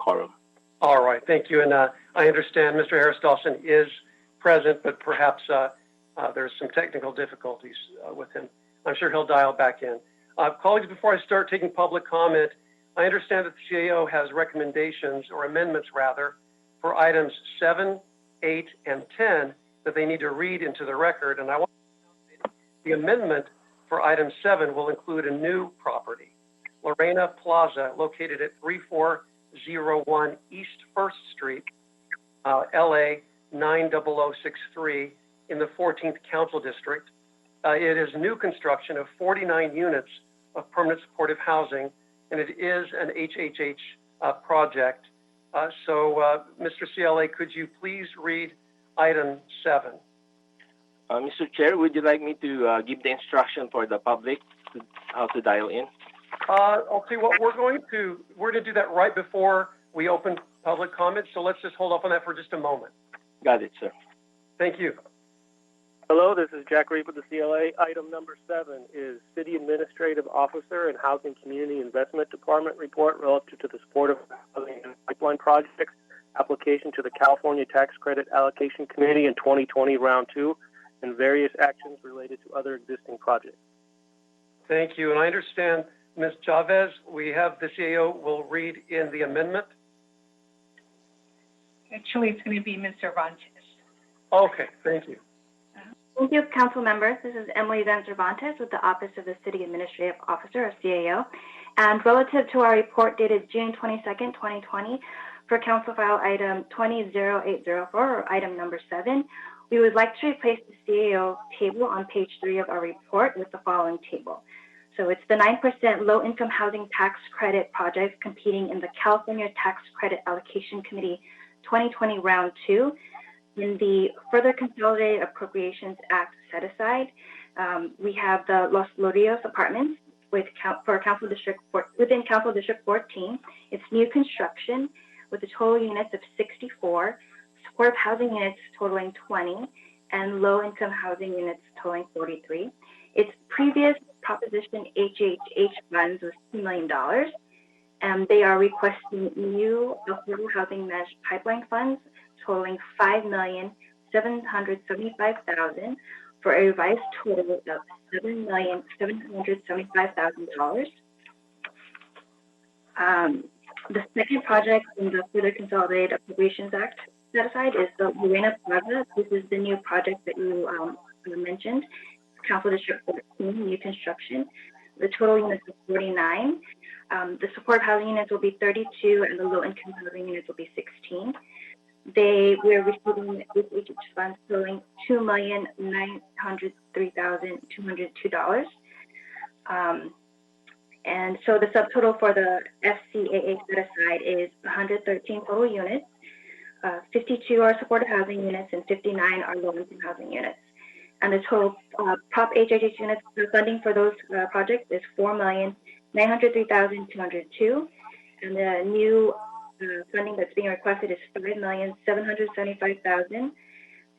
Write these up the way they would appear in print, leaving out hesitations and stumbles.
quorum. All right, thank you. And I understand Mr. Harris Dawson is present, but perhaps there's some technical difficulties with him. I'm sure he'll dial back in. Colleagues, before I start taking public comment, I understand that the CAO has recommendations, or amendments rather, for items 7, 8, and 10 that they need to read into the record. And I want to know the amendment for item 7 will include a new property, Uena Plaza, located at 3401 East 1st Street, LA 90063 in the 14th Council District. It is new construction of 49 units of permanent supportive housing, and it is an HHH project. Mr. CLA, could you please read item 7? Mr. Chair, would you like me to give the instruction for the public how to dial in? I'll tell you what, we're going to do that right before we open public comments, so let's just hold off on that for just a moment. Got it, sir. Thank you. Hello, this is Jack Reed with the CLA. Item number 7 is City Administrative Officer and Housing Community Investment Department report relative to the supportive housing and pipeline projects, application to the California Tax Credit Allocation Committee in 2020 Round 2, and various actions related to other existing projects. Thank you. And I understand, Ms. Chavez, we have the CAO will read in the amendment. Actually, it's going to be Ms. Cervantes. Okay, thank you. Thank you, council members. This is Emily Van Cervantes with the Office of the City Administrative Officer, or CAO. And relative to our report dated June 22nd, 2020, for council file item 20804, or item number 7, we would like to replace the CAO table on page 3 of our report with the following table. So it's the 9% low-income housing tax credit projects competing in the California Tax Credit Allocation Committee 2020 Round 2. In the Further Consolidated Appropriations Act set aside, we have the Lodios Apartments for Council District within Council District 14. It's new construction with a total units of 64, supportive housing units totaling 20, and low-income housing units totaling 43. Its previous Proposition HHH funds was $2 million, and they are requesting new affordable housing managed pipeline funds totaling $5,775,000 for a revised total of $7,775,000. The second project in the Further Consolidated Appropriations Act set aside is the Uena Plaza. This is the new project that you mentioned, Council District 14, new construction. The total units is 49. The support housing units will be 32, and the low-income housing units will be 16. We're receiving HHH funds totaling $2,903,202. And so the subtotal for the FCAA set aside is 113 total units. 52 are supportive housing units, and 59 are low-income housing units. And the total Prop HHH units funding for those projects is $4,903,202, and the new funding that's being requested is $5,775,000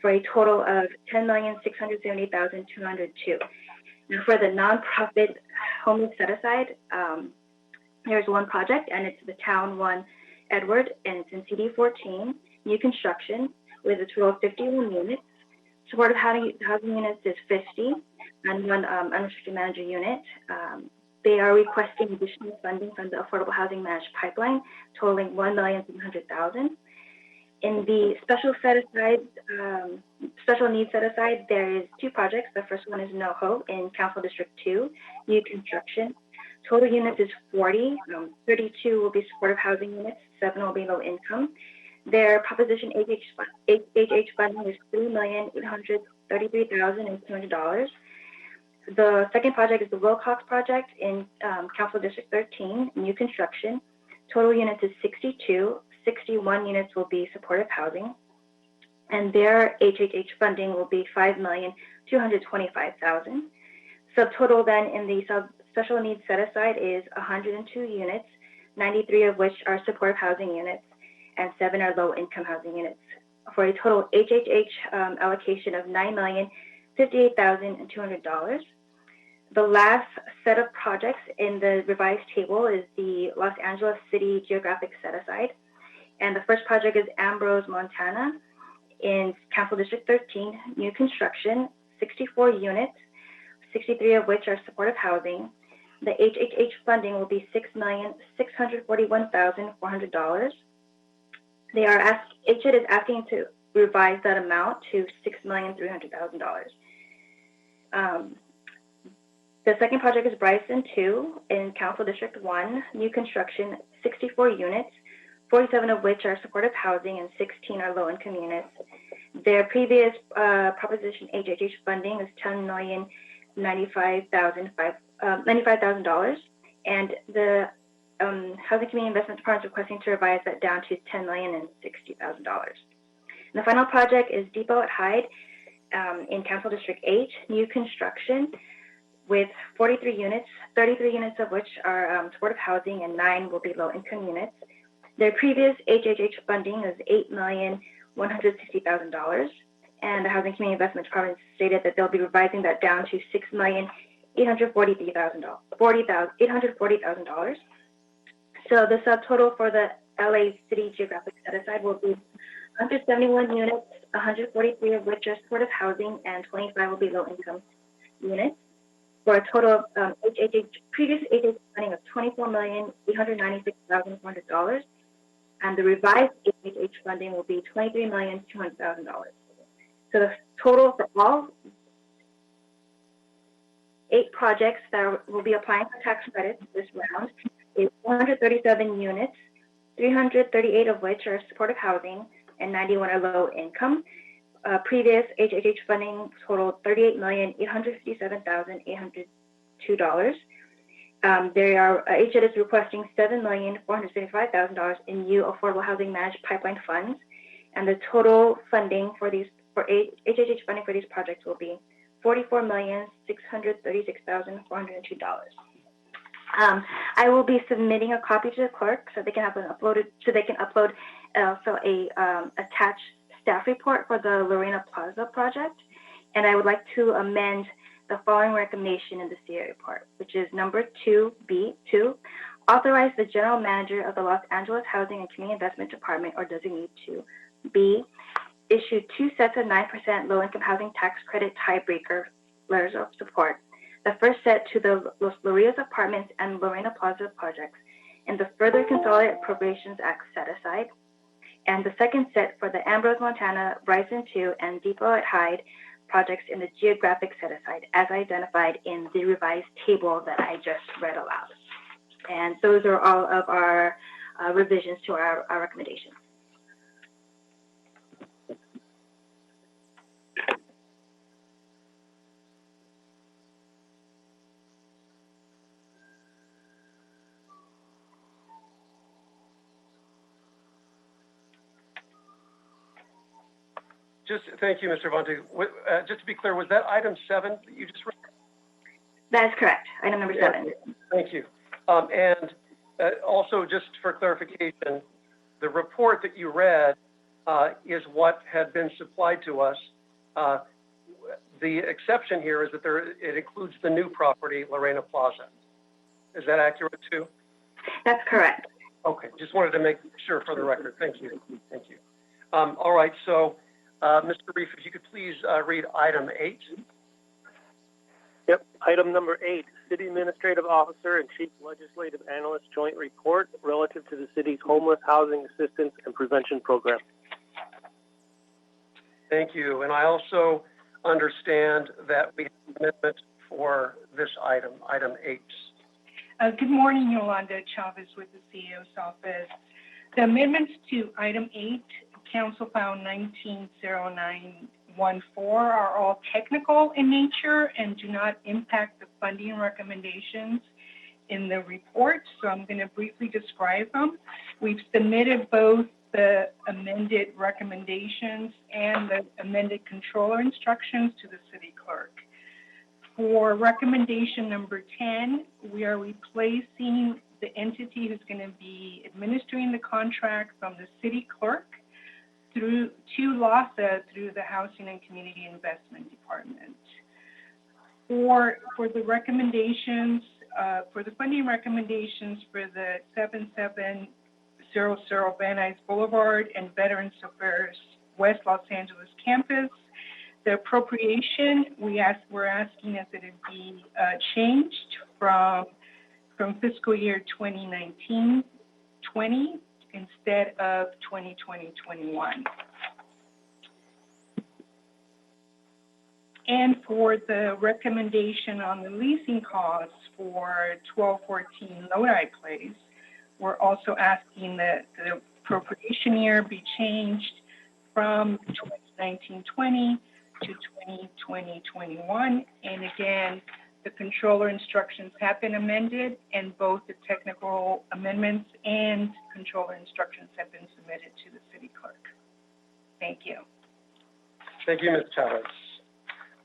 for a total of $10,670,202. Now, for the nonprofit homeless set aside, there's one project, and it's the Town 1 Edward, and it's in CD 14, new construction with a total of 51 units. Supportive housing units is 50, and one unrestricted manager unit. They are requesting additional funding from the Affordable Housing Managed Pipeline, totaling $1,700,000. In the special needs set aside, there is 2 projects. The first one is NoHo in Council District 2, new construction. Total units is 40. 32 will be supportive housing units, 7 will be low income. Their Proposition HH funding is $3,833,200. The second project is the Wilcox project in Council District 13, new construction. Total units is 62. 61 units will be supportive housing, and their HHH funding will be $5,225,000. Subtotal then in the special needs set aside is 102 units, 93 of which are supportive housing units, and 7 are low income housing units, for a total HHH allocation of $9,058,200. The last set of projects in the revised table is the Los Angeles City Geographic set aside. And the first project is Ambrose, Montana, in Council District 13, new construction, 64 units, 63 of which are supportive housing. The HHH funding will be $6,641,400. HHH is asking to revise that amount to $6,300,000. The second project is Bryson 2 in Council District 1, new construction, 64 units, 47 of which are supportive housing and 16 are low-income units. Their previous proposition HHH funding is $10,095,000, and the Housing Community Investment Department is requesting to revise that down to $10,060,000. The final project is Depot at Hyde in Council District 8, new construction with 43 units, 33 units of which are supportive housing and 9 will be low-income units. Their previous HHH funding is $8,160,000, and the Housing Community Investment Department stated that they'll be revising that down to $6,840,000. So the subtotal for the LA City Geographic set-aside will be 171 units, 143 of which are supportive housing, and 25 will be low-income units, for a total of previous HHH funding of $24,896,400, and the revised HHH funding will be $23,200,000. So the total for all 8 projects that will be applying for tax credits this round is 137 units, 338 of which are supportive housing, and 91 are low income. Previous HHH funding totaled $38,857,802. HHH is requesting $7,475,000 in new affordable housing managed pipeline funds, and the total funding for HHH funding for these projects will be $44,636,402. I will be submitting a copy to the clerk so they can have it uploaded, so they can upload also a attached staff report for the Uena Plaza project. And I would like to amend the following recommendation in the CA report, which is number 2B2, authorize the general manager of the Los Angeles Housing and Community Investment Department, or designate to, B, issue 2 sets of 9% low-income housing tax credit tiebreaker letters of support. The first set to the Los Lodios Apartments and Uena Plaza projects in the Further Consolidated Appropriations Act set-aside, and the second set for the Ambrose, Montana, Bryson 2, and Depot at Hyde projects in the Geographic set-aside, as identified in the revised table that I just read aloud. And those are all of our revisions to our recommendations. Thank you, Mr. Vante. Just to be clear, was that item 7 that you just read? That is correct, item number 7. Thank you. And also, just for clarification, the report that you read is what had been supplied to us. The exception here is that it includes the new property, Uena Plaza. Is that accurate too? That's correct. Okay, just wanted to make sure for the record. Thank you. Thank you. All right, so Mr. Reif, if you could please read item 8. Yep. Item number 8, City Administrative Officer and Chief Legislative Analyst Joint Report relative to the city's homeless housing assistance and prevention program. Thank you. And I also understand that we have a commitment for this item, item 8. Good morning, Yolanda Chavez with the CEO's office. The amendments to item 8, Council File 190914, are all technical in nature and do not impact the funding recommendations in the report. So I'm going to briefly describe them. We've submitted both the amended recommendations and the amended controller instructions to the city clerk. For recommendation number 10, we are replacing the entity who's going to be administering the contract from the city clerk to LASA through the Housing and Community Investment Department. For the recommendations, for the funding recommendations for the 7-7 00 Van Nuys Boulevard and Veterans Affairs West Los Angeles campus. The appropriation, we're asking is that it be changed from fiscal year 2019-20 instead of 2020-21. And for the recommendation on the leasing costs for 1214 Lodi Place, we're also asking that the appropriation year be changed from 2019-20 to 2020-21. And again, the controller instructions have been amended, and both the technical amendments and controller instructions have been submitted to the city clerk. Thank you. Thank you, Ms. Chavez.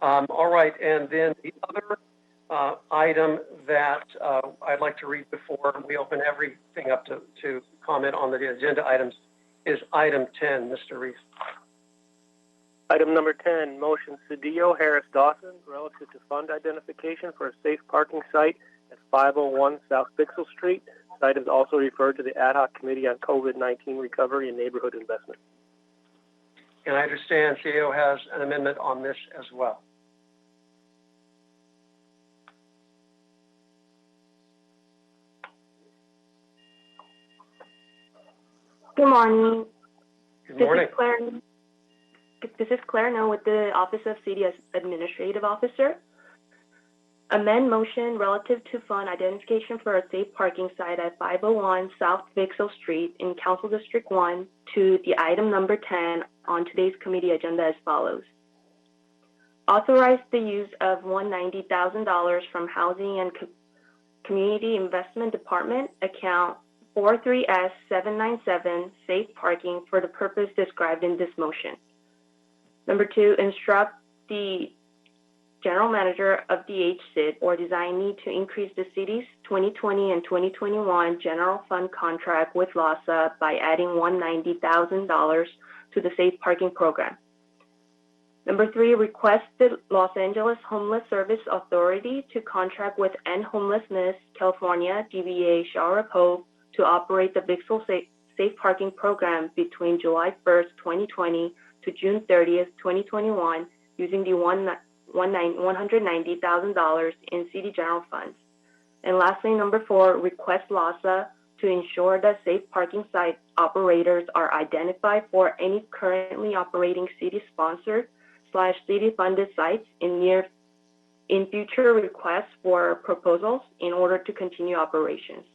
All right, and then the other item that I'd like to read before we open everything up to comment on the agenda items is item 10, Mr. Reese. Item number 10, motion Cedillo Harris Dawson relative to fund identification for a safe parking site at 501 South Bixel Street. This item is also referred to the Ad Hoc Committee on COVID-19 Recovery and Neighborhood Investment. And I understand CEO has an amendment on this as well. Good morning. Good morning. This is Claire No with the Office of City Administrative Officer. Amend motion relative to fund identification for a safe parking site at 501 South Bixel Street in Council District 1 to the item number 10 on today's committee agenda as follows. Authorize the use of $190,000 from Housing and Community Investment Department account 43S797 safe parking for the purpose described in this motion. Number 2, instruct the General Manager of the HCID or designee to increase the city's 2020 and 2021 general fund contract with LASA by adding $190,000 to the safe parking program. Number 3, request the Los Angeles Homeless Service Authority to contract with End Homelessness California, DBA Shower Hope, to operate the Bixel Safe Parking Program between July 1st, 2020 to June 30th, 2021, using the $190,000 in city general funds. And lastly, number 4, request LASA to ensure that safe parking site operators are identified for any currently operating city-sponsored/city-funded sites in future requests for proposals in order to continue operations.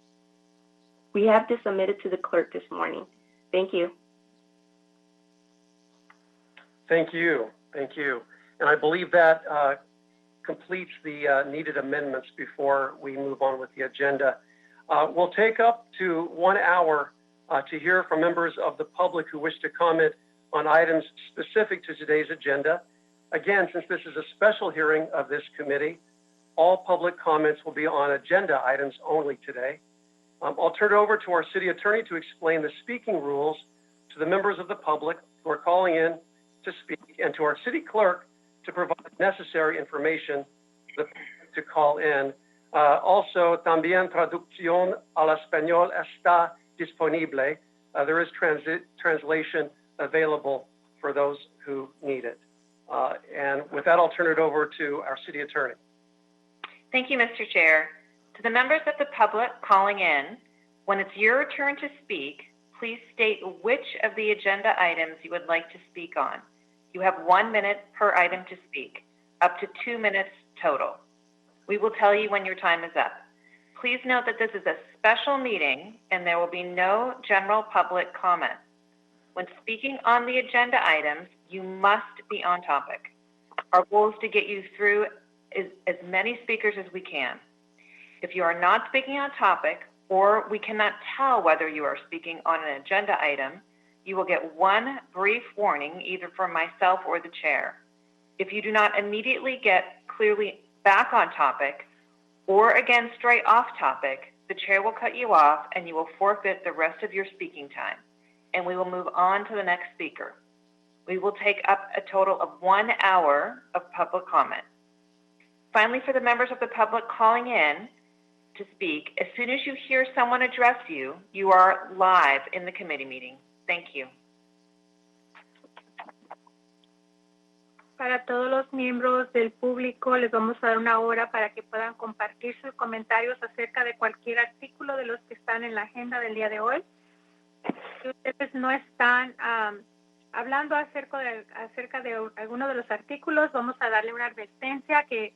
We have this submitted to the clerk this morning. Thank you. Thank you. Thank you. And I believe that completes the needed amendments before we move on with the agenda. We'll take up to 1 hour to hear from members of the public who wish to comment on items specific to today's agenda. Again, since this is a special hearing of this committee, all public comments will be on agenda items only today. I'll turn it over to our city attorney to explain the speaking rules to the members of the public who are calling in to speak, and to our city clerk to provide necessary information to call in. Also, también traducción al español está disponible. There is translation available for those who need it. And with that, I'll turn it over to our city attorney. Thank you, Mr. Chair. To the members of the public calling in, when it's your turn to speak, please state which of the agenda items you would like to speak on. You have 1 minute per item to speak, up to 2 minutes total. We will tell you when your time is up. Please note that this is a special meeting and there will be no general public comment. When speaking on the agenda items, you must be on topic. Our goal is to get you through as many speakers as we can. If you are not speaking on topic, or we cannot tell whether you are speaking on an agenda item, you will get one brief warning either from myself or the chair. If you do not immediately get clearly back on topic, or again stray off topic, the chair will cut you off and you will forfeit the rest of your speaking time, and we will move on to the next speaker. We will take up a total of 1 hour of public comment. Finally, for the members of the public calling in, to speak, as soon as you hear someone address you, you are live in the committee meeting. Thank you. Para todos los miembros del público, les vamos a dar una hora para que puedan compartir sus comentarios acerca de cualquier artículo de los que están en la agenda del día de hoy. Si ustedes no están hablando acerca de alguno de los artículos, vamos a darle una advertencia que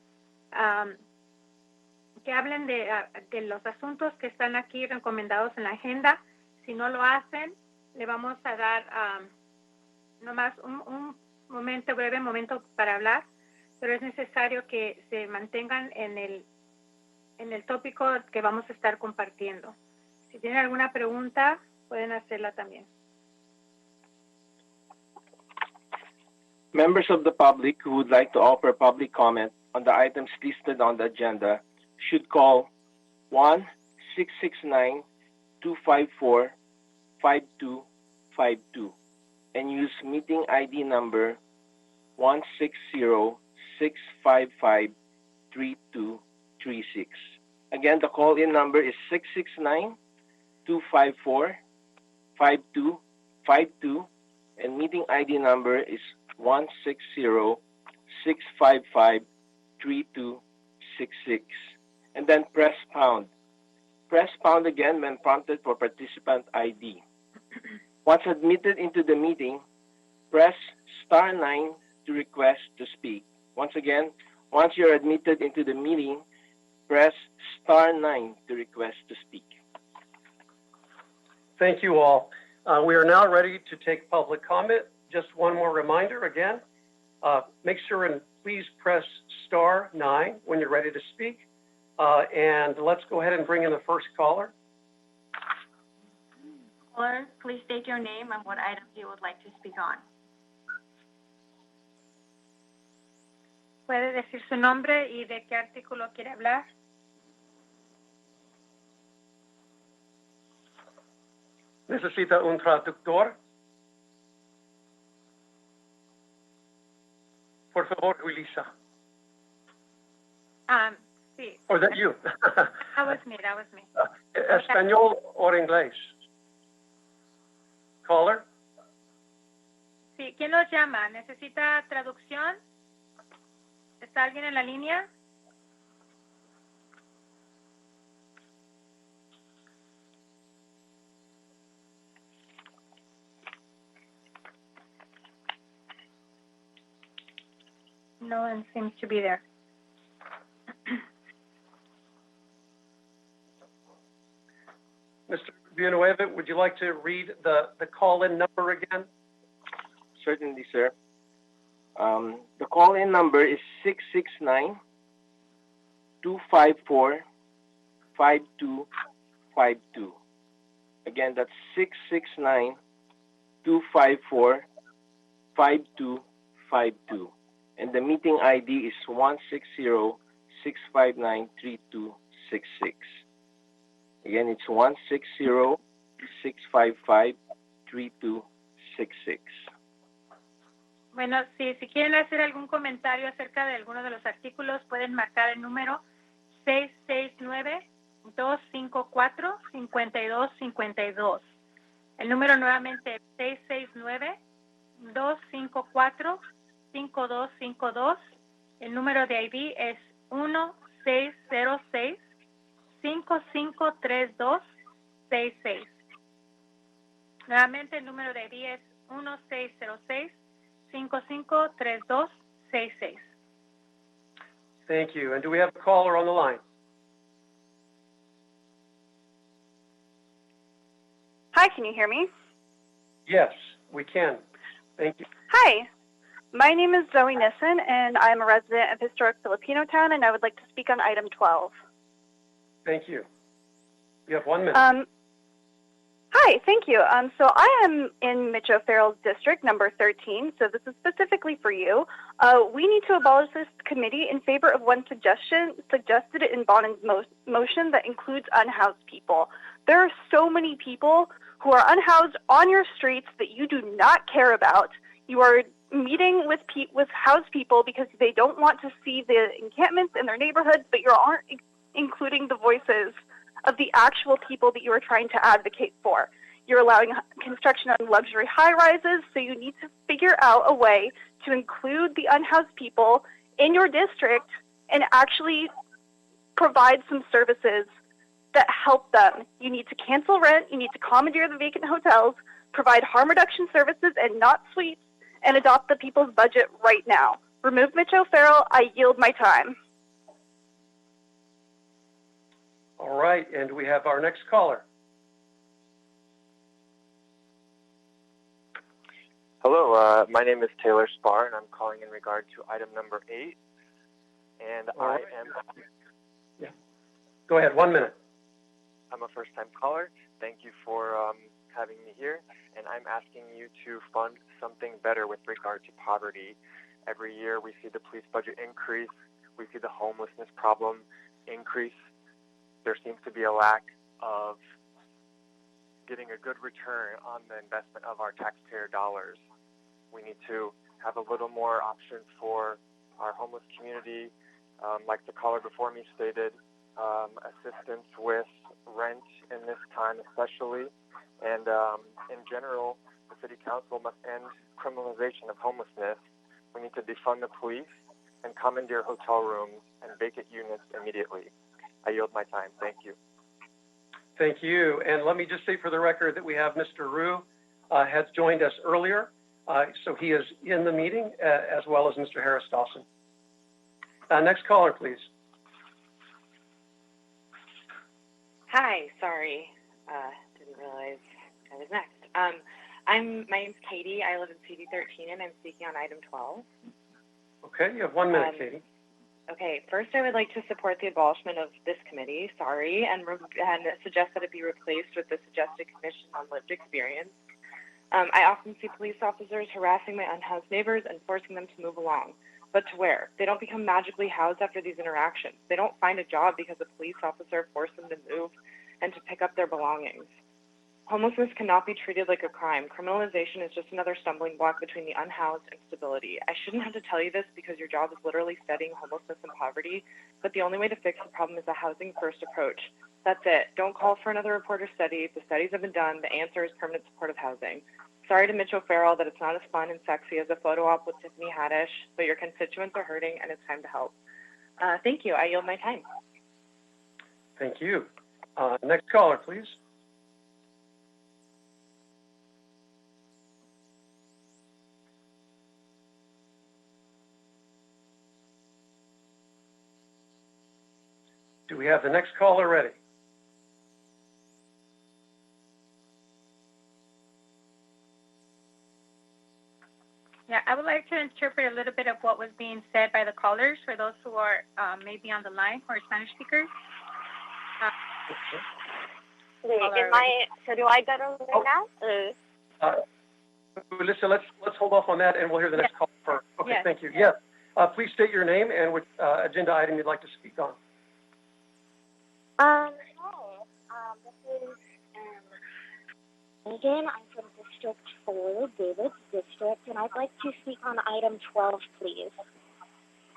hablen de los asuntos que están aquí recomendados en la agenda. Si no lo hacen, le vamos a dar nomás un breve momento para hablar, pero es necesario que se mantengan en el tópico que vamos a estar compartiendo. Si tienen alguna pregunta, pueden hacerla también. Members of the public who would like to offer public comment on the items listed on the agenda should call 1-669-254-5252 and use meeting ID number 160-655-3236. Again, the call-in number is 669-254-5252 and meeting ID number is 160-655-3266. And then press pound. Press pound again when prompted for participant ID. Once admitted into the meeting, press star 9 to request to speak. Once again, once you're admitted into the meeting, press star 9 to request to speak. Thank you all. We are now ready to take public comment. Just one more reminder again. Make sure and please press star 9 when you're ready to speak. And let's go ahead and bring in the first caller. Caller, please state your name and what items you would like to speak on. ¿Puede decir su nombre y de qué artículo quiere hablar? ¿Necesita un traductor? Por favor, Julissa. Sí. Or that you? That was me. Español or inglés? Caller? Sí, ¿quién los llama? ¿Necesita traducción? ¿Está alguien en la línea? No one seems to be there. Mr. Villanueva, would you like to read the call-in number again? Certainly, sir. The call-in number is 669-254-5252. Again, that's 669-254-5252. And the meeting ID is 160-659-3266. Again, it's 160-655-3266. Bueno, si quieren hacer algún comentario acerca de alguno de los artículos, pueden marcar el número 669-254-5252. El número nuevamente 669-254-5252. El número de ID es 1606-553266. Nuevamente el número de ID es 1606-553266. Thank you. And do we have a caller on the line? Hi, can you hear me? Yes, we can. Thank you. Hi, my name is Zoe Nissen, and I'm a resident of historic Filipino Town, and I would like to speak on item 12. Thank you. You have 1 minute. Hi, thank you. So I am in Mitch O'Farrell's district, number 13, so this is specifically for you. We need to abolish this committee in favor of one suggested in Bonin's motion that includes unhoused people. There are so many people who are unhoused on your streets that you do not care about. You are meeting with housed people because they don't want to see the encampments in their neighborhoods, but you aren't including the voices of the actual people that you are trying to advocate for. You're allowing construction on luxury high-rises, so you need to figure out a way to include the unhoused people in your district and actually provide some services that help them. You need to cancel rent, you need to commandeer the vacant hotels, provide harm reduction services and not suites, and adopt the people's budget right now. Remove Mitch O'Farrell. I yield my time. All right, and we have our next caller. Hello, my name is Taylor Spar, and I'm calling in regard to item number 8. And I am... Yeah. Go ahead, 1 minute. I'm a first-time caller. Thank you for having me here. And I'm asking you to fund something better with regard to poverty. Every year we see the police budget increase. We see the homelessness problem increase. There seems to be a lack of getting a good return on the investment of our taxpayer dollars. We need to have a little more options for our homeless community, like the caller before me stated, assistance with rent in this time especially, and in general, the City Council must end criminalization of homelessness. We need to defund the police and commandeer hotel rooms and vacant units immediately. I yield my time. Thank you. Thank you. And let me just say for the record that we have Mr. Rue has joined us earlier, so he is in the meeting as well as Mr. Harris Dawson. Next caller, please. Hi, sorry, didn't realize I was next. My name's Katie. I live in CD 13, and I'm speaking on item 12. Okay, you have 1 minute, Katie. Okay, first I would like to support the abolishment of this committee, and suggest that it be replaced with the suggested commission on lived experience. I often see police officers harassing my unhoused neighbors and forcing them to move along. But to where? They don't become magically housed after these interactions. They don't find a job because a police officer forced them to move and to pick up their belongings. Homelessness cannot be treated like a crime. Criminalization is just another stumbling block between the unhoused and stability. I shouldn't have to tell you this because your job is literally studying homelessness and poverty, but the only way to fix the problem is a housing-first approach. That's it. Don't call for another report or study. The studies have been done. The answer is permanent supportive housing. Sorry to Mitch O'Farrell that it's not as fun and sexy as a photo op with Tiffany Haddish, but your constituents are hurting and it's time to help. Thank you. I yield my time. Thank you. Next caller, please. Do we have the next caller ready? Yeah, I would like to interpret a little bit of what was being said by the callers for those who are maybe on the line who are Spanish speakers. So do I go to now? Listen, let's hold off on that, and we'll hear the next call first. Okay, yes. Thank you. Yes, please state your name and which agenda item you'd like to speak on. Hi. This is Megan. I'm from District 4, David's district, and I'd like to speak on item 12, please.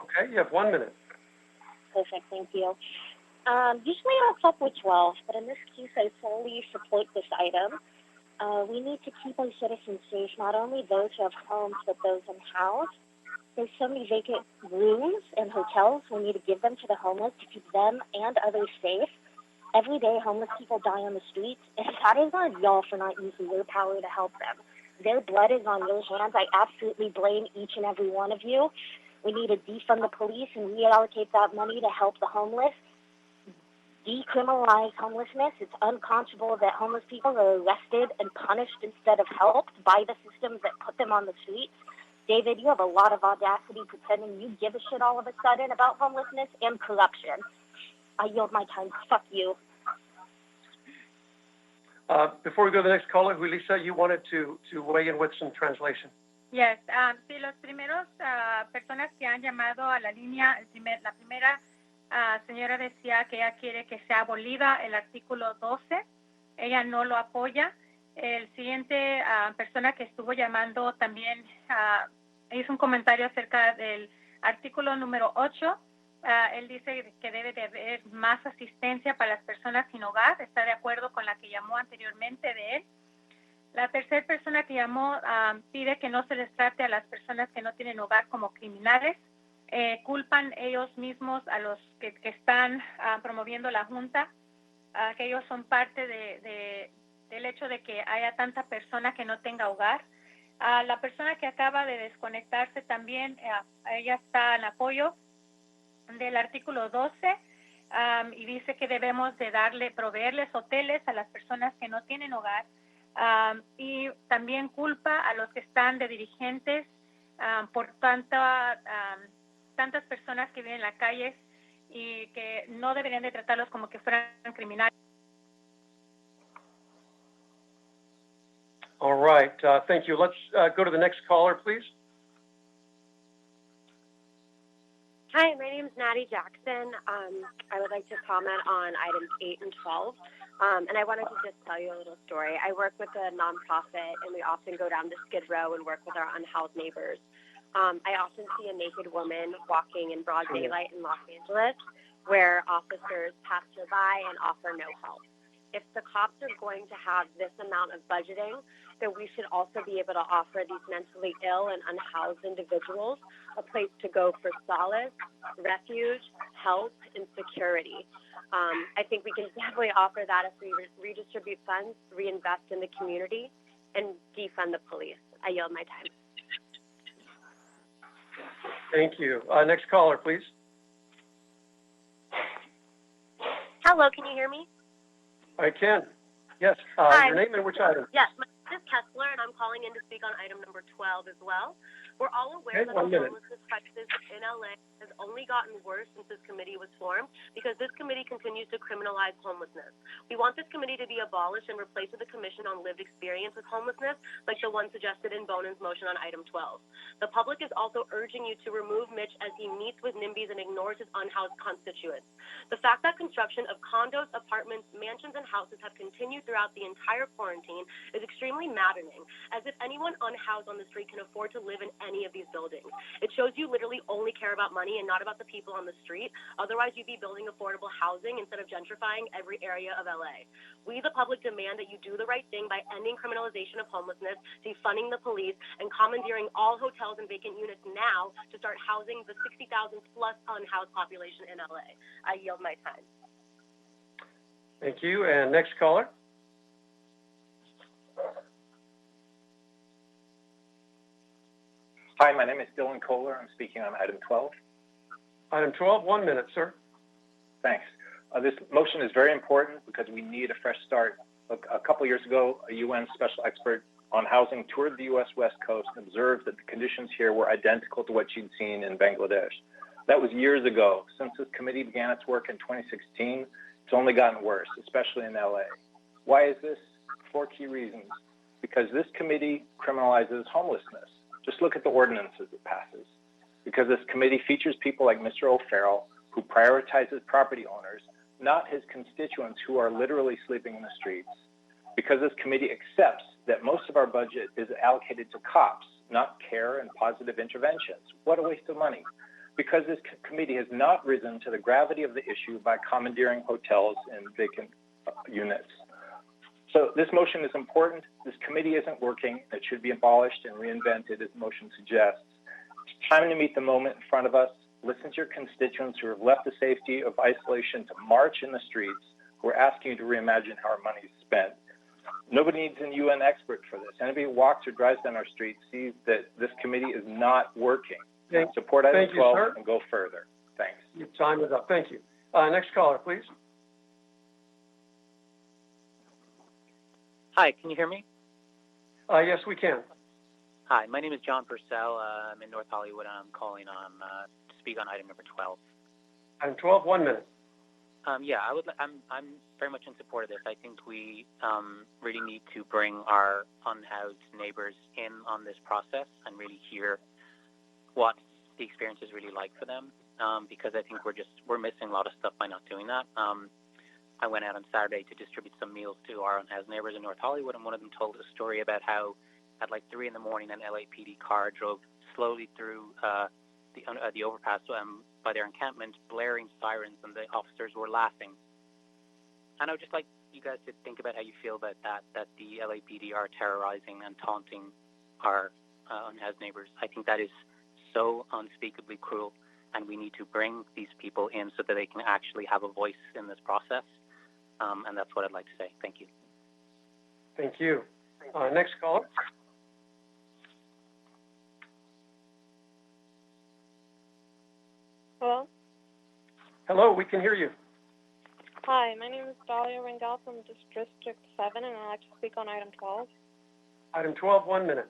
Okay, you have 1 minute. Perfect, thank you. Usually I'll stop with 12, but in this case I fully support this item. We need to keep our citizens safe, not only those who have homes, but those unhoused. There's so many vacant rooms and hotels. We need to give them to the homeless to keep them and others safe. Every day, homeless people die on the streets, and that is on y'all for not using your power to help them. Their blood is on your hands. I absolutely blame each and every one of you. We need to defund the police and reallocate that money to help the homeless. Decriminalize homelessness. It's unconscionable that homeless people are arrested and punished instead of helped by the systems that put them on the streets. David, you have a lot of audacity pretending you give a shit all of a sudden about homelessness and corruption. I yield my time. Fuck you. Before we go to the next caller, Julissa, you wanted to weigh in with some translation. Yes, sí, los primeros personas que han llamado a la línea, la primera señora decía que ella quiere que sea abolida el artículo 12. Ella no lo apoya. El siguiente persona que estuvo llamando también hizo un comentario acerca del artículo número 8. Él dice que debe de haber más asistencia para las personas sin hogar. Está de acuerdo con la que llamó anteriormente de él. La tercera persona que llamó pide que no se les trate a las personas que no tienen hogar como criminales. Culpan ellos mismos a los que están promoviendo la junta, que ellos son parte del hecho de que haya tanta persona que no tenga hogar. La persona que acaba de desconectarse también, ella está en apoyo del artículo 12 y dice que debemos de proveerles hoteles a las personas que no tienen hogar, y también culpa a los que están de dirigentes por tantas personas que viven en la calle y que no deberían de tratarlos como que fueran criminales. All right, thank you. Let's go to the next caller, please. Hi, my name is Natty Jackson. I would like to comment on items 8 and 12. And I wanted to just tell you a little story. I work with a nonprofit, and we often go down to Skid Row and work with our unhoused neighbors. I often see a naked woman walking in broad daylight in Los Angeles, where officers pass her by and offer no help. If the cops are going to have this amount of budgeting, then we should also be able to offer these mentally ill and unhoused individuals a place to go for solace, refuge, help, and security. I think we can definitely offer that if we redistribute funds, reinvest in the community, and defund the police. I yield my time. Thank you. Next caller, please. Hello, can you hear me? I can. Yes. Hi. Your name and which item? Yes, my name is Kessler, and I'm calling in to speak on item number 12 as well. We're all aware that the homelessness crisis in LA has only gotten worse since this committee was formed because this committee continues to criminalize homelessness. We want this committee to be abolished and replaced with a commission on lived experience with homelessness, like the one suggested in Bonan's motion on item 12. The public is also urging you to remove Mitch as he meets with NIMBYs and ignores his unhoused constituents. The fact that construction of condos, apartments, mansions, and houses have continued throughout the entire quarantine is extremely maddening, as if anyone unhoused on the street can afford to live in any of these buildings. It shows you literally only care about money and not about the people on the street. Otherwise, you'd be building affordable housing instead of gentrifying every area of LA. We, the public, demand that you do the right thing by ending criminalization of homelessness, defunding the police, and commandeering all hotels and vacant units now to start housing the 60,000 plus unhoused population in LA. I yield my time. Thank you. And next caller. Hi, my name is Dylan Kohler. I'm speaking on item 12. Item 12, 1 minute, sir. Thanks. This motion is very important because we need a fresh start. A couple years ago, a UN special expert on housing toured the U.S. West Coast and observed that the conditions here were identical to what she'd seen in Bangladesh. That was years ago. Since this committee began its work in 2016, it's only gotten worse, especially in LA. Why is this? 4 key reasons. Because this committee criminalizes homelessness. Just look at the ordinances it passes. Because this committee features people like Mr. O'Farrell, who prioritizes property owners, not his constituents who are literally sleeping in the streets. Because this committee accepts that most of our budget is allocated to cops, not care and positive interventions. What a waste of money. Because this committee has not risen to the gravity of the issue by commandeering hotels and vacant units. So this motion is important. This committee isn't working. It should be abolished and reinvented, as the motion suggests. It's time to meet the moment in front of us. Listen to your constituents who have left the safety of isolation to march in the streets. We're asking you to reimagine how our money is spent. Nobody needs a UN expert for this. Anybody who walks or drives down our streets sees that this committee is not working. Support item 12 and go further. Thanks. Your time is up. Thank you. Next caller, please. Hi, can you hear me? Yes, we can. Hi, my name is John Purcell. I'm in North Hollywood, and I'm calling on to speak on item number 12. Item 12, 1 minute. Yeah, I'm very much in support of this. I think we really need to bring our unhoused neighbors in on this process and really hear what the experience is really like for them, because I think we're missing a lot of stuff by not doing that. I went out on Saturday to distribute some meals to our unhoused neighbors in North Hollywood, and one of them told a story about how at like 3 in the morning an LAPD car drove slowly through the overpass by their encampment, blaring sirens, and the officers were laughing. And I would just like you guys to think about how you feel about that the LAPD are terrorizing and taunting our unhoused neighbors. I think that is so unspeakably cruel, and we need to bring these people in so that they can actually have a voice in this process. And that's what I'd like to say. Thank you. Thank you. Next caller. Hello? Hello, we can hear you. Hi, my name is Dahlia Rangel from District 7, and I'd like to speak on item 12. Item 12, 1 minute.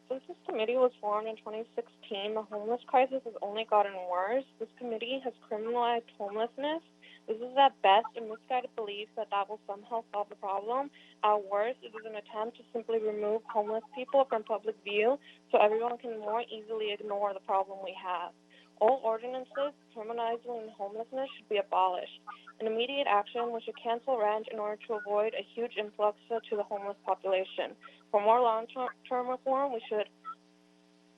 Since this committee was formed in 2016, the homeless crisis has only gotten worse. This committee has criminalized homelessness. This is at best a misguided belief that will somehow solve the problem. At worst, it is an attempt to simply remove homeless people from public view so everyone can more easily ignore the problem we have. All ordinances criminalizing homelessness should be abolished. An immediate action was to cancel rent in order to avoid a huge influx to the homeless population. For more long-term reform, we should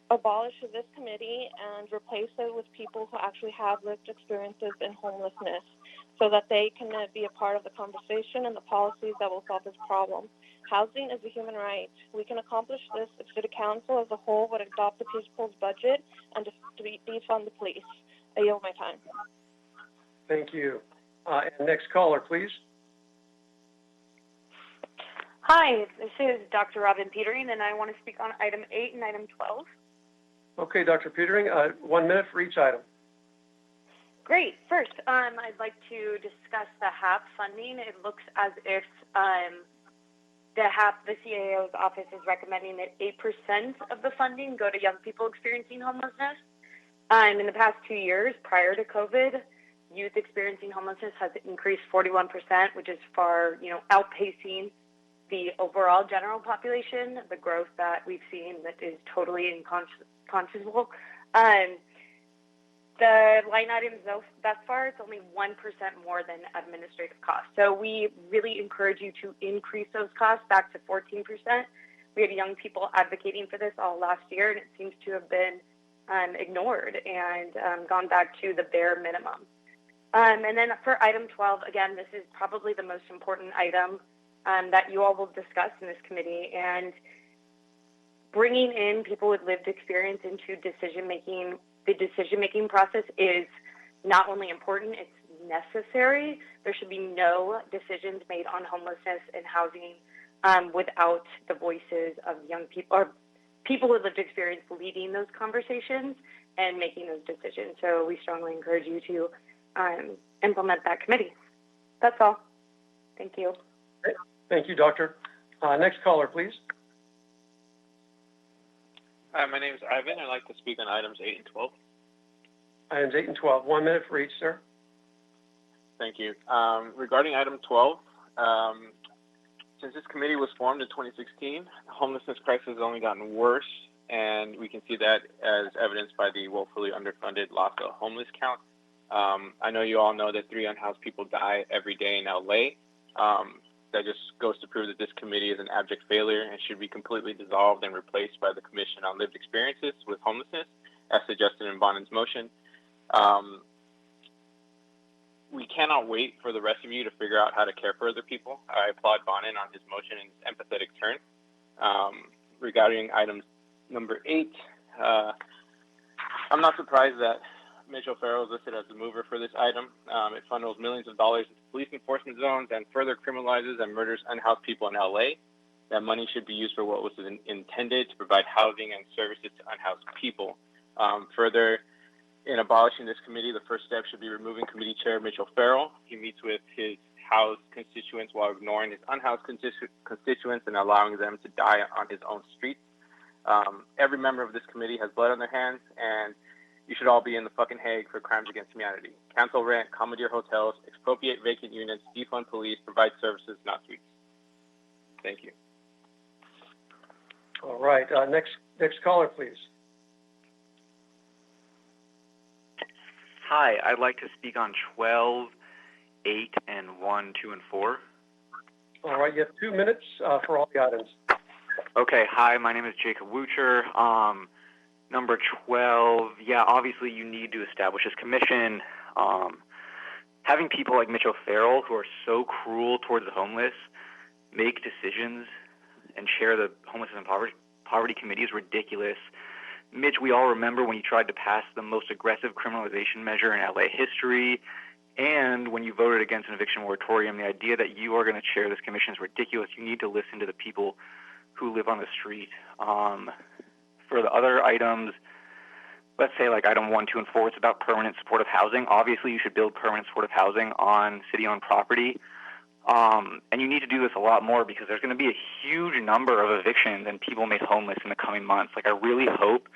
abolish this committee and replace it with people who actually have lived experiences in homelessness so that they can be a part of the conversation and the policies that will solve this problem. Housing is a human right. We can accomplish this if City Council as a whole would adopt the people's budget and defund the police. I yield my time. Thank you. And next caller, please. Hi, this is Dr. Robin Petering, and I want to speak on item 8 and item 12. Okay, Dr. Petering, 1 minute for each item. Great. First, I'd like to discuss the Hap funding. It looks as if the CAO's office is recommending that 8% of the funding go to young people experiencing homelessness. In the past 2 years, prior to COVID, youth experiencing homelessness has increased 41%, which is far, outpacing the overall general population, the growth that we've seen that is totally inconceivable. The line items, thus far, it's only 1% more than administrative costs. So we really encourage you to increase those costs back to 14%. We had young people advocating for this all last year, and it seems to have been ignored and gone back to the bare minimum. And then for item 12, again, this is probably the most important item that you all will discuss in this committee. And bringing in people with lived experience into decision-making, the decision-making process is not only important, it's necessary. There should be no decisions made on homelessness and housing without the voices of young people or people with lived experience leading those conversations and making those decisions. So we strongly encourage you to implement that committee. That's all. Thank you. Okay. Thank you, Doctor. Next caller, please. Hi, my name is Ivan. I'd like to speak on items 8 and 12. Items 8 and 12. 1 minute for each, sir. Thank you. Regarding item 12, since this committee was formed in 2016, the homelessness crisis has only gotten worse, and we can see that as evidenced by the woefully underfunded LACA homeless count. I know you all know that 3 unhoused people die every day in LA. That just goes to prove that this committee is an abject failure and should be completely dissolved and replaced by the Commission on Lived Experiences with Homelessness, as suggested in Bonan's motion. We cannot wait for the rest of you to figure out how to care for other people. I applaud Bonan on his motion and his empathetic turn. Regarding item number 8, I'm not surprised that Mitchell Farrell is listed as the mover for this item. It funnels millions of dollars into police enforcement zones and further criminalizes and murders unhoused people in LA. That money should be used for what was intended, to provide housing and services to unhoused people. Further, in abolishing this committee, the first step should be removing committee chair Mitchell Farrell. He meets with his housed constituents while ignoring his unhoused constituents and allowing them to die on his own streets. Every member of this committee has blood on their hands, and you should all be in the fucking Hague for crimes against humanity. Cancel rent, commandeer hotels, expropriate vacant units, defund police, provide services, not suites. Thank you. All right. Next caller, please. Hi, I'd like to speak on 12, 8, and 1, 2, and 4. All right. You have 2 minutes for all the items. Okay. Hi, my name is Jacob Wucher. Number 12, yeah, obviously you need to establish this commission. Having people like Mitch O'Farrell, who are so cruel towards the homeless, make decisions and chair the Homelessness and Poverty Committee is ridiculous. Mitch, we all remember when you tried to pass the most aggressive criminalization measure in LA history, and when you voted against an eviction moratorium. The idea that you are going to chair this commission is ridiculous. You need to listen to the people who live on the street. For the other items, let's say like item 1, 2, and 4, it's about permanent supportive housing. Obviously, you should build permanent supportive housing on city-owned property. And you need to do this a lot more because there's going to be a huge number of evictions and people made homeless in the coming months. Like, I really hope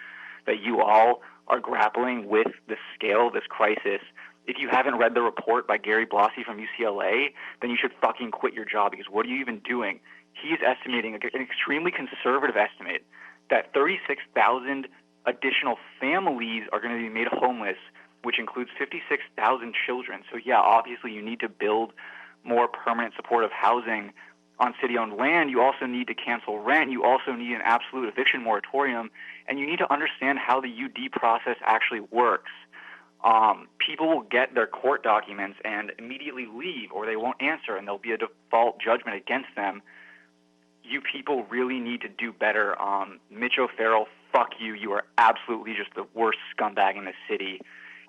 that you all are grappling with the scale of this crisis. If you haven't read the report by Gary Blasi from UCLA, then you should fucking quit your job, because what are you even doing? He's estimating an extremely conservative estimate that 36,000 additional families are going to be made homeless, which includes 56,000 children. So yeah, obviously you need to build more permanent supportive housing on city-owned land. You also need to cancel rent. You also need an absolute eviction moratorium, and you need to understand how the UD process actually works. People will get their court documents and immediately leave, or they won't answer, and there'll be a default judgment against them. You people really need to do better. Mitch O'Farrell, fuck you. You are absolutely just the worst scumbag in the city.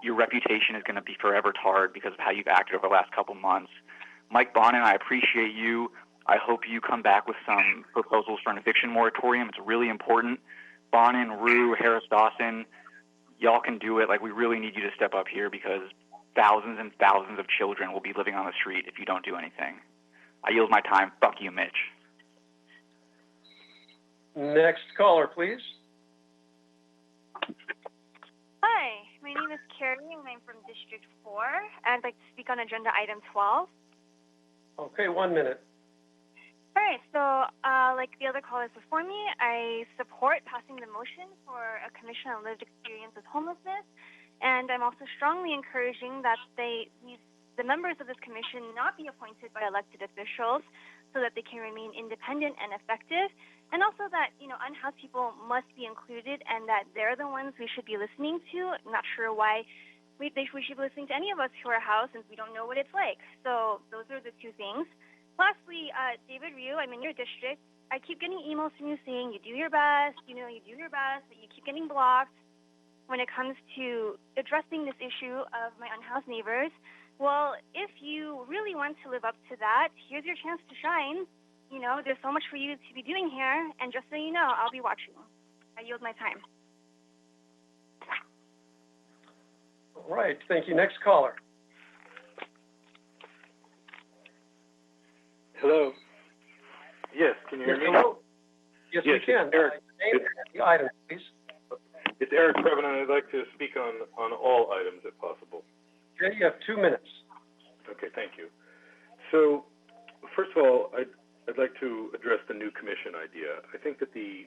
Your reputation is going to be forever tarred because of how you've acted over the last couple months. Mike Bonin, I appreciate you. I hope you come back with some proposals for an eviction moratorium. It's really important. Bonin, Rue, Harris, Dawson, y'all can do it. Like, we really need you to step up here because thousands and thousands of children will be living on the street if you don't do anything. I yield my time. Fuck you, Mitch. Next caller, please. Hi, my name is Carrie, and I'm from District 4. I'd like to speak on agenda item 12. Okay, 1 minute. All right, so like the other callers before me, I support passing the motion for a commission on lived experience with homelessness, and I'm also strongly encouraging that the members of this commission not be appointed by elected officials so that they can remain independent and effective, and also that, unhoused people must be included and that they're the ones we should be listening to. I'm not sure why we should be listening to any of us who are housed since we don't know what it's like. So those are the two things. Lastly, David Ryu, I'm in your district. I keep getting emails from you saying you do your best, you do your best, but you keep getting blocked when it comes to addressing this issue of my unhoused neighbors. Well, if you really want to live up to that, here's your chance to shine. There's so much for you to be doing here, and just so you know, I'll be watching. I yield my time. All right, thank you. Next caller. Hello. Yes, can you hear me? Hello. Yes, we can. Eric. Name the item, please. It's Eric Previn, and I'd like to speak on all items if possible. Okay, you have 2 minutes. Okay, thank you. So, first of all, I'd like to address the new commission idea. I think that the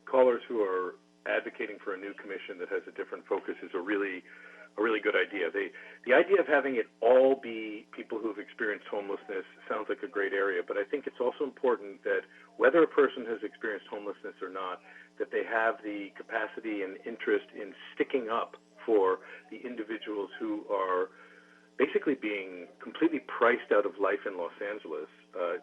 callers who are advocating for a new commission that has a different focus is a really good idea. The idea of having it all be people who've experienced homelessness sounds like a great area, but I think it's also important that whether a person has experienced homelessness or not, that they have the capacity and interest in sticking up for the individuals who are basically being completely priced out of life in Los Angeles.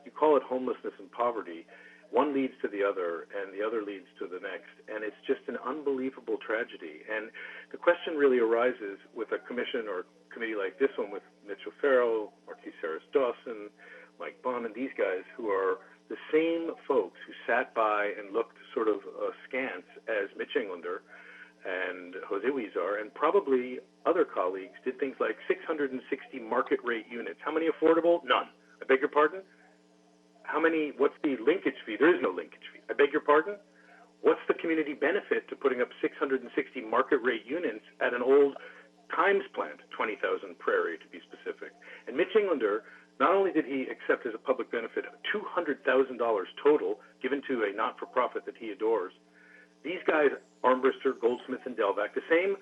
You call it homelessness and poverty. One leads to the other, and the other leads to the next, and it's just an unbelievable tragedy. And the question really arises with a commission or committee like this one with Mitch O'Farrell, Marquise Harris Dawson, Mike Bond, and these guys who are the same folks who sat by and looked sort of askance as Mitch Englander and Jose Huizar, and probably other colleagues, did things like 660 market rate units. How many affordable? None. I beg your pardon? How many, what's the linkage fee? There is no linkage fee. I beg your pardon? What's the community benefit to putting up 660 market rate units at an old Times plant, 20,000 Prairie to be specific? And Mitch Englander, not only did he accept as a public benefit $200,000 total given to a not-for-profit that he adores, these guys, Armbruster, Goldsmith, and Delvac, the same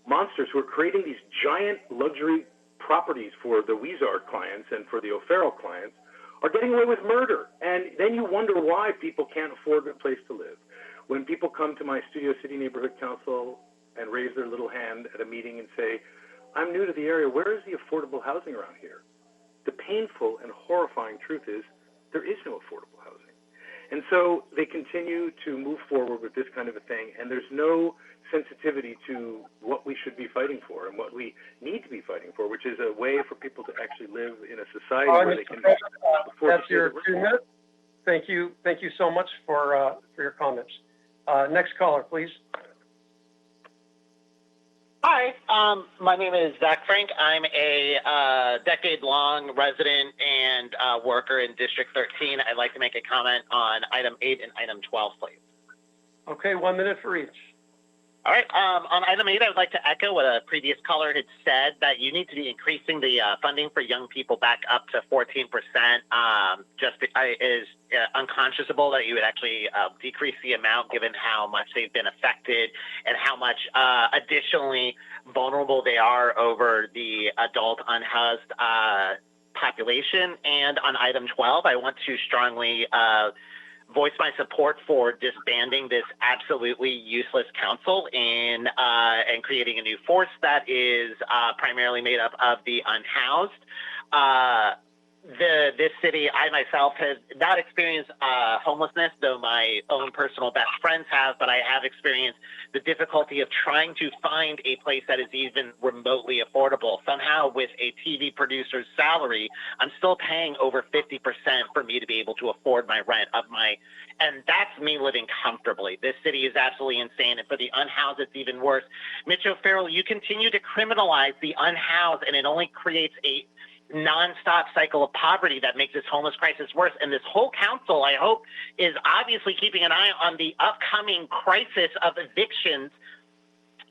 monsters who are creating these giant luxury properties for the Huizar clients and for the O'Farrell clients, are getting away with murder. And then you wonder why people can't afford a place to live. When people come to my Studio City Neighborhood Council and raise their little hand at a meeting and say, I'm new to the area, where is the affordable housing around here? The painful and horrifying truth is there is no affordable housing. And so they continue to move forward with this kind of a thing, and there's no sensitivity to what we should be fighting for and what we need to be fighting for, which is a way for people to actually live in a society where they can afford that's your 2 minutes. Thank you so much for your comments. Next caller, please. Hi, my name is Zach Frank. I'm a decade-long resident and worker in District 13. I'd like to make a comment on item 8 and item 12, please. Okay, 1 minute for each. All right. On item 8, I would like to echo what a previous caller had said, that you need to be increasing the funding for young people back up to 14%. Is unconscionable that you would actually decrease the amount given how much they've been affected and how much additionally vulnerable they are over the adult unhoused population. And on item 12, I want to strongly voice my support for disbanding this absolutely useless council and creating a new force that is primarily made up of the unhoused. This city, I myself have not experienced homelessness, though my own personal best friends have, but I have experienced the difficulty of trying to find a place that is even remotely affordable. Somehow with a TV producer's salary, I'm still paying over 50% for me to be able to afford my rent and that's me living comfortably. This city is absolutely insane. And for the unhoused, it's even worse. Mitch O'Farrell, you continue to criminalize the unhoused, and it only creates a nonstop cycle of poverty that makes this homeless crisis worse. And this whole council, I hope, is obviously keeping an eye on the upcoming crisis of evictions.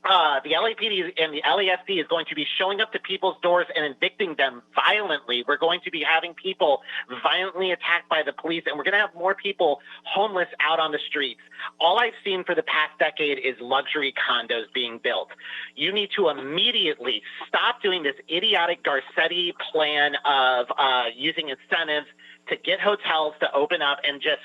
The LAPD and the LASD is going to be showing up to people's doors and evicting them violently. We're going to be having people violently attacked by the police, and we're going to have more people homeless out on the streets. All I've seen for the past decade is luxury condos being built. You need to immediately stop doing this idiotic Garcetti plan of using incentives to get hotels to open up and just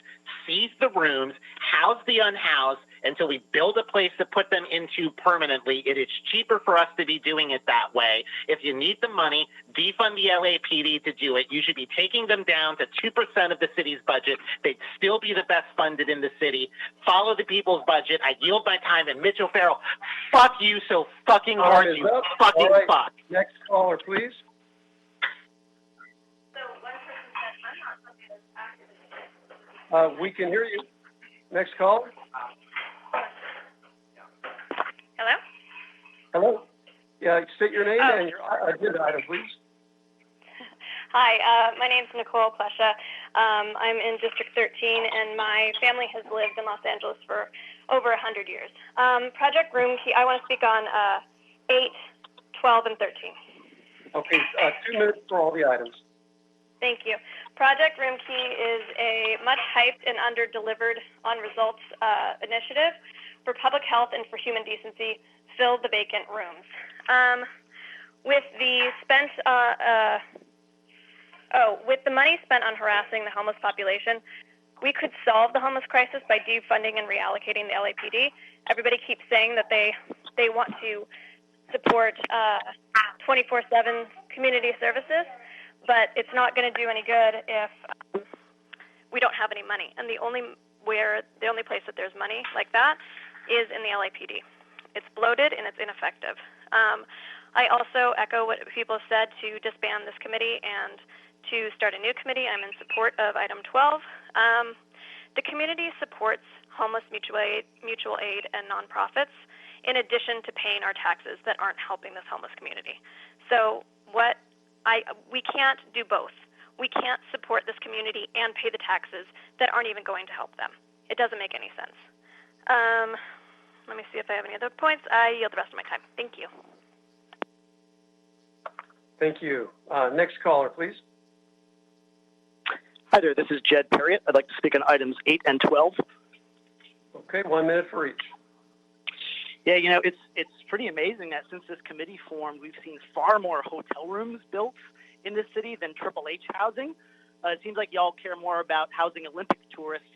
seize the rooms, house the unhoused, until we build a place to put them into permanently. It is cheaper for us to be doing it that way. If you need the money, defund the LAPD to do it. You should be taking them down to 2% of the city's budget. They'd still be the best funded in the city. Follow the people's budget. I yield my time. And Mitch O'Farrell, fuck you so fucking hard, you fucking fuck. Next caller, please. We can hear you. Next caller. Hello? Hello. Yeah, state your name and your agenda item, please. Hi, my name's Nicole Plesha. I'm in District 13, and my family has lived in Los Angeles for over 100 years. Project Room Key, I want to speak on 8, 12, and 13. Okay, 2 minutes for all the items. Thank you. Project Room Key is a much hyped and under-delivered on results initiative for public health and for human decency. Fill the vacant rooms. With the money spent on harassing the homeless population, we could solve the homeless crisis by defunding and reallocating the LAPD. Everybody keeps saying that they want to support 24/7 community services, but it's not going to do any good if we don't have any money. And the only place that there's money like that is in the LAPD. It's bloated and it's ineffective. I also echo what people said to disband this committee and to start a new committee. I'm in support of item 12. The community supports homeless mutual aid and nonprofits in addition to paying our taxes that aren't helping this homeless community. So we can't do both. We can't support this community and pay the taxes that aren't even going to help them. It doesn't make any sense. Let me see if I have any other points. I yield the rest of my time. Thank you. Thank you. Next caller, please. Hi there, this is Jed Perriott. I'd like to speak on items 8 and 12. Okay, 1 minute for each. Yeah, it's pretty amazing that since this committee formed, we've seen far more hotel rooms built in this city than Triple H housing. It seems like y'all care more about housing Olympic tourists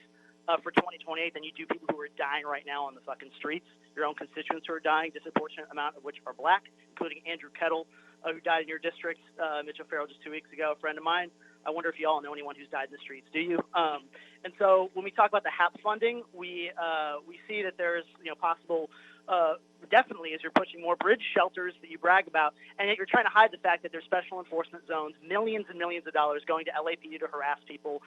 for 2028 than you do people who are dying right now on the fucking streets. Your own constituents who are dying, disproportionate amount of which are black, including Andrew Kettle, who died in your district, Mitch O'Farrell just 2 weeks ago, a friend of mine. I wonder if you all know anyone who's died in the streets. Do you? And so when we talk about the Hap funding, we see that there's possible. Definitely, as you're pushing more bridge shelters that you brag about, and yet you're trying to hide the fact that there's special enforcement zones, millions and millions of dollars going to LAPD to harass people.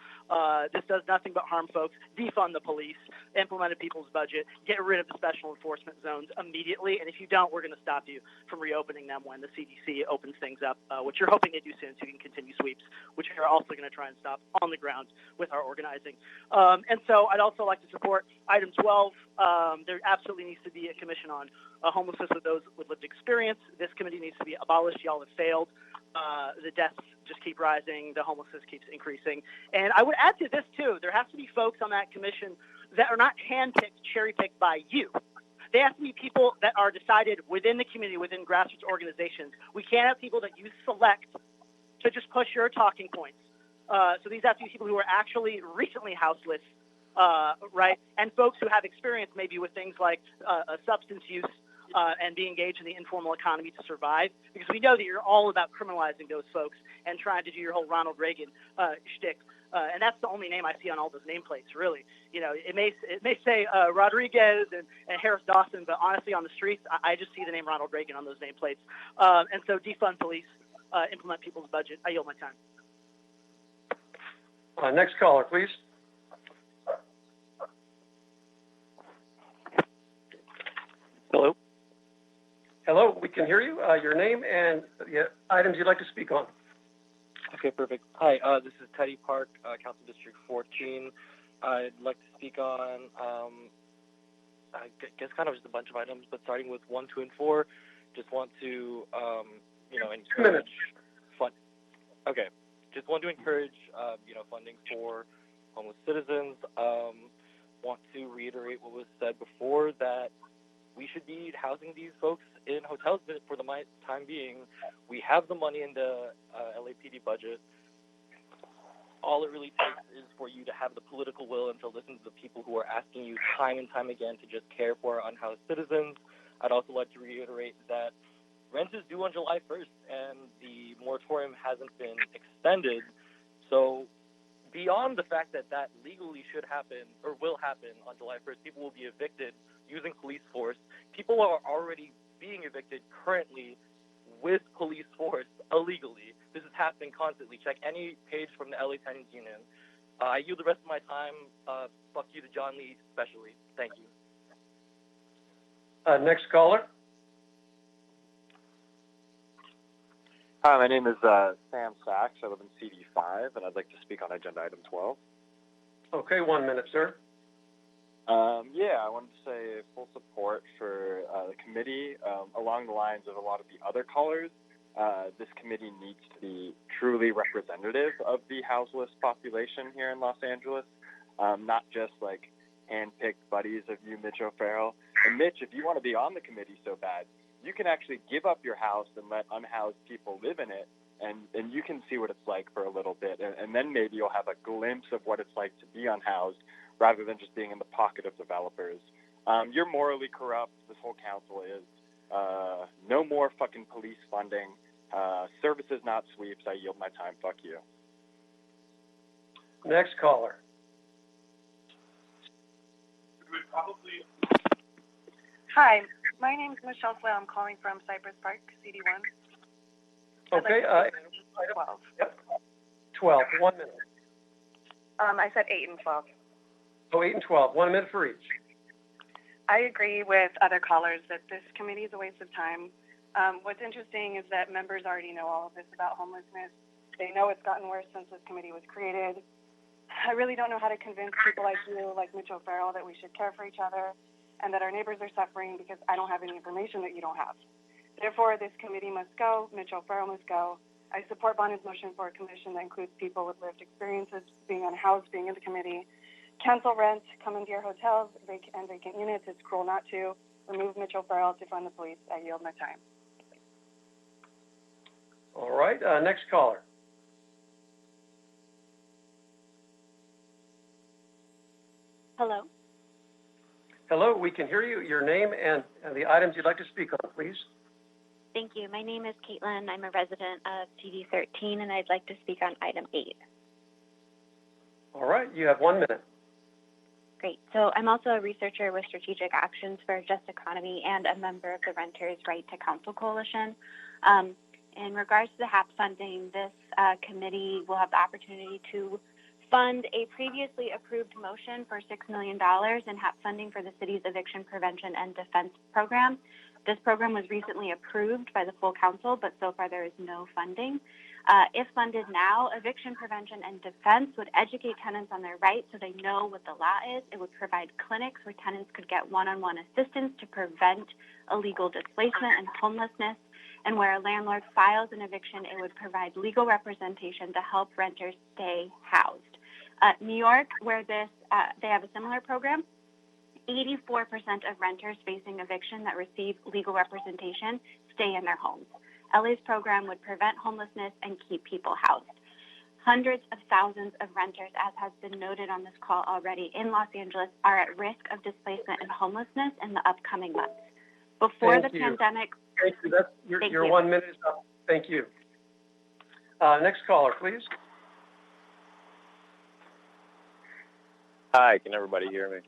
This does nothing but harm folks. Defund the police, implement a people's budget, get rid of the special enforcement zones immediately, and if you don't, we're going to stop you from reopening them when the CDC opens things up, which you're hoping to do soon so you can continue sweeps, which you're also going to try and stop on the ground with our organizing. And so I'd also like to support item 12. There absolutely needs to be a commission on homelessness with those with lived experience. This committee needs to be abolished. Y'all have failed. The deaths just keep rising. The homelessness keeps increasing. And I would add to this, too. There has to be folks on that commission that are not handpicked, cherry-picked by you. They have to be people that are decided within the community, within grassroots organizations. We can't have people that you select to just push your talking points. So these have to be people who are actually recently houseless, right? And folks who have experience maybe with things like substance use and be engaged in the informal economy to survive, because we know that you're all about criminalizing those folks and trying to do your whole Ronald Reagan shtick. And that's the only name I see on all those nameplates, really. It may say Rodriguez and Harris Dawson, but honestly, on the streets, I just see the name Ronald Reagan on those nameplates. And so defund police, implement people's budget. I yield my time. Next caller, please. Hello. Hello, we can hear you. Your name and the items you'd like to speak on. Okay, perfect. Hi, this is Teddy Park, Council District 14. I'd like to speak on, I guess kind of just a bunch of items, but starting with 1, 2, and 4, just want to, encourage fund. Okay, just want to encourage, funding for homeless citizens. Want to reiterate what was said before, that we should be housing these folks in hotels for the time being. We have the money in the LAPD budget. All it really takes is for you to have the political will and to listen to the people who are asking you time and time again to just care for our unhoused citizens. I'd also like to reiterate that rent is due on July 1st, and the moratorium hasn't been extended. So beyond the fact that that legally should happen or will happen on July 1st, people will be evicted using police force. People are already being evicted currently with police force illegally. This is happening constantly. Check any page from the LA Tenants Union. I yield the rest of my time. Fuck you to John Lee especially. Thank you. Next caller. Hi, my name is Sam Sachs. I live in CD5, and I'd like to speak on agenda item 12. Okay, 1 minute, sir. I wanted to say full support for the committee. Along the lines of a lot of the other callers, this committee needs to be truly representative of the houseless population here in Los Angeles, not just like hand-picked buddies of you, Mitch O'Farrell. And Mitch, if you want to be on the committee so bad, you can actually give up your house and let unhoused people live in it, and you can see what it's like for a little bit, and then maybe you'll have a glimpse of what it's like to be unhoused rather than just being in the pocket of developers. You're morally corrupt. This whole council is. No more fucking police funding. Services, not sweeps. I yield my time. Fuck you. Next caller. Hi, my name is Michelle Slay. I'm calling from Cypress Park, CD1. Okay. 12. Yep. 12. 1 minute. I said 8 and 12. So 8 and 12. 1 minute for each. I agree with other callers that this committee is a waste of time. What's interesting is that members already know all of this about homelessness. They know it's gotten worse since this committee was created. I really don't know how to convince people like you, like Mitch O'Farrell, that we should care for each other and that our neighbors are suffering because I don't have any information that you don't have. Therefore, this committee must go. Mitch O'Farrell must go. I support Bonner's motion for a commission that includes people with lived experiences, being unhoused, being in the committee. Cancel rent, come into your hotels and vacant units. It's cruel not to. Remove Mitch O'Farrell, defund the police. I yield my time. All right. Next caller. Hello. Hello, we can hear you. Your name and the items you'd like to speak on, please. Thank you. My name is Caitlin. I'm a resident of TV 13, and I'd like to speak on item 8. All right, you have 1 minute. Great. So I'm also a researcher with Strategic Actions for a Just Economy and a member of the Renters' Right to Counsel Coalition. In regards to the Hap Funding, this committee will have the opportunity to fund a previously approved motion for $6 million in Hap Funding for the city's Eviction Prevention and Defense Program. This program was recently approved by the full council, but so far there is no funding. If funded now, eviction prevention and defense would educate tenants on their rights so they know what the law is. It would provide clinics where tenants could get one-on-one assistance to prevent illegal displacement and homelessness. And where a landlord files an eviction, it would provide legal representation to help renters stay housed. New York, where they have a similar program, 84% of renters facing eviction that receive legal representation stay in their homes. LA's program would prevent homelessness and keep people housed. Hundreds of thousands of renters, as has been noted on this call already, in Los Angeles are at risk of displacement and homelessness in the upcoming months. Before the pandemic... Thank you. Your 1 minute is up. Thank you. Next caller, please. Hi, can everybody hear me?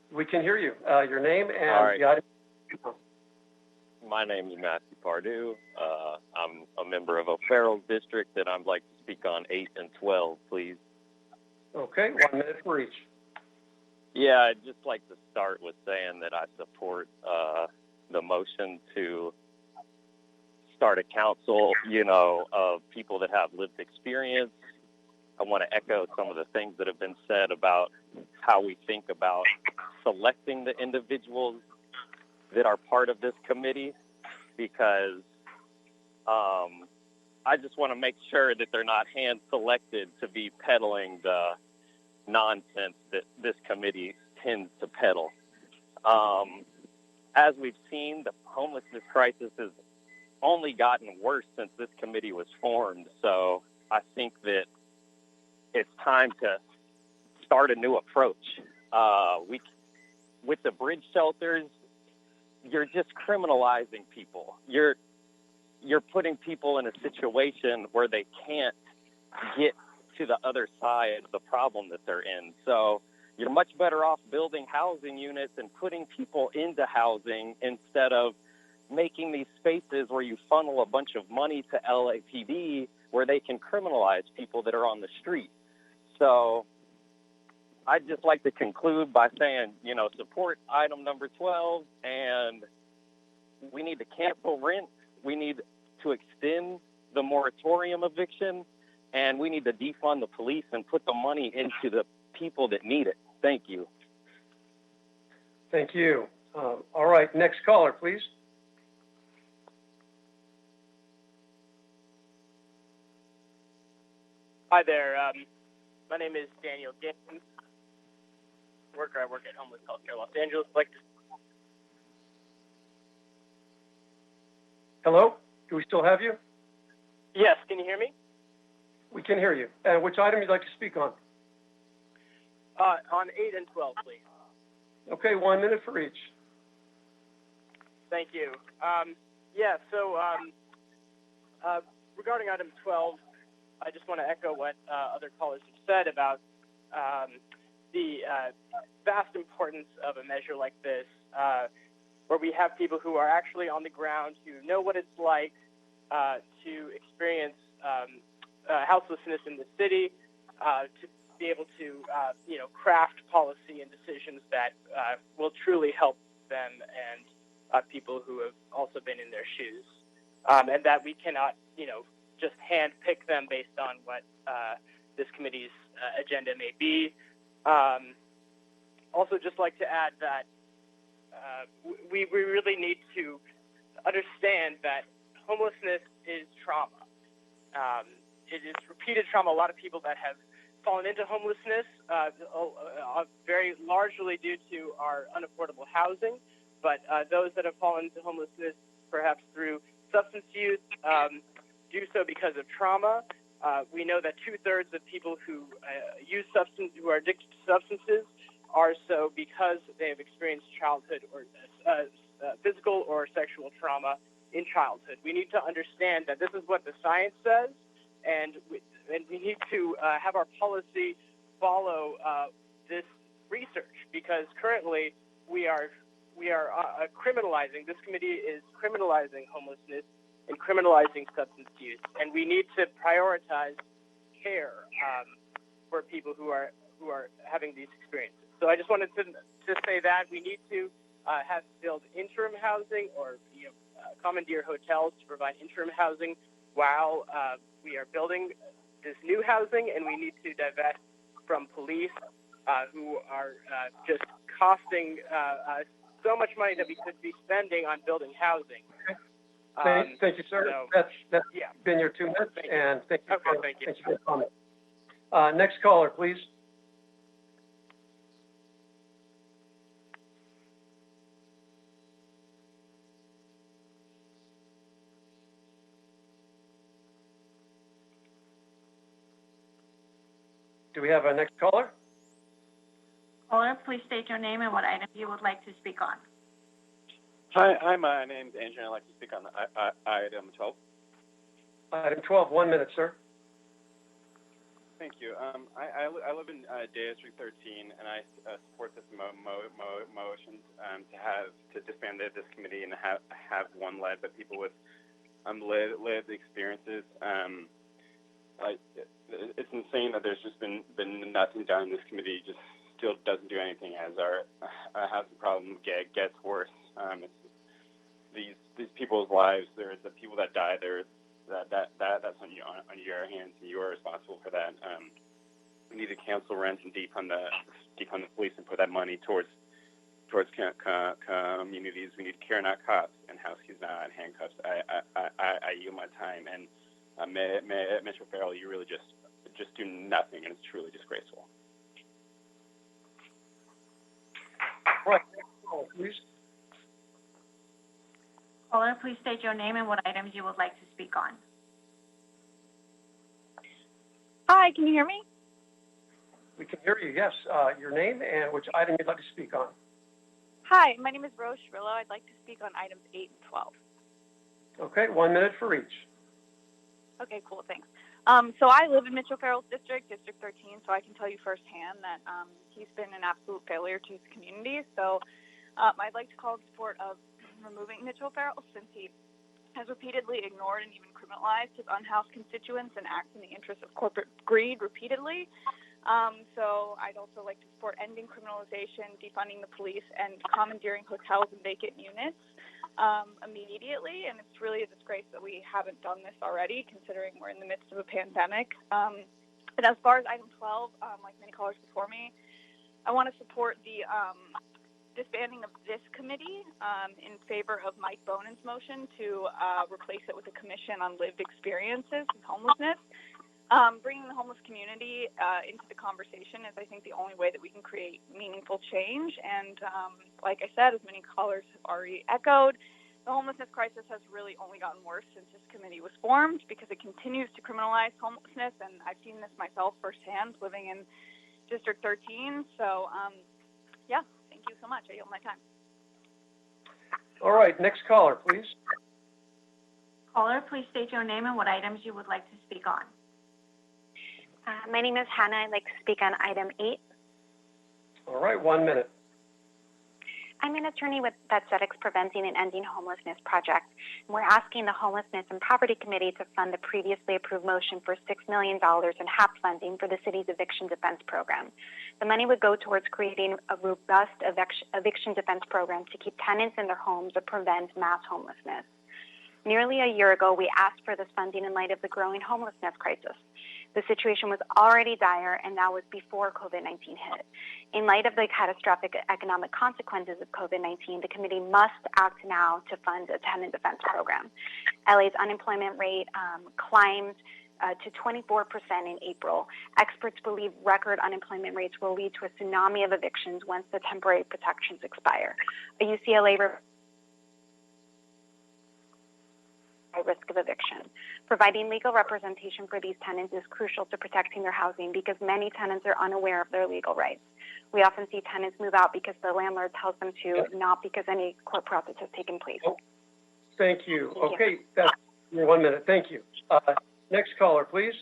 We can hear you. Your name and the item. My name is Matthew Pardue. I'm a member of O'Farrell's district, and I'd like to speak on 8 and 12, please. Okay, 1 minute for each. Yeah, I'd just like to start with saying that I support the motion to start a council, of people that have lived experience. I want to echo some of the things that have been said about how we think about selecting the individuals that are part of this committee, because I just want to make sure that they're not hand-selected to be peddling the nonsense that this committee tends to peddle. As we've seen, the homelessness crisis has only gotten worse since this committee was formed, so I think that it's time to start a new approach. With the bridge shelters, you're just criminalizing people. You're putting people in a situation where they can't get to the other side of the problem that they're in. So you're much better off building housing units and putting people into housing instead of making these spaces where you funnel a bunch of money to LAPD where they can criminalize people that are on the street. So I'd just like to conclude by saying, support item number 12, and we need to cancel rent. We need to extend the moratorium eviction, and we need to defund the police and put the money into the people that need it. Thank you. Thank you. All right, next caller, please. Hi there. My name is Daniel James. I work at Homeless Healthcare Los Angeles. Hello? Do we still have you? Yes, can you hear me? We can hear you. And which item you'd like to speak on? On 8 and 12, please. Okay, 1 minute for each. Thank you. Regarding item 12, I just want to echo what other callers have said about the vast importance of a measure like this, where we have people who are actually on the ground, who know what it's like to experience houselessness in the city, to be able to, craft policy and decisions that will truly help them and people who have also been in their shoes, and that we cannot, just hand pick them based on what this committee's agenda may be. Also, just like to add that we really need to understand that homelessness is trauma. It is repeated trauma. A lot of people that have fallen into homelessness, very largely due to our unaffordable housing, but those that have fallen into homelessness perhaps through substance use do so because of trauma. We know that 2/3 of people who who are addicted to substances are so because they have experienced childhood or physical or sexual trauma in childhood. We need to understand that this is what the science says, and we need to have our policy follow this research, because currently we are criminalizing. This committee is criminalizing homelessness and criminalizing substance use, and we need to prioritize care for people who are having these experiences. So I just wanted to say that we need to have build interim housing or commandeer hotels to provide interim housing while we are building this new housing, and we need to divest from police who are just costing so much money that we could be spending on building housing. Thank you, sir. So, that's been your 2 minutes, and thank you for your comment. Next caller, please. Do we have a next caller? Caller, please state your name and what item you would like to speak on. Hi, my name's Andrew, and I'd like to speak on item 12. Item 12, 1 minute, sir. Thank you. I live in District 13, and I support this motion to disband this committee and have one led by people with lived experiences. It's insane that there's just been nothing done. This committee just still doesn't do anything as our housing problem gets worse. It's these people's lives. There's the people that die. That's on your hands, and you are responsible for that. We need to cancel rent and defund the police and put that money towards communities. We need care, not cops, and house keys, not handcuffs. I yield my time, and Mr. Farrell, you really just do nothing, and it's truly disgraceful. Right, please. Caller, please state your name and what items you would like to speak on. Hi, can you hear me? We can hear you, yes. Your name and which item you'd like to speak on. Hi, my name is Rose Shrillo. I'd like to speak on items 8 and 12. Okay, 1 minute for each. Okay, cool, thanks. So I live in Mitchell Farrell's district, District 13, so I can tell you firsthand that he's been an absolute failure to his community. So I'd like to call in support of removing Mitchell Farrell, since he has repeatedly ignored and even criminalized his unhoused constituents and acts in the interest of corporate greed repeatedly. So I'd also like to support ending criminalization, defunding the police, and commandeering hotels and vacant units immediately. And it's really a disgrace that we haven't done this already, considering we're in the midst of a pandemic. And as far as item 12, like many callers before me, I want to support the disbanding of this committee in favor of Mike Bonin's motion to replace it with a commission on lived experiences with homelessness. Bringing the homeless community into the conversation is, I think, the only way that we can create meaningful change. And like I said, as many callers have already echoed, the homelessness crisis has really only gotten worse since this committee was formed, because it continues to criminalize homelessness. And I've seen this myself firsthand living in District 13. So, yeah, thank you so much. I yield my time. All right, next caller, please. Caller, please state your name and what items you would like to speak on. My name is Hannah. I'd like to speak on item 8. All right, 1 minute. I'm an attorney with the Aesthetics Preventing and Ending Homelessness Project. And we're asking the Homelessness and Poverty Committee to fund the previously approved motion for $6 million in Hap Funding for the city's eviction defense program. The money would go towards creating a robust eviction defense program to keep tenants in their homes or prevent mass homelessness. Nearly a year ago, we asked for this funding in light of the growing homelessness crisis. The situation was already dire, and that was before COVID-19 hit. In light of the catastrophic economic consequences of COVID-19, the committee must act now to fund a tenant defense program. LA's unemployment rate climbed to 24% in April. Experts believe record unemployment rates will lead to a tsunami of evictions once the temporary protections expire. A UCLA risk of eviction. Providing legal representation for these tenants is crucial to protecting their housing because many tenants are unaware of their legal rights. We often see tenants move out because the landlord tells them to, not because any court process has taken place. Thank you. Thank okay, you. that's 1 minute. Thank you. Next caller, please.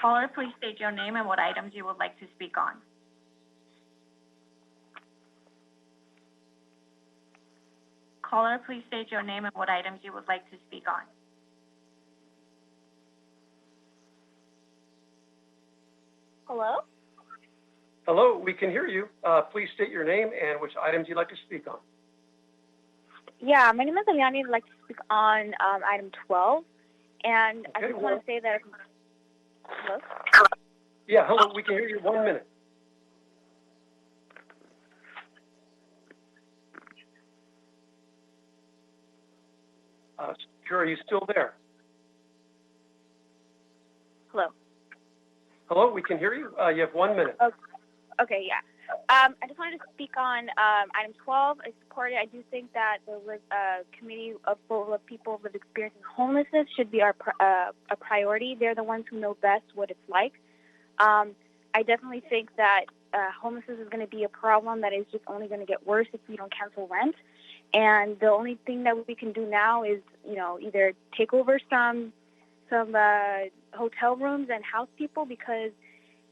Caller, please state your name and what items you would like to speak on. Caller, please state your name and what items you would like to speak on. Hello? Hello, we can hear you. Please state your name and which items you'd like to speak on. Yeah, my name is Eliani. I'd like to speak on item 12. And I just want to say that... Hello? Yeah, hello, we can hear you. 1 minute. Sure, are you still there? Hello? Hello, we can hear you. You have 1 minute. Okay, yeah. I just wanted to speak on item 12. I support it. I do think that the committee full of people with experience in homelessness should be a priority. They're the ones who know best what it's like. I definitely think that homelessness is going to be a problem that is just only going to get worse if we don't cancel rent. And the only thing that we can do now is, either take over some hotel rooms and house people because,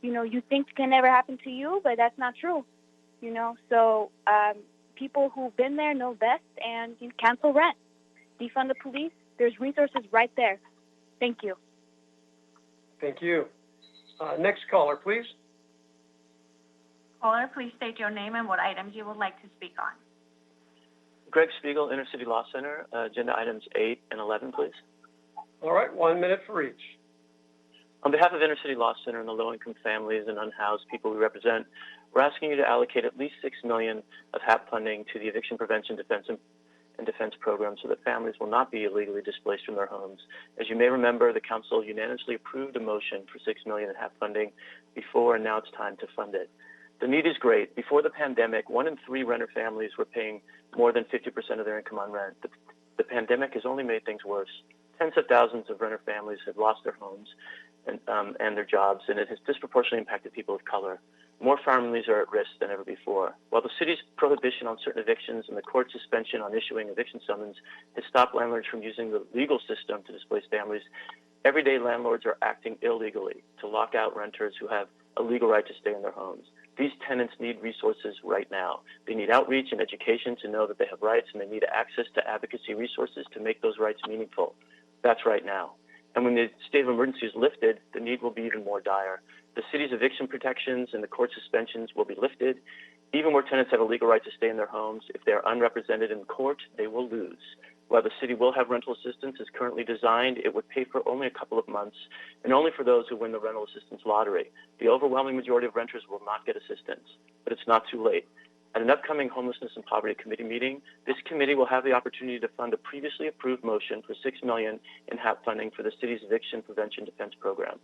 you think it can never happen to you, but that's not true, So people who've been there know best and cancel rent, defund the police. There's resources right there. Thank you. Thank you. Next caller, please. Caller, please state your name and what items you would like to speak on. Greg Spiegel, Inner City Law Center, agenda items 8 and 11, please. All right, 1 minute for each. On behalf of Inner City Law Center and the low-income families and unhoused people we represent, we're asking you to allocate at least $6 million of Hap funding to the eviction prevention, defense program so that families will not be illegally displaced from their homes. As you may remember, the council unanimously approved a motion for $6 million in Hap funding before, and now it's time to fund it. The need is great. Before the pandemic, 1 in 3 renter families were paying more than 50% of their income on rent. The pandemic has only made things worse. Tens of thousands of renter families have lost their homes and their jobs, and it has disproportionately impacted people of color. More families are at risk than ever before. While the city's prohibition on certain evictions and the court suspension on issuing eviction summons has stopped landlords from using the legal system to displace families, everyday landlords are acting illegally to lock out renters who have a legal right to stay in their homes. These tenants need resources right now. They need outreach and education to know that they have rights, and they need access to advocacy resources to make those rights meaningful. That's right now. And when the state of emergency is lifted, the need will be even more dire. The city's eviction protections and the court suspensions will be lifted. Even where tenants have a legal right to stay in their homes, if they are unrepresented in court, they will lose. While the city will have rental assistance as currently designed, it would pay for only a couple of months, and only for those who win the rental assistance lottery. The overwhelming majority of renters will not get assistance, but it's not too late. At an upcoming Homelessness and Poverty Committee meeting, this committee will have the opportunity to fund a previously approved motion for $6 million in Hap funding for the city's eviction prevention defense program.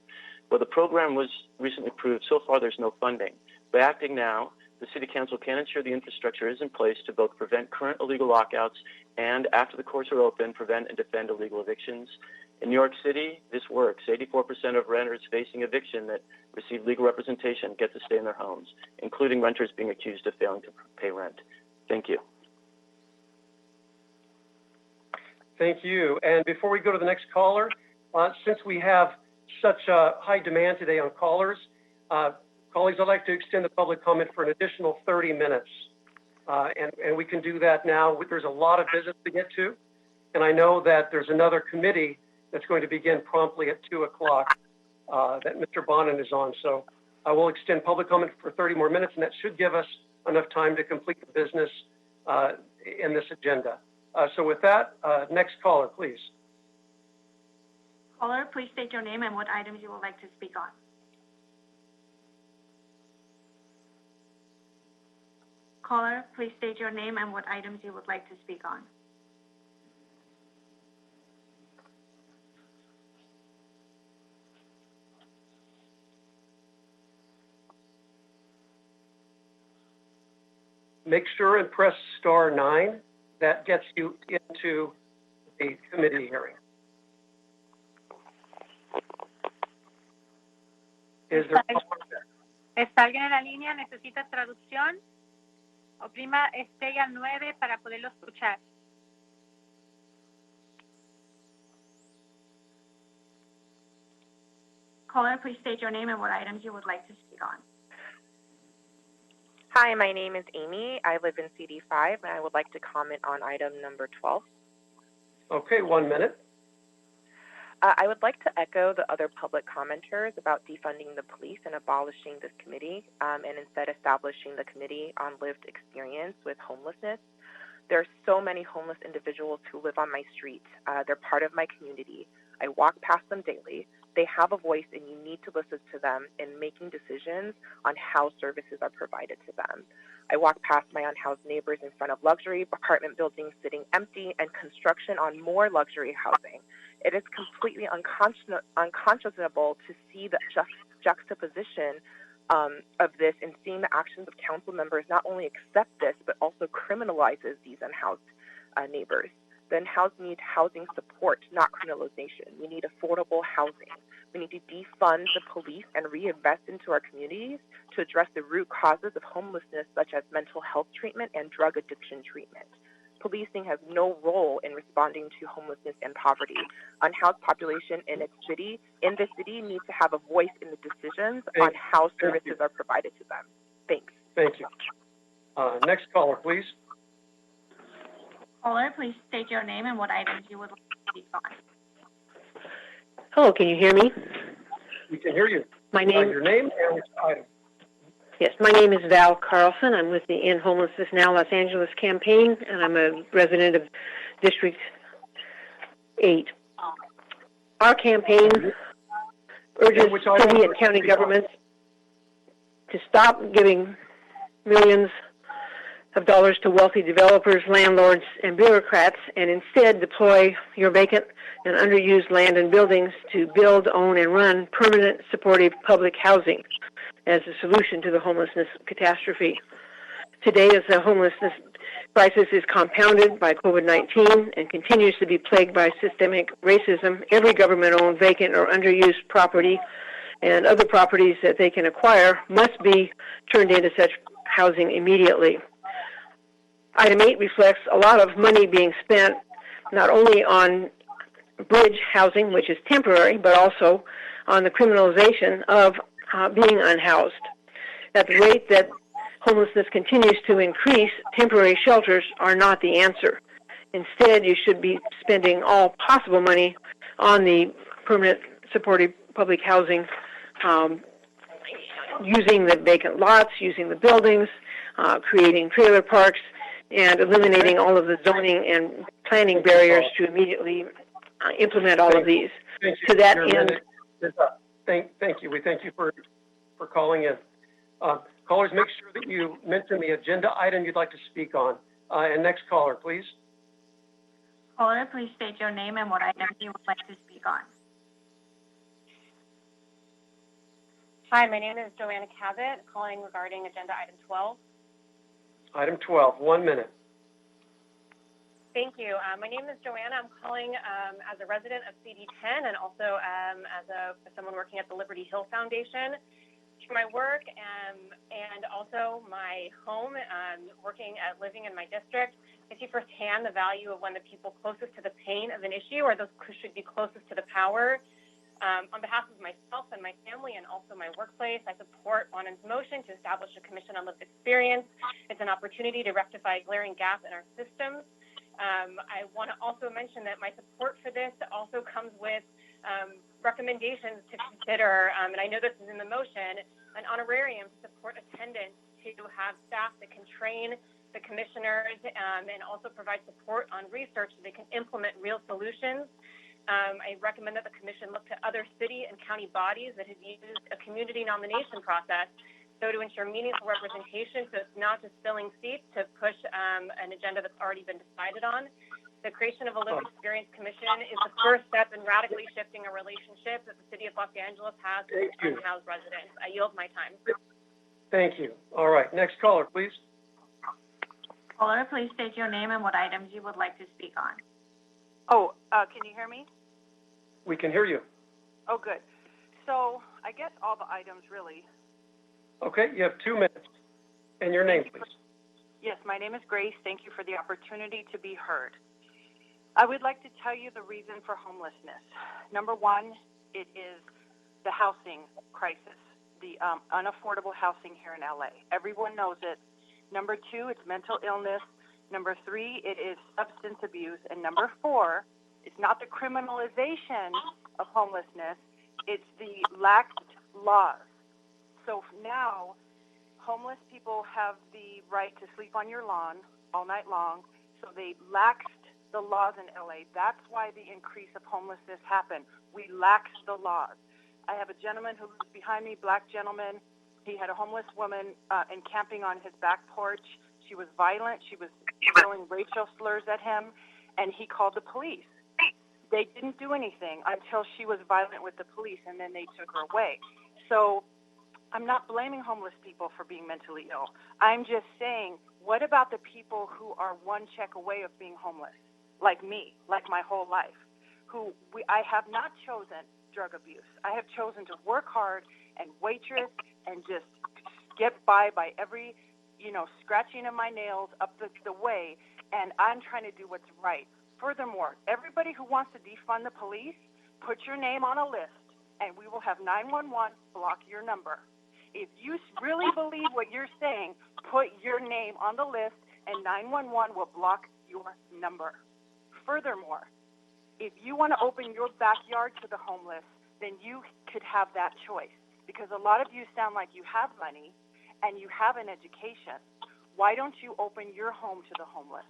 While the program was recently approved, so far there's no funding. By acting now, the City Council can ensure the infrastructure is in place to both prevent current illegal lockouts and, after the courts are open, prevent and defend illegal evictions. In New York City, this works. 84% of renters facing eviction that receive legal representation get to stay in their homes, including renters being accused of failing to pay rent. Thank you. Thank you. And before we go to the next caller, since we have such a high demand today on callers, colleagues, I'd like to extend the public comment for an additional 30 minutes. And we can do that now. There's a lot of business to get to. And I know that there's another committee that's going to begin promptly at 2 o'clock that Mr. Bonin is on. So I will extend public comment for 30 more minutes, and that should give us enough time to complete the business in this agenda. So with that, next caller, please. Caller, please state your name and what items you would like to speak on. Caller, please state your name and what items you would like to speak on. Make sure and press *9. That gets you into the committee hearing. Is there ¿Está alguien en la línea? ¿Necesita traducción? Oprima estrella 9 para poderlo escuchar. Caller, please state your name and what items you would like to speak on. Hi, my name is Amy. I live in CD5, and I would like to comment on item number 12. Okay, 1 minute. I would like to echo the other public commenters about defunding the police and abolishing this committee, and instead establishing the Committee on Lived Experience with Homelessness. There are so many homeless individuals who live on my street. They're part of my community. I walk past them daily. They have a voice, and you need to listen to them in making decisions on how services are provided to them. I walk past my unhoused neighbors in front of luxury apartment buildings sitting empty and construction on more luxury housing. It is completely unconscionable to see the juxtaposition of this, and seeing the actions of council members not only accept this, but also criminalizes these unhoused neighbors. The unhoused need housing support, not criminalization. We need affordable housing. We need to defund the police and reinvest into our communities to address the root causes of homelessness, such as mental health treatment and drug addiction treatment. Policing has no role in responding to homelessness and poverty. Unhoused population in the city needs to have a voice in the decisions on how services are provided to them. Thanks. Thank you. Next caller, please. Caller, please state your name and what items you would like to speak on. Hello, can you hear me? We can hear you. My name. Your name and which item? Yes, my name is Val Carlson. I'm with the End Homelessness Now Los Angeles campaign, and I'm a resident of District 8. Our campaign urges city and county governments to stop giving millions of dollars to wealthy developers, landlords, and bureaucrats, and instead deploy your vacant and underused land and buildings to build, own, and run permanent, supportive public housing as a solution to the homelessness catastrophe. Today, as the homelessness crisis is compounded by COVID-19 and continues to be plagued by systemic racism, every government-owned vacant or underused property and other properties that they can acquire must be turned into such housing immediately. Item 8 reflects a lot of money being spent not only on bridge housing, which is temporary, but also on the criminalization of being unhoused. At the rate that homelessness continues to increase, temporary shelters are not the answer. Instead, you should be spending all possible money on the permanent supportive public housing, using the vacant lots, using the buildings, creating trailer parks, and eliminating all of the zoning and planning barriers to immediately implement all of these. To that end, thank you. We thank you for calling in. Callers, make sure that you mention the agenda item you'd like to speak on. And next caller, please. Caller, please state your name and what item you would like to speak on. Hi, my name is Joanna Cabot, calling regarding agenda item 12. Item 12, 1 minute. Thank you. My name is Joanna. I'm calling as a resident of CD10 and also as someone working at the Liberty Hill Foundation. For my work and also my home, living in my district, I see firsthand the value of when the people closest to the pain of an issue are those who should be closest to the power. On behalf of myself and my family and also my workplace, I support Juana's motion to establish a Commission on Lived Experience. It's an opportunity to rectify a glaring gap in our systems. I want to also mention that my support for this also comes with recommendations to consider, and I know this is in the motion, an honorarium to support attendance, to have staff that can train the commissioners and also provide support on research so they can implement real solutions. I recommend that the commission look to other city and county bodies that have used a community nomination process so to ensure meaningful representation, so it's not just filling seats to push an agenda that's already been decided on. The creation of a Lived Experience Commission is the first step in radically shifting a relationship that the city of Los Angeles has with unhoused residents. I yield my time. Thank you. All right, next caller, please. Caller, please state your name and what items you would like to speak on. Oh, can you hear me? We can hear you. Oh, good. So I guess all the items really. Okay, you have 2 minutes. And your name, please. Yes, my name is Grace. Thank you for the opportunity to be heard. I would like to tell you the reason for homelessness. Number one, it is the housing crisis, the unaffordable housing here in LA. Everyone knows it. Number two, it's mental illness. Number three, it is substance abuse. And number four, it's not the criminalization of homelessness, it's the lax laws. So now, homeless people have the right to sleep on your lawn all night long, so they laxed the laws in LA. That's why the increase of homelessness happened. We laxed the laws. I have a gentleman who lives behind me, black gentleman. He had a homeless woman encamping on his back porch. She was violent. She was throwing racial slurs at him, and he called the police. They didn't do anything until she was violent with the police, and then they took her away. So I'm not blaming homeless people for being mentally ill. I'm just saying, what about the people who are one check away of being homeless, like me, like my whole life, I have not chosen drug abuse. I have chosen to work hard and waitress and just get by every, scratching of my nails up the way, and I'm trying to do what's right. Furthermore, everybody who wants to defund the police, put your name on a list, and we will have 911 block your number. If you really believe what you're saying, put your name on the list, and 911 will block your number. Furthermore, if you want to open your backyard to the homeless, then you could have that choice, because a lot of you sound like you have money and you have an education. Why don't you open your home to the homeless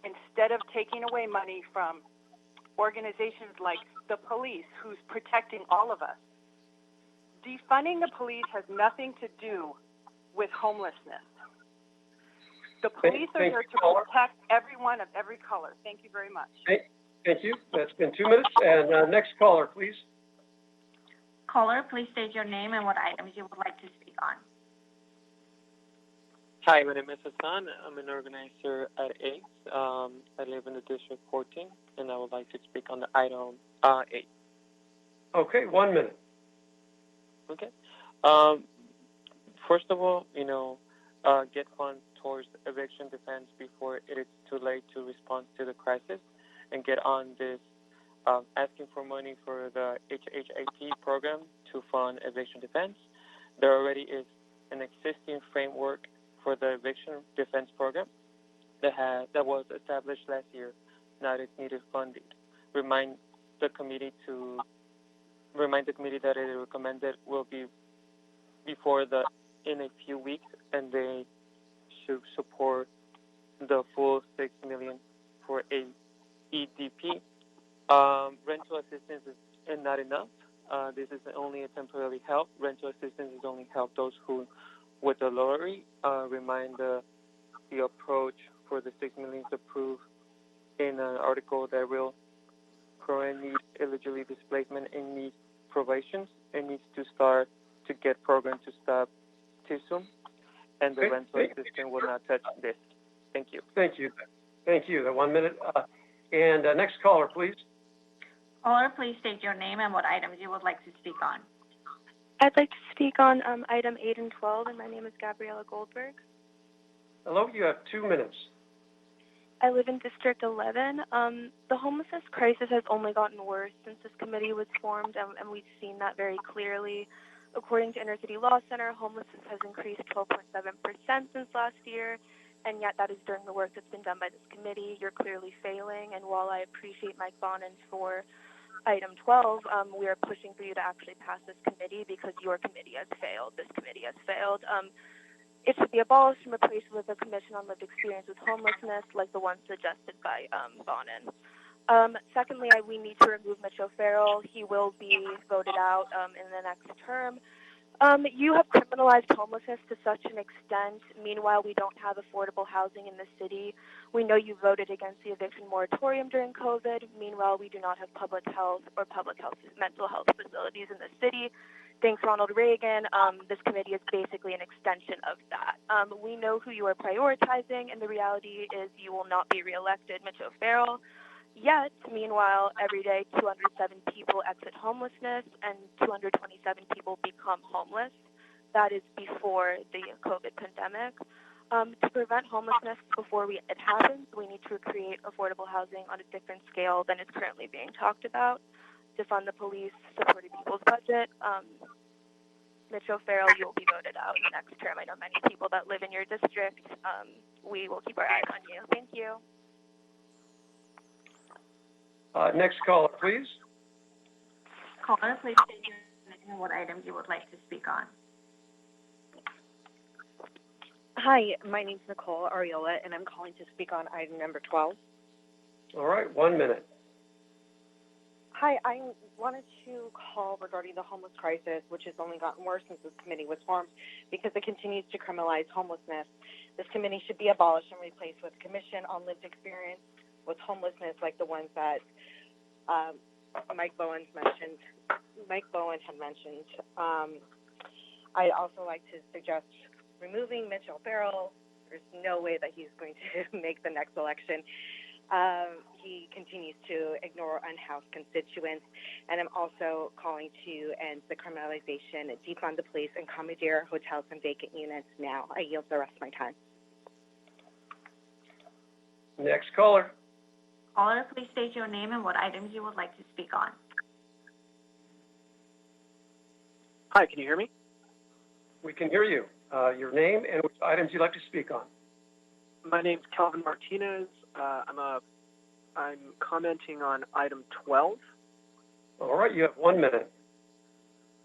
instead of taking away money from organizations like the police, who's protecting all of us? Defunding the police has nothing to do with homelessness. The police are here to protect everyone of every color. Thank you very much. Thank you. That's been 2 minutes. And next caller, please. Caller, please state your name and what items you would like to speak on. Hi, my name is Hassan. I'm an organizer at ACE. I live in the District 14, and I would like to speak on the item 8. Okay, 1 minute. Okay. First of all, get funds towards eviction defense before it is too late to respond to the crisis, and get on this asking for money for the HHAP program to fund eviction defense. There already is an existing framework for the eviction defense program that was established last year. Now it needed funding. Remind the committee that it recommended will be in a few weeks, and they should support the full $6 million for a EDP. Rental assistance is not enough. This is only a temporary help. Rental assistance is only help those who with the lottery. Remind the approach for the $6 million approved in an article that will currently need eligibility displacement and need probations. It needs to start to get programs to stop too soon, and the rental assistance will not touch this. Thank you. Thank you. Thank you. 1 minute. And next caller, please. Caller, please state your name and what items you would like to speak on. I'd like to speak on item 8 and 12, and my name is Gabriella Goldberg. Hello, you have 2 minutes. I live in District 11. The homelessness crisis has only gotten worse since this committee was formed, and we've seen that very clearly. According to Inner City Law Center, homelessness has increased 12.7% since last year, and yet that is during the work that's been done by this committee. You're clearly failing, and while I appreciate Mike Bonin for item 12, we are pushing for you to actually pass this committee because your committee has failed. This committee has failed. It should be abolished and replaced with a commission on lived experience with homelessness, like the one suggested by Bonin. Secondly, we need to remove Mitch O'Farrell. He will be voted out in the next term. You have criminalized homelessness to such an extent. Meanwhile, we don't have affordable housing in the city. We know you voted against the eviction moratorium during COVID. Meanwhile, we do not have public health or mental health facilities in the city. Thanks, Ronald Reagan. This committee is basically an extension of that. We know who you are prioritizing, and the reality is you will not be reelected. Mitch O'Farrell, Yet, meanwhile, every day 207 people exit homelessness and 227 people become homeless. That is before the COVID pandemic. To prevent homelessness before it happens, we need to create affordable housing on a different scale than is currently being talked about. To fund the police, supporting people's budget. Mitch O'Farrell, you will be voted out in the next term. I know many people that live in your district. We will keep our eyes on you. Thank you. Next caller, please. Caller, please state your name and what items you would like to speak on. Hi, my name is Nicole Ariola, and I'm calling to speak on item number 12. All right, 1 minute. Hi, I wanted to call regarding the homeless crisis, which has only gotten worse since this committee was formed because it continues to criminalize homelessness. This committee should be abolished and replaced with a commission on lived experience with homelessness, like the ones that Mike Bowen had mentioned. I'd also like to suggest removing Mitch O'Farrell. There's no way that he's going to make the next election. He continues to ignore unhoused constituents, and I'm also calling to end the criminalization, defund the police, and commandeer hotels and vacant units now. I yield the rest of my time. Next caller. Caller, please state your name and what items you would like to speak on. Hi, can you hear me? We can hear you. Your name and which items you'd like to speak on. My name's Calvin Martinez. I'm commenting on item 12. All right, you have 1 minute.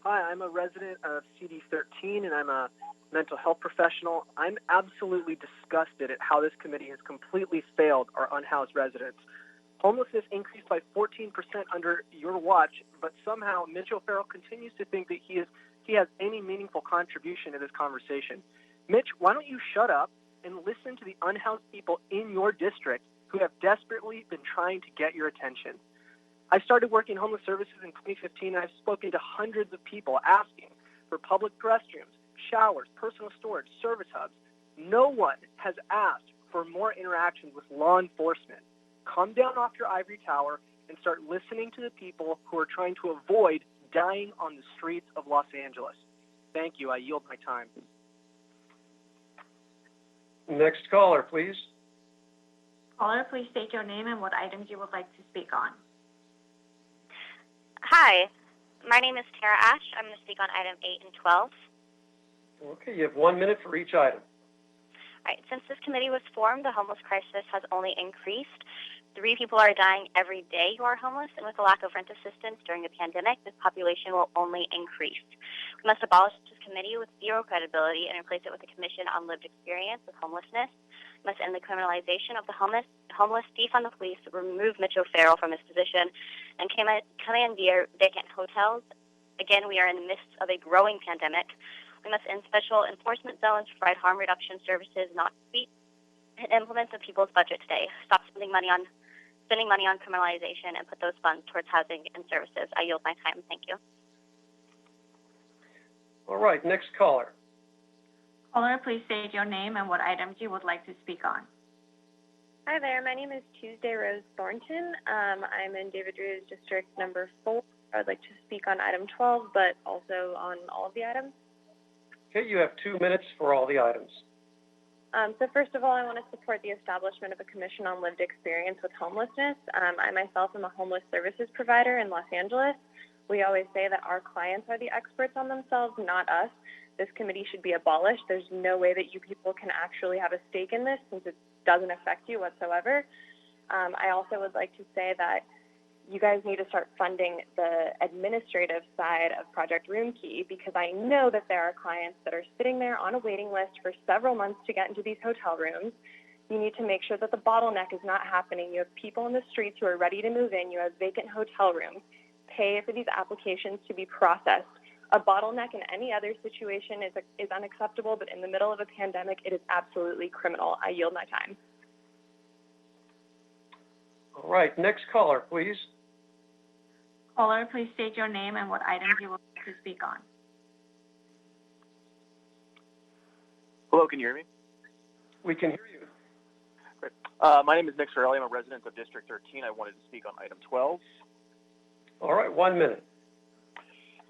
Hi, I'm a resident of CD13, and I'm a mental health professional. I'm absolutely disgusted at how this committee has completely failed our unhoused residents. Homelessness increased by 14% under your watch, but somehow Mitch O'Farrell continues to think that he has any meaningful contribution to this conversation. Mitch, why don't you shut up and listen to the unhoused people in your district who have desperately been trying to get your attention. I started working homeless services in 2015, and I've spoken to hundreds of people asking for public restrooms, showers, personal storage, service hubs. No one has asked for more interactions with law enforcement. Come down off your ivory tower and start listening to the people who are trying to avoid dying on the streets of Los Angeles. Thank you. I yield my time. Next caller, please. Caller, please state your name and what items you would like to speak on. Hi, my name is Tara Ash. I'm going to speak on item 8 and 12. Okay, you have 1 minute for each item. All right, since this committee was formed, the homeless crisis has only increased. 3 people are dying every day who are homeless, and with the lack of rent assistance during the pandemic, this population will only increase. We must abolish this committee with zero credibility and replace it with a commission on lived experience with homelessness. We must end the criminalization of the homeless, defund the police, remove Mitch O'Farrell from his position, and commandeer vacant hotels. Again, we are in the midst of a growing pandemic. We must end special enforcement zones, provide harm reduction services, not feet, and implement the people's budget today. Stop spending money on criminalization and put those funds towards housing and services. I yield my time. Thank you. All right, next caller. Caller, please state your name and what items you would like to speak on. Hi there. My name is Tuesday Rose Thornton. I'm in David Drew's district number 4. I would like to speak on item 12, but also on all of the items. Okay, you have 2 minutes for all the items. So first of all, I want to support the establishment of a commission on lived experience with homelessness. I myself am a homeless services provider in Los Angeles. We always say that our clients are the experts on themselves, not us. This committee should be abolished. There's no way that you people can actually have a stake in this since it doesn't affect you whatsoever. I also would like to say that you guys need to start funding the administrative side of Project Roomkey, because I know that there are clients that are sitting there on a waiting list for several months to get into these hotel rooms. You need to make sure that the bottleneck is not happening. You have people in the streets who are ready to move in. You have vacant hotel rooms. Pay for these applications to be processed. A bottleneck in any other situation is unacceptable, but in the middle of a pandemic, it is absolutely criminal. I yield my time. All right, next caller, please. Caller, please state your name and what items you would like to speak on. Hello, can you hear me? We can hear you. Great. My name is Nick Sorelli. I'm a resident of District 13. I wanted to speak on item 12. All right, 1 minute.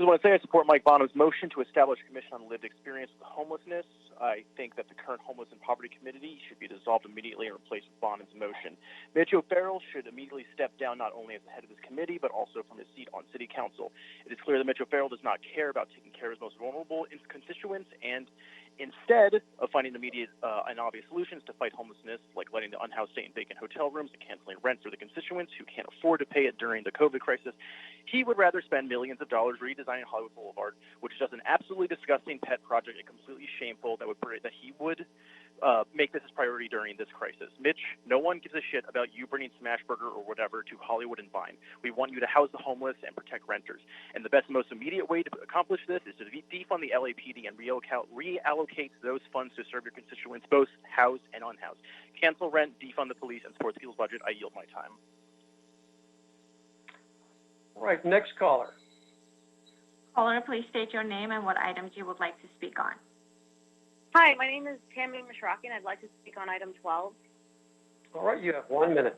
I want to say I support Mike Bonham's motion to establish a commission on lived experience with homelessness. I think that the current Homeless and Poverty Committee should be dissolved immediately and replaced with Bonham's motion. Mitch O'Farrell should immediately step down not only as the head of this committee, but also from his seat on City Council. It is clear that Mitch O'Farrell does not care about taking care of his most vulnerable constituents, and instead of finding immediate and obvious solutions to fight homelessness, like letting the unhoused stay in vacant hotel rooms and canceling rent for the constituents who can't afford to pay it during the COVID crisis, he would rather spend millions of dollars redesigning Hollywood Boulevard, which is just an absolutely disgusting pet project and completely shameful that he would make this his priority during this crisis. Mitch, no one gives a shit about you bringing Smashburger or whatever to Hollywood and Vine. We want you to house the homeless and protect renters. And the best and most immediate way to accomplish this is to defund the LAPD and reallocate those funds to serve your constituents, both housed and unhoused. Cancel rent, defund the police, and support the people's budget. I yield my time. All right, next caller. Caller, please state your name and what items you would like to speak on. Hi, my name is Tammy Mishrakian. I'd like to speak on item 12. All right, you have 1 minute.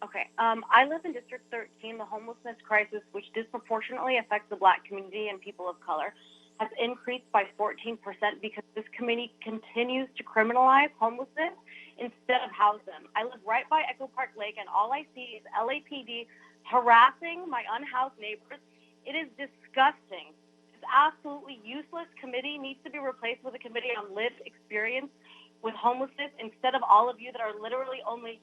Okay. I live in District 13. The homelessness crisis, which disproportionately affects the Black community and people of color, has increased by 14% because this committee continues to criminalize homelessness instead of house them. I live right by Echo Park Lake, and all I see is LAPD harassing my unhoused neighbors. It is disgusting. This absolutely useless committee needs to be replaced with a committee on lived experience with homelessness instead of all of you that are literally only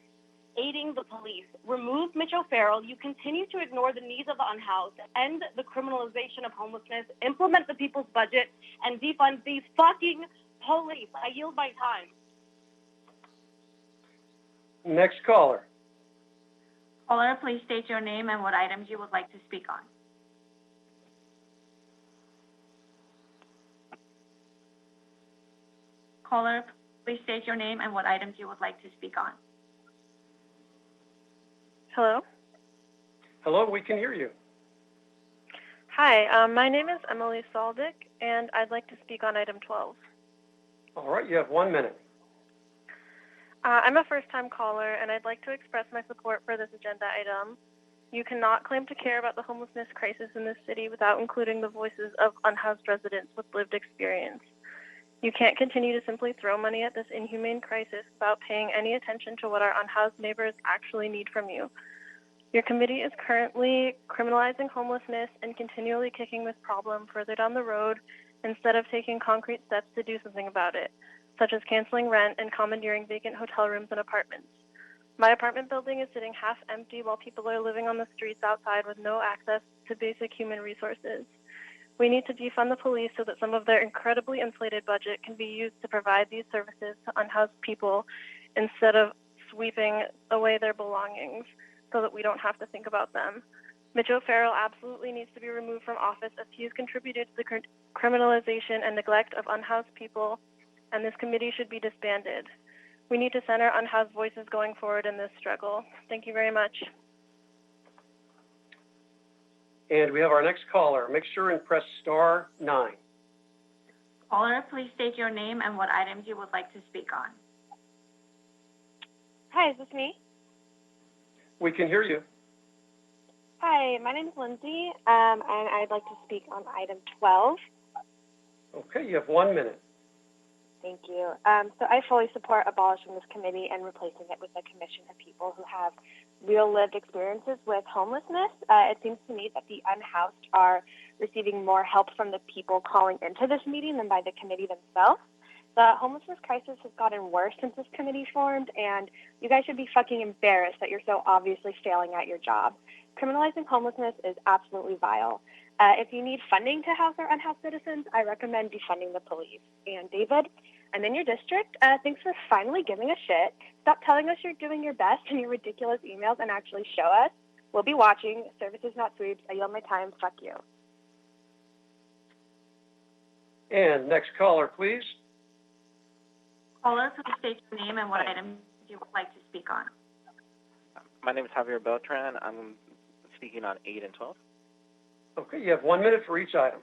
aiding the police. Remove Mitch O'Farrell. You continue to ignore the needs of the unhoused, end the criminalization of homelessness, implement the people's budget, and defund these fucking police. I yield my time. Next caller. Caller, please state your name and what items you would like to speak on. Caller, please state your name and what items you would like to speak on. Hello? Hello, we can hear you. Hi, my name is Emily Saldick, and I'd like to speak on item 12. All right, you have 1 minute. I'm a first-time caller, and I'd like to express my support for this agenda item. You cannot claim to care about the homelessness crisis in this city without including the voices of unhoused residents with lived experience. You can't continue to simply throw money at this inhumane crisis without paying any attention to what our unhoused neighbors actually need from you. Your committee is currently criminalizing homelessness and continually kicking this problem further down the road instead of taking concrete steps to do something about it, such as canceling rent and commandeering vacant hotel rooms and apartments. My apartment building is sitting half empty while people are living on the streets outside with no access to basic human resources. We need to defund the police so that some of their incredibly inflated budget can be used to provide these services to unhoused people instead of sweeping away their belongings so that we don't have to think about them. Mitch O'Farrell absolutely needs to be removed from office as he has contributed to the criminalization and neglect of unhoused people, and this committee should be disbanded. We need to center unhoused voices going forward in this struggle. Thank you very much. And we have our next caller. Make sure and press *9. Caller, please state your name and what items you would like to speak on. Hi, is this me? We can hear you. Hi, my name is Lindsay, and I'd like to speak on item 12. Okay, you have 1 minute. Thank you. So I fully support abolishing this committee and replacing it with a commission of people who have real lived experiences with homelessness. It seems to me that the unhoused are receiving more help from the people calling into this meeting than by the committee themselves. The homelessness crisis has gotten worse since this committee formed, and you guys should be fucking embarrassed that you're so obviously failing at your job. Criminalizing homelessness is absolutely vile. If you need funding to house our unhoused citizens, I recommend defunding the police. And David, I'm in your district. Thanks for finally giving a shit. Stop telling us you're doing your best in your ridiculous emails and actually show us. We'll be watching. Services, not sweeps. I yield my time. Fuck you. And next caller, please. Caller, please state your name and what items you would like to speak on. My name is Javier Beltran. I'm speaking on 8 and 12. Okay, you have 1 minute for each item.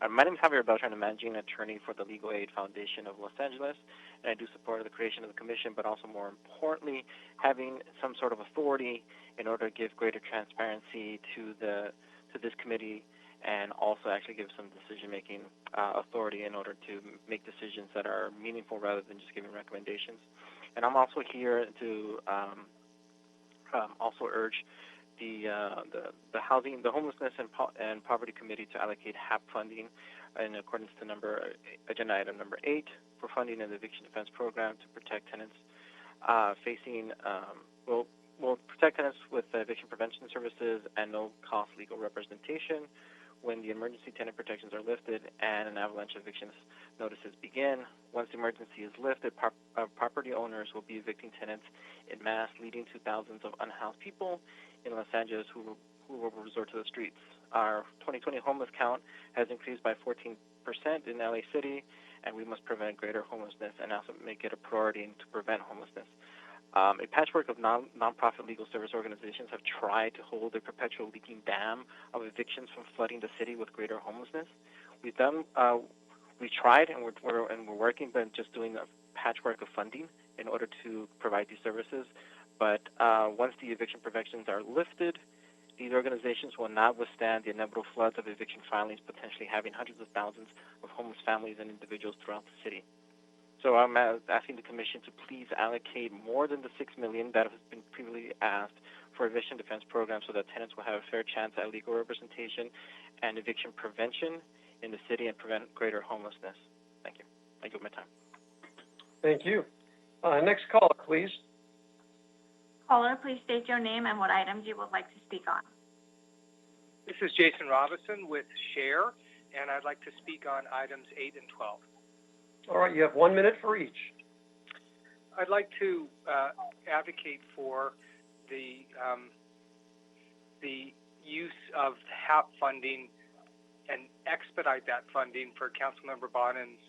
My name is Javier Beltran. I'm managing attorney for the Legal Aid Foundation of Los Angeles, and I do support the creation of the commission, but also more importantly, having some sort of authority in order to give greater transparency to this committee, and also actually give some decision-making authority in order to make decisions that are meaningful rather than just giving recommendations. And I'm also here to also urge the housing, the homelessness and poverty committee to allocate Hap funding in accordance to agenda item number 8 for funding in the eviction defense program to protect tenants will protect tenants with eviction prevention services and no-cost legal representation when the emergency tenant protections are lifted and an avalanche of eviction notices begin. Once the emergency is lifted, property owners will be evicting tenants in mass, leading to thousands of unhoused people in Los Angeles who will resort to the streets. Our 2020 homeless count has increased by 14% in LA City, and we must prevent greater homelessness and also make it a priority to prevent homelessness. A patchwork of nonprofit legal service organizations have tried to hold a perpetual leaking dam of evictions from flooding the city with greater homelessness. We tried, and we're working, but just doing a patchwork of funding in order to provide these services. But once the eviction protections are lifted, these organizations will not withstand the inevitable floods of eviction filings, potentially having hundreds of thousands of homeless families and individuals throughout the city. So I'm asking the Commission to please allocate more than the $6 million that has been previously asked for eviction defense programs so that tenants will have a fair chance at legal representation and eviction prevention in the city and prevent greater homelessness. Thank you. Thank you for my time. Thank you. Next caller, please. Caller, please state your name and what items you would like to speak on. This is Jason Robinson with SHARE, and I'd like to speak on items 8 and 12. All right, you have 1 minute for each. I'd like to advocate for the use of Hap funding and expedite that funding for Councilmember Bonin's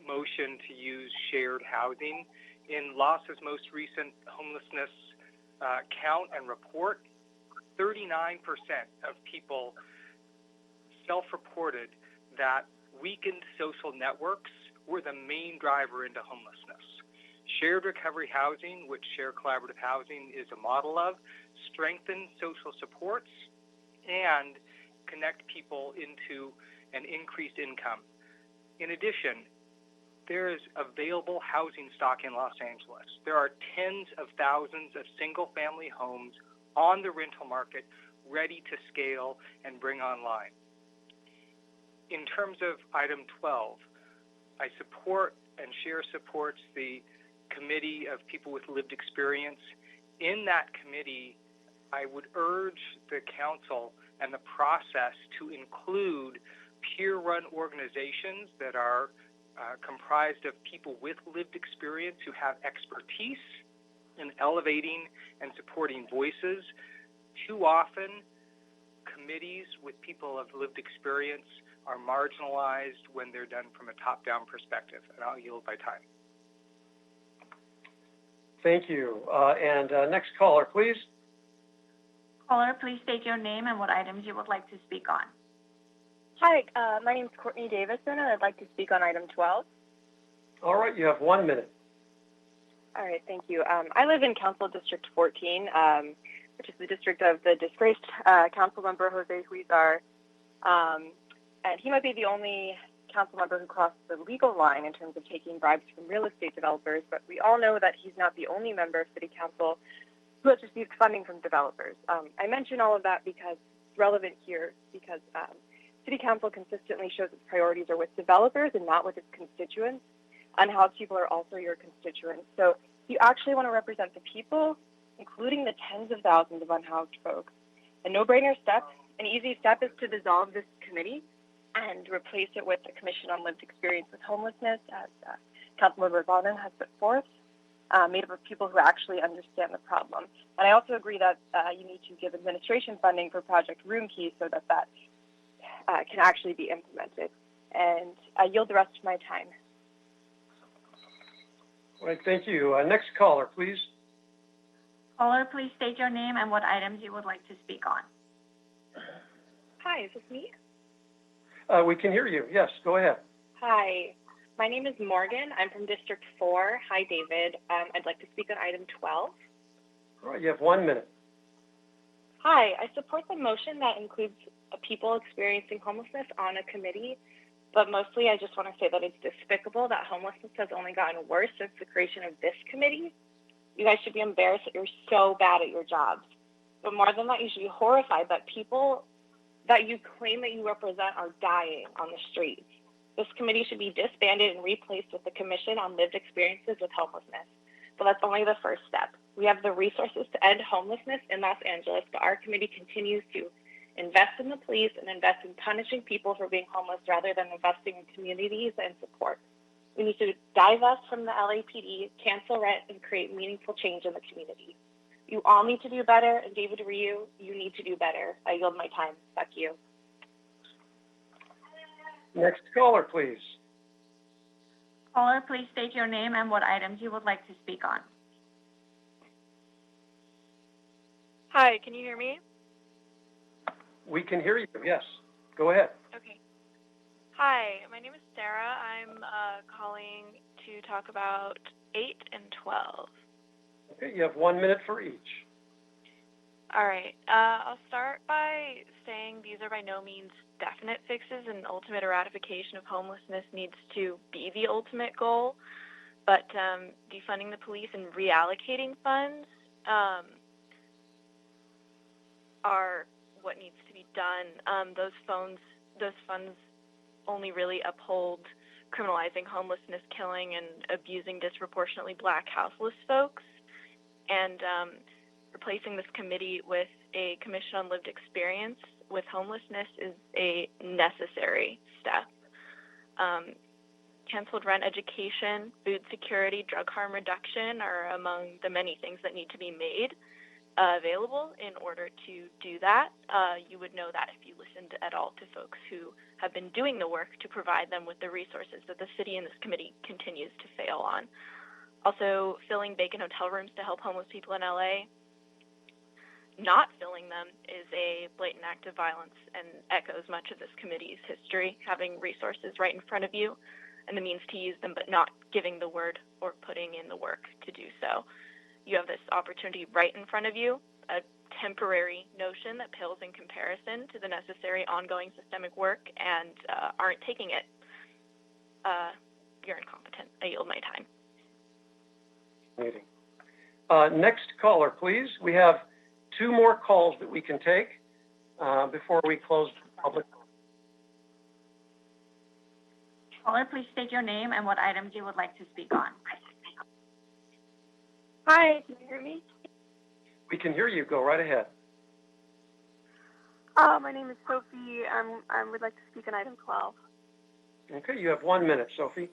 motion to use shared housing. In LASA's most recent homelessness count and report, 39% of people self-reported that weakened social networks were the main driver into homelessness. Shared recovery housing, which shared collaborative housing is a model of, strengthen social supports and connect people into an increased income. In addition, there is available housing stock in Los Angeles. There are tens of thousands of single-family homes on the rental market ready to scale and bring online. In terms of item 12, I support and SHARE supports the Committee of People with Lived Experience. In that committee, I would urge the council and the process to include peer-run organizations that are comprised of people with lived experience who have expertise in elevating and supporting voices. Too often, committees with people of lived experience are marginalized when they're done from a top-down perspective, and I'll yield my time. Thank you. Next caller, please. Caller, please state your name and what items you would like to speak on. Hi, my name is Courtney Davison, and I'd like to speak on item 12. All right, you have 1 minute. All right, thank you. I live in Council District 14, which is the district of the disgraced council member Jose Huizar. And he might be the only council member who crossed the legal line in terms of taking bribes from real estate developers, but we all know that he's not the only member of City Council who has received funding from developers. I mention all of that because it's relevant here, because City Council consistently shows its priorities are with developers and not with its constituents. Unhoused people are also your constituents. So if you actually want to represent the people, including the tens of thousands of unhoused folks, a no-brainer step, an easy step is to dissolve this committee and replace it with the Commission on Lived Experience with Homelessness, as Councilmember Bonin has put forth, made up of people who actually understand the problem. And I also agree that you need to give administration funding for Project Room Key so that that can actually be implemented. And I yield the rest of my time. All right, thank you. Next caller, please. Caller, please state your name and what items you would like to speak on. Hi, is this me? We can hear you. Yes, go ahead. Hi, my name is Morgan. I'm from District 4. Hi, David. I'd like to speak on item 12. All right, you have 1 minute. Hi, I support the motion that includes people experiencing homelessness on a committee, but mostly I just want to say that it's despicable that homelessness has only gotten worse since the creation of this committee. You guys should be embarrassed that you're so bad at your jobs. But more than that, you should be horrified that people that you claim that you represent are dying on the streets. This committee should be disbanded and replaced with the Commission on Lived Experiences with Homelessness. But that's only the first step. We have the resources to end homelessness in Los Angeles, but our committee continues to invest in the police and invest in punishing people for being homeless rather than investing in communities and support. We need to divest from the LAPD, cancel rent, and create meaningful change in the community. You all need to do better, and David Ryu, you need to do better. I yield my time. Fuck you. Next caller, please. Caller, please state your name and what items you would like to speak on. Hi, can you hear me? We can hear you, yes. Go ahead. Okay. Hi, my name is Sarah. I'm calling to talk about 8 and 12. Okay, you have 1 minute for each. All right. I'll start by saying these are by no means definite fixes, and ultimate eradication of homelessness needs to be the ultimate goal. But defunding the police and reallocating funds are what needs to be done. Those funds only really uphold criminalizing homelessness, killing, and abusing disproportionately Black houseless folks. And replacing this committee with a Commission on Lived Experience with Homelessness is a necessary step. Canceled rent education, food security, drug harm reduction are among the many things that need to be made available in order to do that. You would know that if you listened at all to folks who have been doing the work to provide them with the resources that the city and this committee continues to fail on. Also, filling vacant hotel rooms to help homeless people in LA. Not filling them is a blatant act of violence and echoes much of this committee's history, having resources right in front of you and the means to use them, but not giving the word or putting in the work to do so. You have this opportunity right in front of you, a temporary notion that pales in comparison to the necessary ongoing systemic work, and aren't taking it. You're incompetent. I yield my time. Meeting. Next caller, please. We have 2 more calls that we can take before we close the public. Caller, please state your name and what items you would like to speak on. Hi, can you hear me? We can hear you. Go right ahead. My name is Sophie. I would like to speak on item 12. Okay, you have 1 minute, Sophie.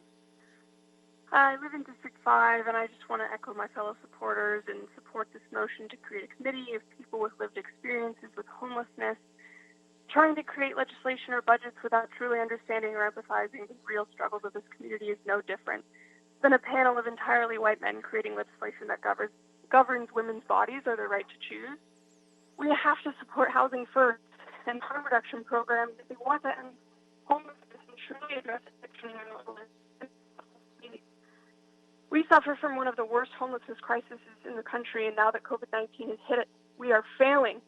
I live in District 5, and I just want to echo my fellow supporters and support this motion to create a committee of people with lived experiences with homelessness. Trying to create legislation or budgets without truly understanding or empathizing the real struggles of this community is no different than a panel of entirely white men creating legislation that governs women's bodies or their right to choose. We have to support housing first and harm reduction programs if we want to end homelessness and truly address addiction and homelessness. We suffer from one of the worst homelessness crises in the country, and now that COVID-19 has hit it, we are failing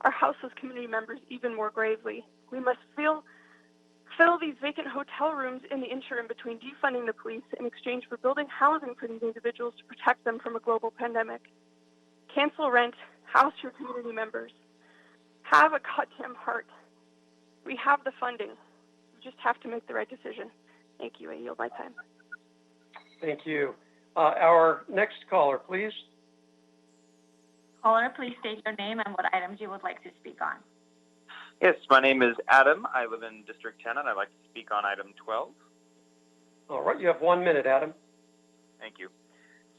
our houseless community members even more gravely. We must fill these vacant hotel rooms in the interim between defunding the police in exchange for building housing for these individuals to protect them from a global pandemic. Cancel rent, house your community members. Have a goddamn heart. We have the funding. We just have to make the right decision. Thank you. I yield my time. Thank you. Our next caller, please. Caller, please state your name and what items you would like to speak on. Yes, my name is Adam. I live in District 10, and I'd like to speak on item 12. All right, you have 1 minute, Adam. Thank you.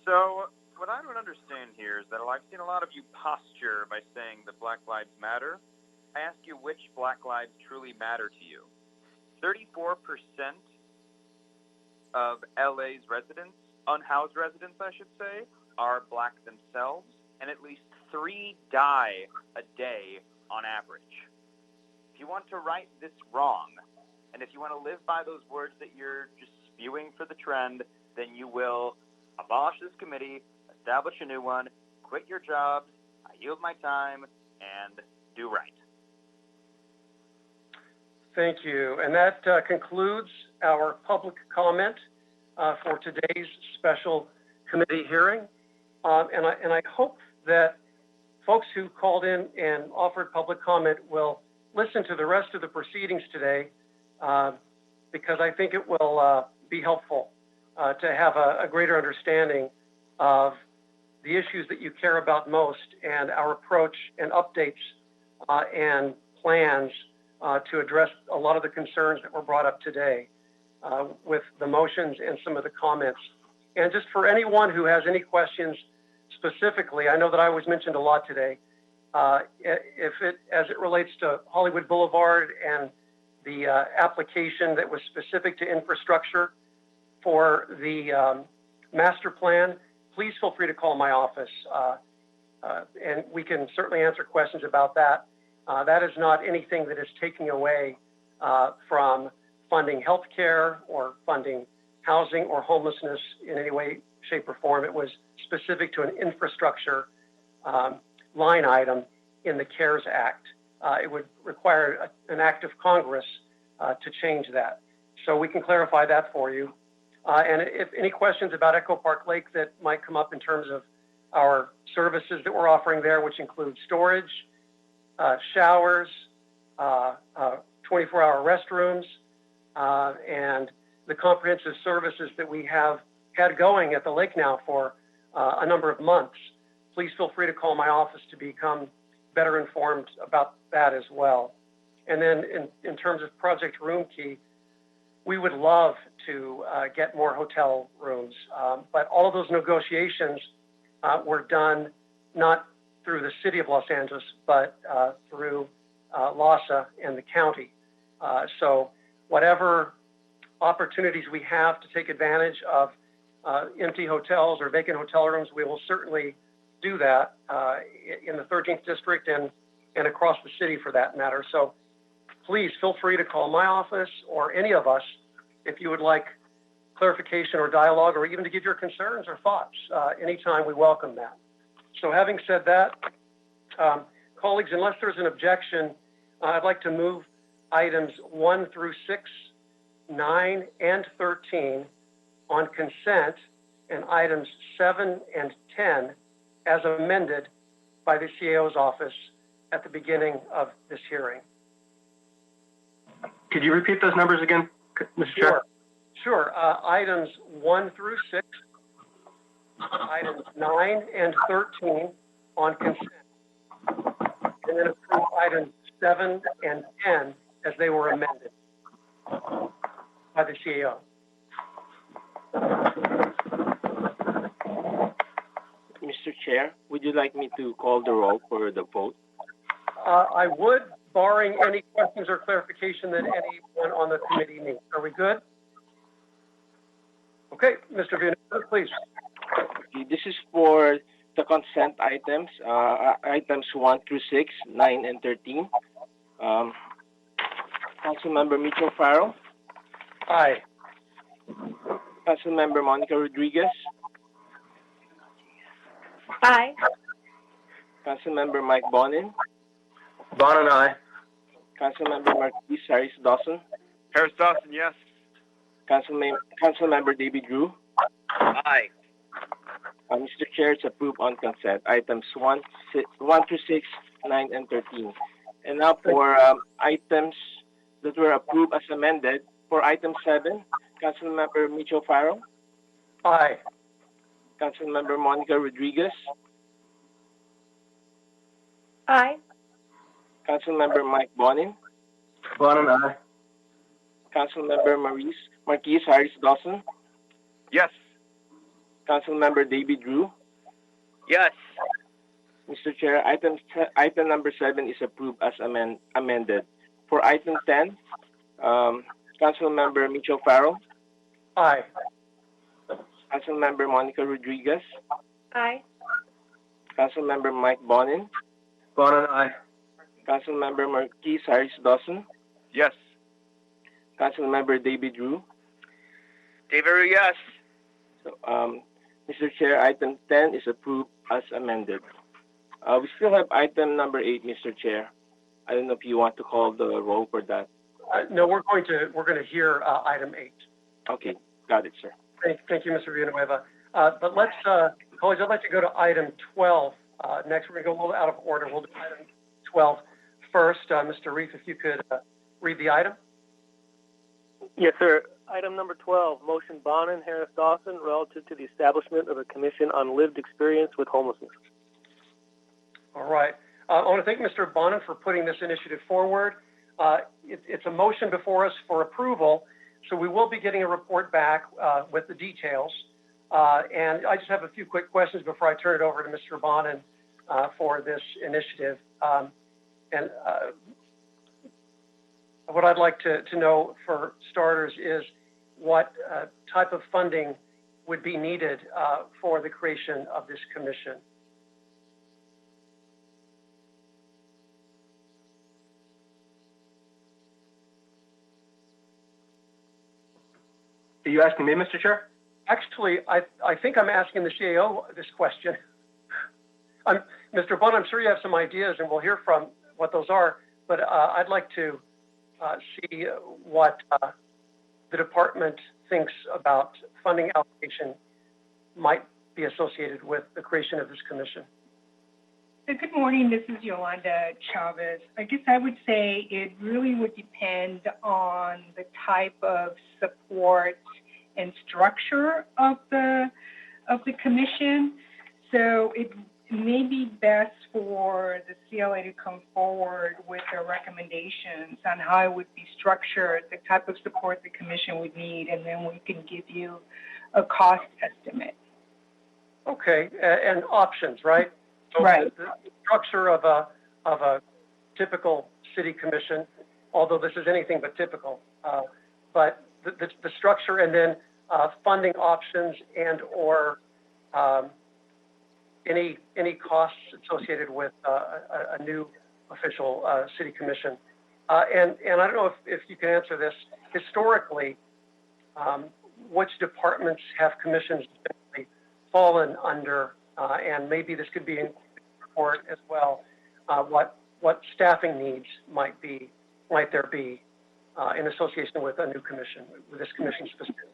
So what I don't understand here is that I've seen a lot of you posture by saying that Black Lives Matter. I ask you which Black lives truly matter to you. 34% of LA's residents, unhoused residents, I should say, are Black themselves, and at least 3 die a day on average. If you want to right this wrong and if you want to live by those words that you're just spewing for the trend, then you will abolish this committee, establish a new one, quit your jobs, I yield my time, and do right. Thank you. And that concludes our public comment for today's special committee hearing. And I hope that folks who called in and offered public comment will listen to the rest of the proceedings today, because I think it will be helpful to have a greater understanding of the issues that you care about most and our approach and updates and plans to address a lot of the concerns that were brought up today with the motions and some of the comments. And just for anyone who has any questions specifically, I know that I was mentioned a lot today, as it relates to Hollywood Boulevard and the application that was specific to infrastructure for the master plan, please feel free to call my office, and we can certainly answer questions about that. That is not anything that is taking away from funding healthcare or funding housing or homelessness in any way, shape, or form. It was specific to an infrastructure line item in the CARES Act. It would require an act of Congress to change that. So we can clarify that for you. And if any questions about Echo Park Lake that might come up in terms of our services that we're offering there, which include storage, showers, 24-hour restrooms, and the comprehensive services that we have had going at the lake now for a number of months, please feel free to call my office to become better informed about that as well. And then in terms of Project Room Key, we would love to get more hotel rooms, but all of those negotiations were done not through the city of Los Angeles, but through LASA and the county. So whatever opportunities we have to take advantage of empty hotels or vacant hotel rooms, we will certainly do that in the 13th District and across the city for that matter. So please feel free to call my office or any of us if you would like clarification or dialogue, or even to give your concerns or thoughts. Anytime, we welcome that. So having said that, colleagues, unless there's an objection, I'd like to move items 1 through 6, 9, and 13 on consent, and items 7 and 10 as amended by the CAO's office at the beginning of this hearing. Could you repeat those numbers again, Mr. Chair? Sure. Items 1 through 6, items 9 and 13 on consent, and then approve items 7 and 10 as they were amended by the CAO. Mr. Chair, would you like me to call the roll for the vote? I would, barring any questions or clarification that anyone on the committee needs. Are we good? Okay, Mr. Villanueva, please. This is for the consent items, items 1 through 6, 9, and 13. Councilmember Mitchell Farrell. Aye. Councilmember Monica Rodriguez. Aye. Councilmember Mike Bonin. Bonin, aye. Councilmember Marquis Harris Dawson. Harris Dawson, yes. Councilmember David Drew. Aye. Mr. Chair, it's approved on consent. Items 1 through 6, 9, and 13. And now for items that were approved as amended. For item 7, Councilmember Mitchell Farrell. Aye. Councilmember Monica Rodriguez. Aye. Councilmember Mike Bonin. Bonin, aye. Councilmember Marquis Harris Dawson. Yes. Councilmember David Drew. Yes. Mr. Chair, item number 7 is approved as amended. For item 10, Councilmember Mitchell Farrell. Aye. Councilmember Monica Rodriguez. Aye. Councilmember Mike Bonin. Bonin, aye. Councilmember Marquis Harris Dawson. Yes. Councilmember David Rue. David Rue, yes. So, Mr. Chair, item 10 is approved as amended. We still have item number 8, Mr. Chair. I don't know if you want to call the roll for that. No, we're going to hear item 8. Okay, got it, sir. Thank you, Mr. Villanueva. But let's, colleagues, I'd like to go to item 12 next. We're going to go a little out of order. We'll do item 12 first. Mr. Reif, if you could read the item. Yes, sir. Item number 12, motion Bonin, Harris, Dawson, relative to the establishment of a commission on lived experience with homelessness. All right. I want to thank Mr. Bonin for putting this initiative forward. It's a motion before us for approval, so we will be getting a report back with the details. And I just have a few quick questions before I turn it over to Mr. Bonin for this initiative. What I'd like to know for starters is what type of funding would be needed for the creation of this commission. Are you asking me, Mr. Chair? Actually, I think I'm asking the CAO this question. Mr. Bunn, I'm sure you have some ideas, and we'll hear from what those are, but I'd like to see what the department thinks about funding allocation might be associated with the creation of this commission. Good morning, this is Yolanda Chavez. I guess I would say it really would depend on the type of support and structure of the commission. So it may be best for the CLA to come forward with their recommendations on how it would be structured, the type of support the commission would need, and then we can give you a cost estimate. Okay, and options, right? So right. The structure of a typical city commission, although this is anything but typical, but the structure and then funding options and or any costs associated with a new official city commission. And I don't know if you can answer this. Historically, which departments have commissions fallen under, and maybe this could be in report as well, what staffing needs might there be in association with a new commission, with this commission specifically?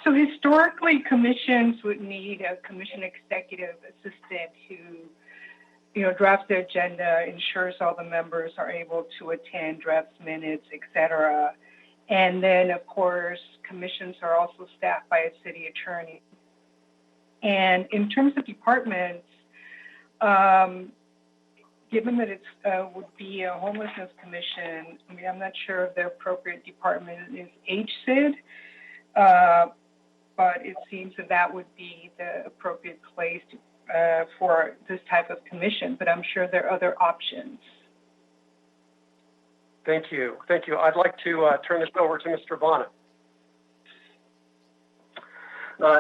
So historically, commissions would need a commission executive assistant who, drafts the agenda, ensures all the members are able to attend, drafts minutes, et cetera. And then, of course, commissions are also staffed by a city attorney. And in terms of departments, given that it would be a homelessness commission, I mean, I'm not sure if the appropriate department is HCID, but it seems that would be the appropriate place for this type of commission, but I'm sure there are other options. Thank you. Thank you. I'd like to turn this over to Mr. Bonnet.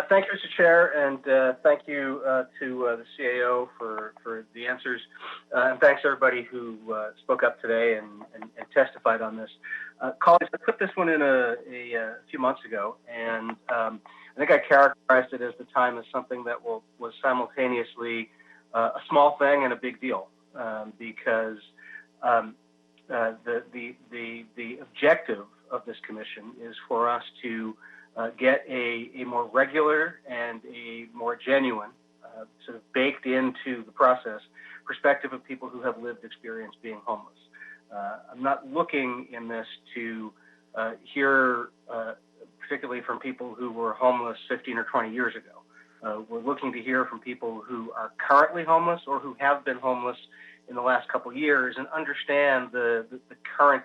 Thank you, Mr. Chair, and thank you to the CAO for the answers. And thanks everybody who spoke up today and testified on this. Colleagues, I put this one in a few months ago, and I think I characterized it as the time as something that was simultaneously a small thing and a big deal, because the objective of this commission is for us to get a more regular and a more genuine, sort of baked into the process, perspective of people who have lived experience being homeless. I'm not looking in this to hear, particularly from people who were homeless 15 or 20 years ago. We're looking to hear from people who are currently homeless or who have been homeless in the last couple of years and understand the current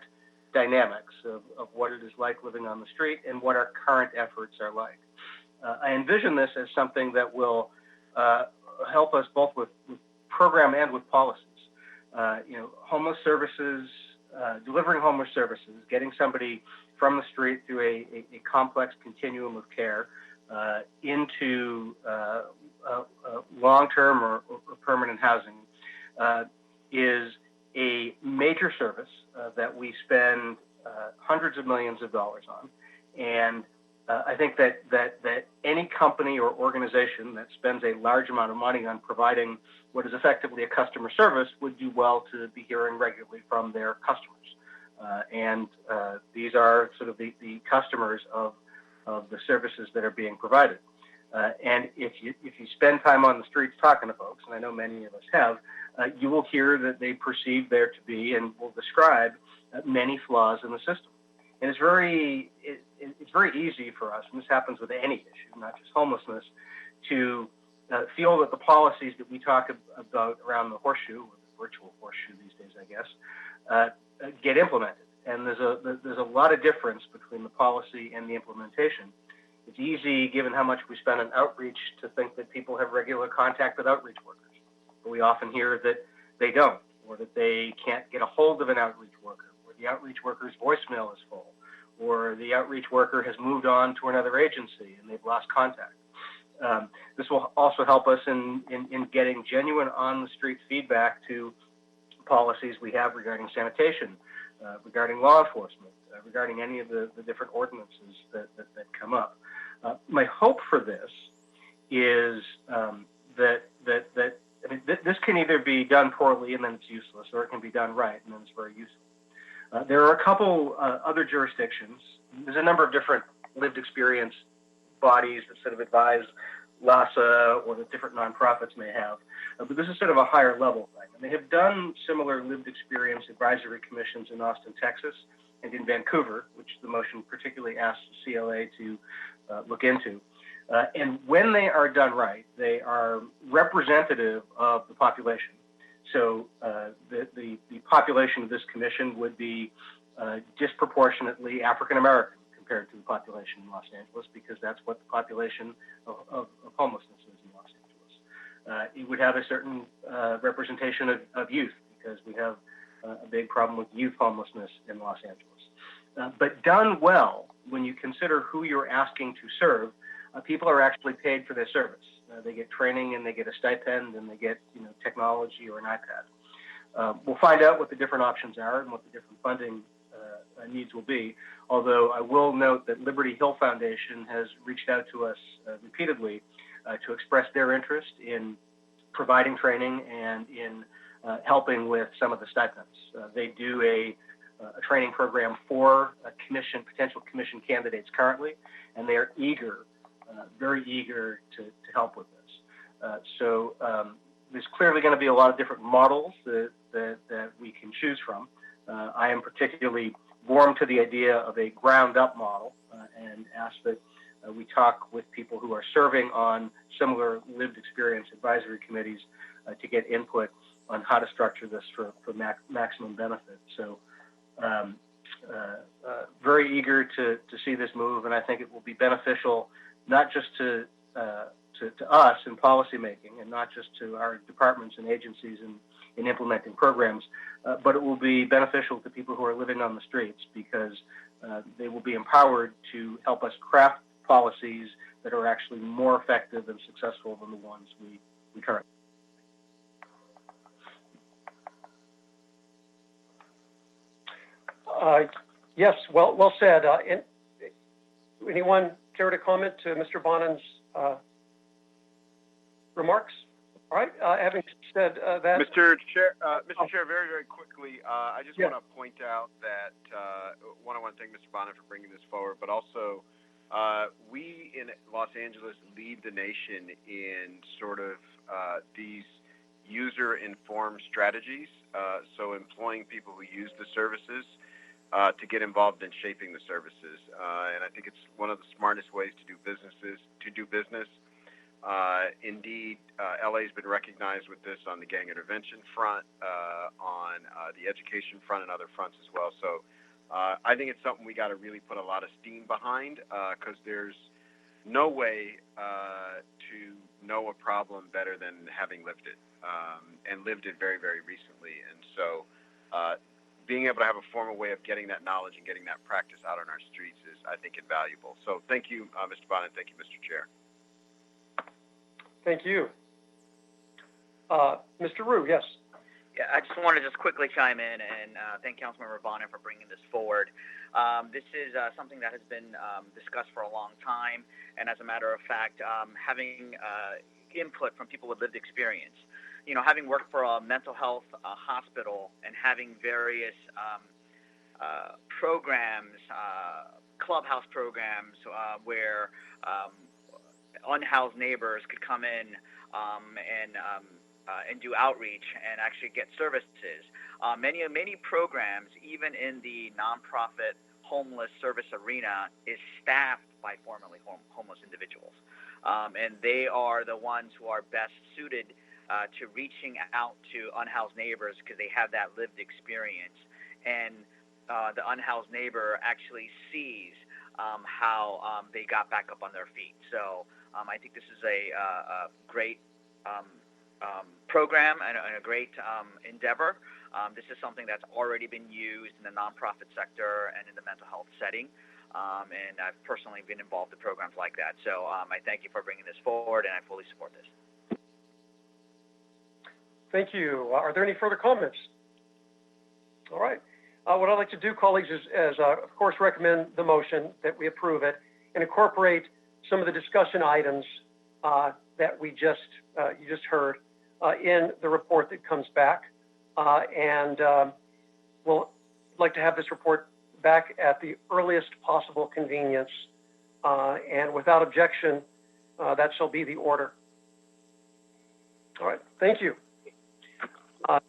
dynamics of what it is like living on the street and what our current efforts are like. I envision this as something that will help us both with program and with policies. Homeless services, delivering homeless services, getting somebody from the street through a complex continuum of care into long-term or permanent housing is a major service that we spend hundreds of millions of dollars on. And I think that any company or organization that spends a large amount of money on providing what is effectively a customer service would do well to be hearing regularly from their customers. These are sort of the customers of the services that are being provided. And if you spend time on the streets talking to folks, and I know many of us have, you will hear that they perceive there to be and will describe many flaws in the system. And it's very easy for us, and this happens with any issue, not just homelessness, to feel that the policies that we talk about around the horseshoe, or the virtual horseshoe these days, I guess, get implemented. And there's a lot of difference between the policy and the implementation. It's easy, given how much we spend on outreach, to think that people have regular contact with outreach workers. But we often hear that they don't, or that they can't get a hold of an outreach worker, or the outreach worker's voicemail is full, or the outreach worker has moved on to another agency and they've lost contact. This will also help us in getting genuine on-the-street feedback to policies we have regarding sanitation, regarding law enforcement, regarding any of the different ordinances that come up. My hope for this is that this can either be done poorly and then it's useless, or it can be done right and then it's very useful. There are a couple other jurisdictions. There's a number of different lived experience bodies that sort of advise LASA or that different nonprofits may have. But this is sort of a higher level thing. And they have done similar lived experience advisory commissions in Austin, Texas, and in Vancouver, which the motion particularly asks the CLA to look into. And when they are done right, they are representative of the population. So the population of this commission would be disproportionately African American compared to the population in Los Angeles, because that's what the population of homelessness is in Los Angeles. It would have a certain representation of youth, because we have a big problem with youth homelessness in Los Angeles. But done well, when you consider who you're asking to serve, people are actually paid for their service. They get training and they get a stipend and they get technology or an iPad. We'll find out what the different options are and what the different funding needs will be. Although I will note that Liberty Hill Foundation has reached out to us repeatedly to express their interest in providing training and in helping with some of the stipends. They do a training program for potential commission candidates currently, and they are eager, very eager to help with this. So there's clearly going to be a lot of different models that we can choose from. I am particularly warm to the idea of a ground-up model and ask that we talk with people who are serving on similar lived experience advisory committees to get input on how to structure this for maximum benefit. So very eager to see this move, and I think it will be beneficial not just to us in policymaking and not just to our departments and agencies in implementing programs, but it will be beneficial to people who are living on the streets, because they will be empowered to help us craft policies that are actually more effective and successful than the ones we currently. Yes, well said. Anyone care to comment to Mr. Bonin's remarks? All right. Having said that, Mr. Chair, very, very quickly, I just want to point out that I want to thank Mr. Bonin for bringing this forward, but also we in Los Angeles lead the nation in sort of these user-informed strategies. So employing people who use the services to get involved in shaping the services, and I think it's one of the smartest ways to do business. Indeed, LA has been recognized with this on the gang intervention front, on the education front, and other fronts as well. So I think it's something we got to really put a lot of steam behind, because there's no way to know a problem better than having lived it, and lived it very, very recently. And so being able to have a formal way of getting that knowledge and getting that practice out on our streets is, I think, invaluable. So thank you, Mr. Bonin. Thank you, Mr. Chair. Thank you. Mr. Rue, yes. Yeah, I just want to quickly chime in and thank Councilmember Bonin for bringing this forward. This is something that has been discussed for a long time, and as a matter of fact, having input from people with lived experience. You know, having worked for a mental health hospital and having various programs, clubhouse programs, where unhoused neighbors could come in and do outreach and actually get services. Many programs, even in the nonprofit homeless service arena, is staffed by formerly homeless individuals. And they are the ones who are best suited to reaching out to unhoused neighbors because they have that lived experience. And the unhoused neighbor actually sees how they got back up on their feet. So I think this is a great program and a great endeavor. This is something that's already been used in the nonprofit sector and in the mental health setting. And I've personally been involved in programs like that. So I thank you for bringing this forward, and I fully support this. Thank you. Are there any further comments? All right. What I'd like to do, colleagues, is of course, recommend the motion that we approve it and incorporate some of the discussion items that we you just heard in the report that comes back. We'll like to have this report back at the earliest possible convenience. And without objection, that shall be the order. All right. Thank you.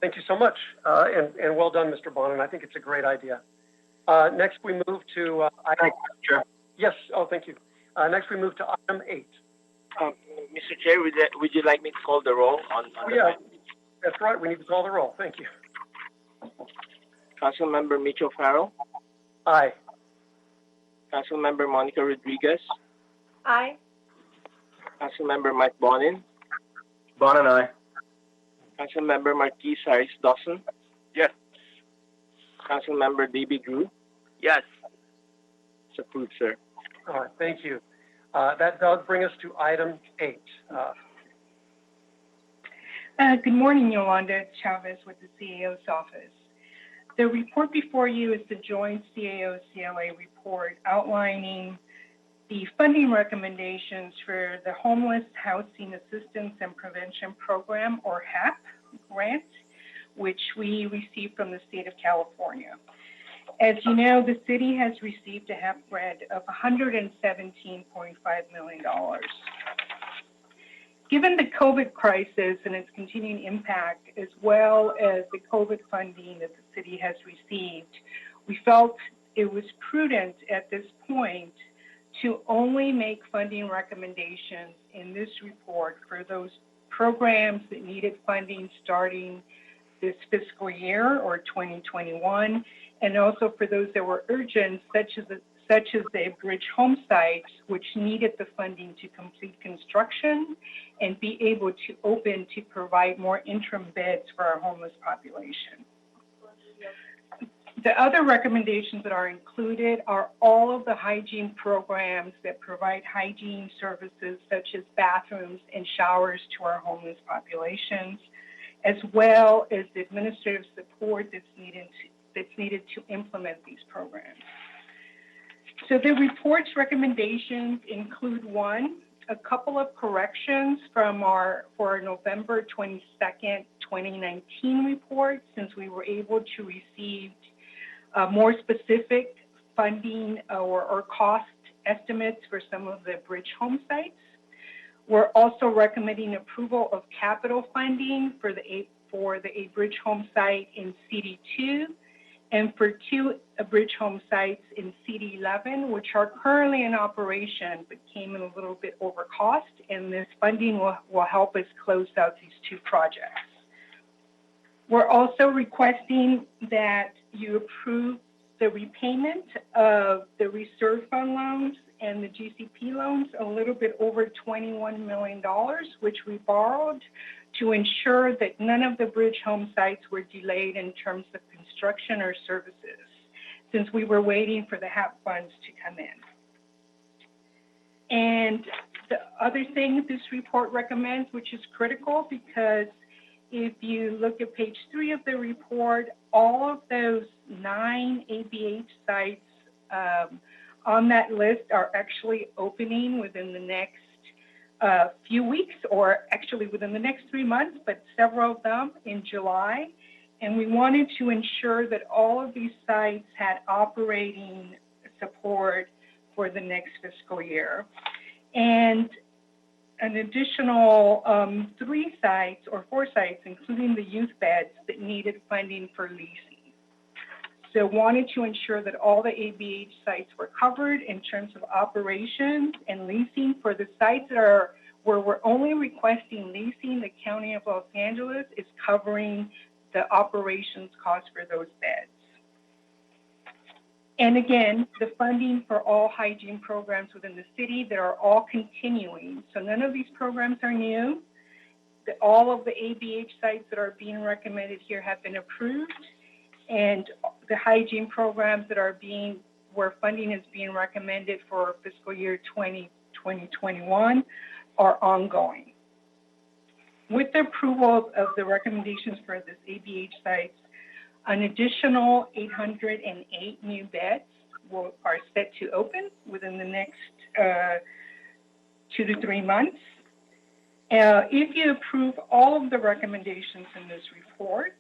Thank you so much, and well done, Mr. Bonin. I think it's a great idea. Next, we move to item. Chair. Yes. Oh, thank you. Next, we move to item 8. Mr. Chair, would you like me to call the roll on yeah, that's right. We need to call the roll. Thank you. Councilmember Mitchell Farrell. Aye. Councilmember Monica Rodriguez. Aye. Councilmember Mike Bonin. Bonin, aye. Councilmember Marquis Harris Dawson. Yes. Councilmember David Drew. Yes. It's approved, sir. All right. Thank you. That does bring us to item 8. Good morning, Yolanda Chavez with the CAO's office. The report before you is the joint CAO-CLA report outlining the funding recommendations for the Homeless Housing Assistance and Prevention Program, or HAP grant, which we received from the state of California. As you know, the city has received a HAP grant of $117.5 million. Given the COVID crisis and its continuing impact, as well as the COVID funding that the city has received, we felt it was prudent at this point to only make funding recommendations in this report for those programs that needed funding starting this fiscal year or 2021, and also for those that were urgent, such as the bridge home sites, which needed the funding to complete construction and be able to open to provide more interim beds for our homeless population. The other recommendations that are included are all of the hygiene programs that provide hygiene services such as bathrooms and showers to our homeless populations, as well as the administrative support that's needed to implement these programs. So the report's recommendations include, one, a couple of corrections from for our November 22nd, 2019 report, since we were able to receive more specific funding or cost estimates for some of the bridge home sites. We're also recommending approval of capital funding for the bridge home site in CD2 and for 2 bridge home sites in CD11, which are currently in operation but came in a little bit over cost, and this funding will help us close out these 2 projects. We're also requesting that you approve the repayment of the reserve fund loans and the GCP loans, a little bit over $21 million, which we borrowed to ensure that none of the bridge home sites were delayed in terms of construction or services, since we were waiting for the HAP funds to come in. And the other thing this report recommends, which is critical because if you look at page 3 of the report, all of those 9 ABH sites on that list are actually opening within the next few weeks, or actually within the next 3 months, but several of them in July. And we wanted to ensure that all of these sites had operating support for the next fiscal year. And an additional 3 sites or 4 sites, including the youth beds, that needed funding for leasing. So wanted to ensure that all the ABH sites were covered in terms of operations and leasing. For the sites that are where we're only requesting leasing, the County of Los Angeles is covering the operations costs for those beds. And again, the funding for all hygiene programs within the city that are all continuing. So none of these programs are new. All of the ABH sites that are being recommended here have been approved, and the hygiene programs that are where funding is being recommended for fiscal year 2021 are ongoing. With the approval of the recommendations for this ABH sites, an additional 808 new beds are set to open within the next 2 to 3 months. If you approve all of the recommendations in this report,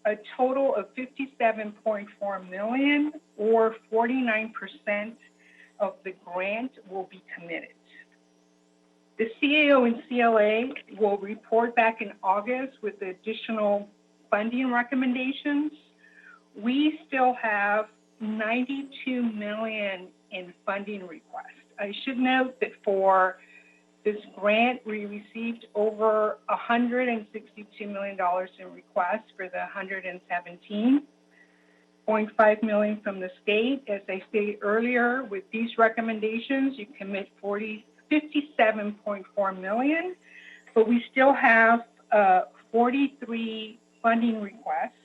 a total of $57.4 million, or 49% of the grant, will be committed. The CAO and CLA will report back in August with the additional funding recommendations. We still have $92 million in funding requests. I should note that for this grant, we received over $162 million in requests for the $117.5 million from the state. As I stated earlier, with these recommendations, you commit $57.4 million, but we still have 43 funding requests,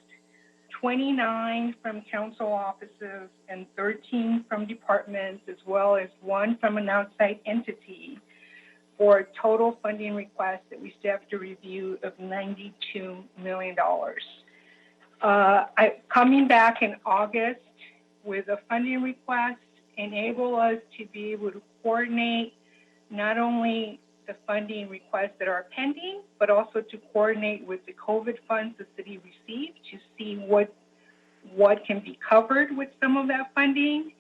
29 from council offices and 13 from departments, as well as 1 from an outside entity, for a total funding request that we still have to review of $92 million. Coming back in August with a funding request enable us to be able to coordinate not only the funding requests that are pending, but also to coordinate with the COVID funds the city received to see what can be covered with some of that funding,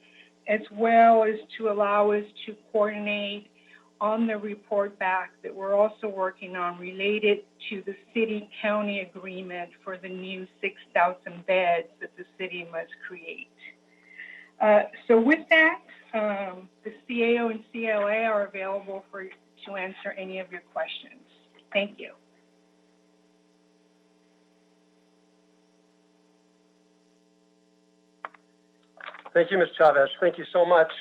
as well as to allow us to coordinate on the report back that we're also working on related to the city-county agreement for the new 6,000 beds that the city must create. So with that, the CAO and CLA are available to answer any of your questions. Thank you. Thank you, Ms. Chavez. Thank you so much.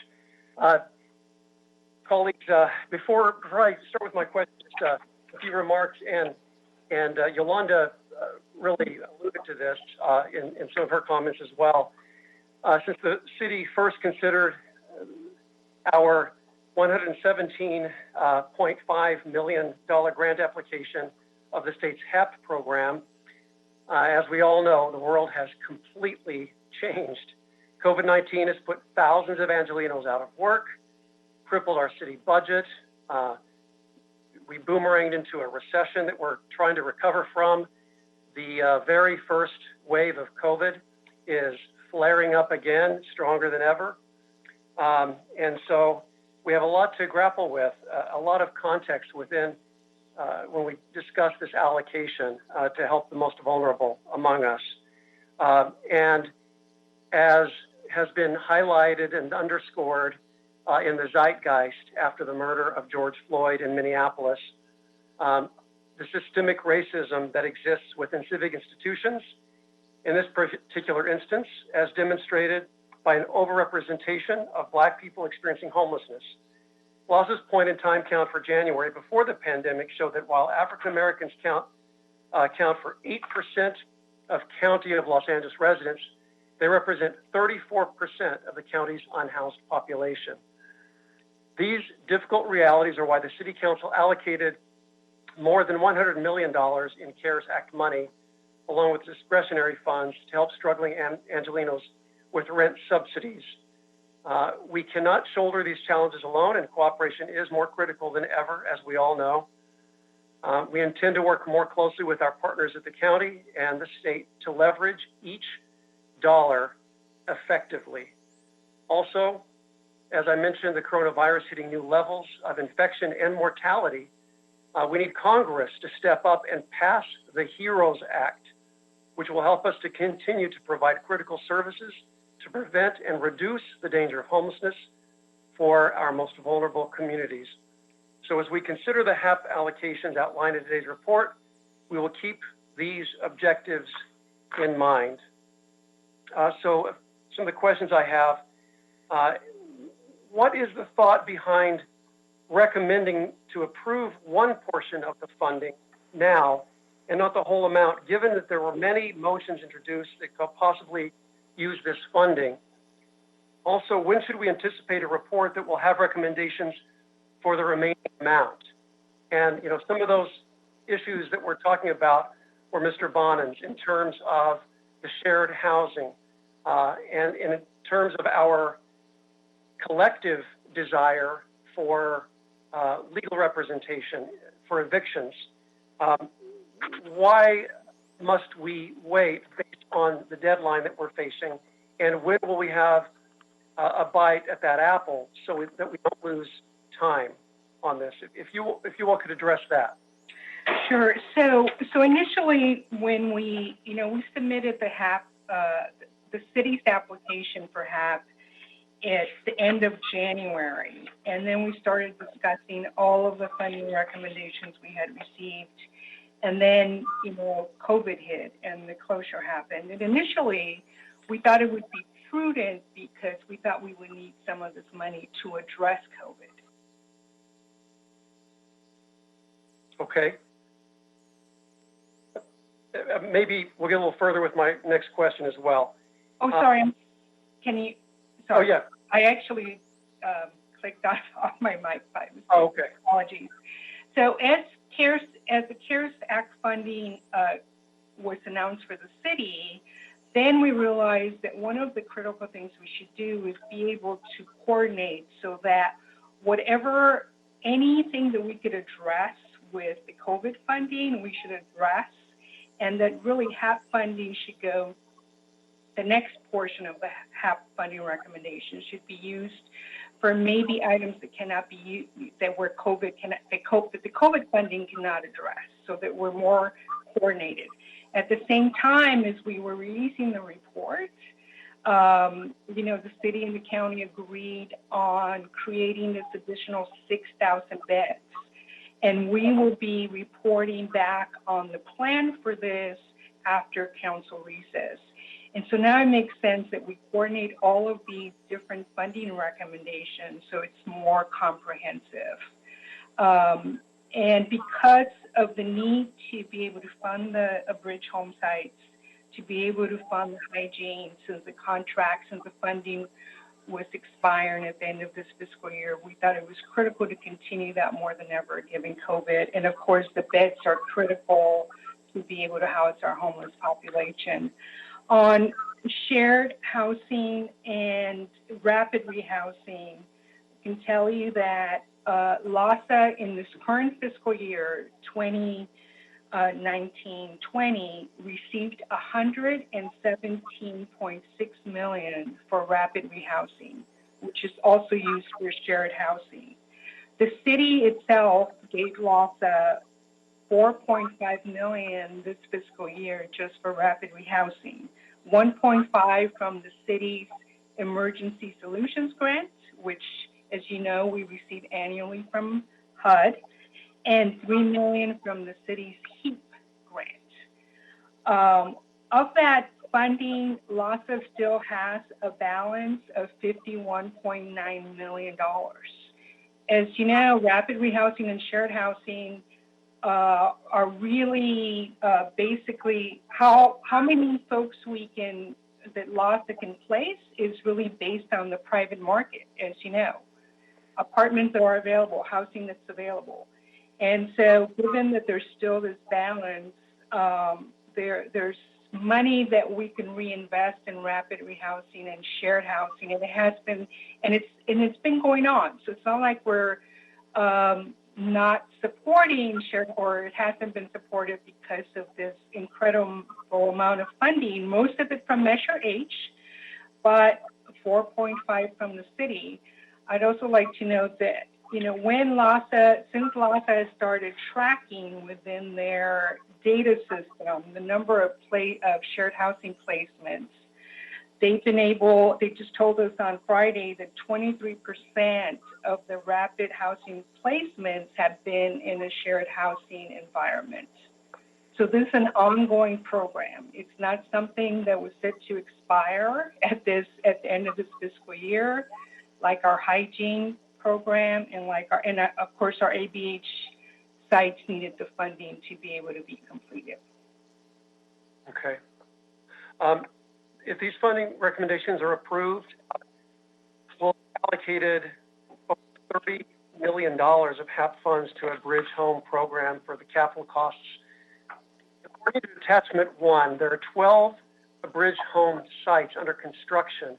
Colleagues, before I start with my questions, a few remarks, and Yolanda really alluded to this in some of her comments as well. Since the city first considered our $117.5 million grant application of the state's Hap program, as we all know, the world has completely changed. COVID-19 has put thousands of Angelenos out of work, crippled our city budget. We boomeranged into a recession that we're trying to recover from. The very first wave of COVID is flaring up again, stronger than ever. And so we have a lot to grapple with, a lot of context within when we discuss this allocation to help the most vulnerable among us. And as has been highlighted and underscored in the zeitgeist after the murder of George Floyd in Minneapolis, the systemic racism that exists within civic institutions, in this particular instance, as demonstrated by an overrepresentation of Black people experiencing homelessness. WASA's point-in-time count for January before the pandemic showed that while African Americans count for 8% of County of Los Angeles residents, they represent 34% of the county's unhoused population. These difficult realities are why the City Council allocated more than $100 million in CARES Act money, along with discretionary funds to help struggling Angelenos with rent subsidies. We cannot shoulder these challenges alone, and cooperation is more critical than ever, as we all know. We intend to work more closely with our partners at the county and the state to leverage each dollar effectively. Also, as I mentioned, the coronavirus hitting new levels of infection and mortality, we need Congress to step up and pass the HEROES Act, which will help us to continue to provide critical services to prevent and reduce the danger of homelessness for our most vulnerable communities. So as we consider the HAP allocations outlined in today's report, we will keep these objectives in mind. So some of the questions I have, what is the thought behind recommending to approve one portion of the funding now and not the whole amount, given that there were many motions introduced that could possibly use this funding? Also, when should we anticipate a report that will have recommendations for the remaining amount? And, you know, some of those issues that we're talking about were Mr. Bonin's in terms of the shared housing and in terms of our collective desire for legal representation for evictions. Why must we wait based on the deadline that we're facing? And when will we have a bite at that apple so that we don't lose time on this? If you all could address that. Sure. So initially, when we submitted the HAP, the city's application for HAP at the end of January, and then we started discussing all of the funding recommendations we had received. And then, COVID hit and the closure happened. And initially, we thought it would be prudent because we thought we would need some of this money to address COVID. Okay. Maybe we'll get a little further with my next question as well. Oh, sorry. Can you? Sorry. Oh, yeah. I actually clicked off my mic by mistake. Oh, okay. Apologies. So as the CARES Act funding was announced for the city, then we realized that one of the critical things we should do is be able to coordinate so that anything that we could address with the COVID funding, we should address, and that really HAP funding should go, the next portion of the HAP funding recommendation should be used for maybe items that cannot be used, that the COVID funding cannot address, so that we're more coordinated. At the same time as we were releasing the report, the city and the county agreed on creating this additional 6,000 beds. And we will be reporting back on the plan for this after council recess. And so now it makes sense that we coordinate all of these different funding recommendations so it's more comprehensive. And because of the need to be able to fund the bridge home sites, to be able to fund the hygiene, since the contracts and the funding was expiring at the end of this fiscal year, we thought it was critical to continue that more than ever given COVID. And of course, the beds are critical to be able to house our homeless population. On shared housing and rapid rehousing, I can tell you that LASA in this current fiscal year, 2019-20, received $117.6 million for rapid rehousing, which is also used for shared housing. The city itself gave LASA $4.5 million this fiscal year just for rapid rehousing, $1.5 from the city's Emergency Solutions Grant, which, as you know, we receive annually from HUD, and $3 million from the city's HEAP grant. Of that funding, LASA still has a balance of $51.9 million. As you know, rapid rehousing and shared housing are really basically how many folks that LASA can place is really based on the private market, as you know. Apartments are available, housing that's available. And so given that there's still this balance, there's money that we can reinvest in rapid rehousing and shared housing, and it has been, and it's been going on. So it's not like we're not supporting shared, or it hasn't been supported because of this incredible amount of funding, most of it from Measure H, but 4.5 from the city. I'd also like to note that, when since LASA has started tracking within their data system the number of shared housing placements, they just told us on Friday that 23% of the rapid housing placements have been in a shared housing environment. So this is an ongoing program. It's not something that was set to expire at the end of this fiscal year, like our hygiene program and of course our ABH sites needed the funding to be able to be completed. Okay. If these funding recommendations are approved, we'll have allocated over $30 million of HAP funds to a bridge home program for the capital costs. According to Attachment 1, there are 12 bridge home sites under construction,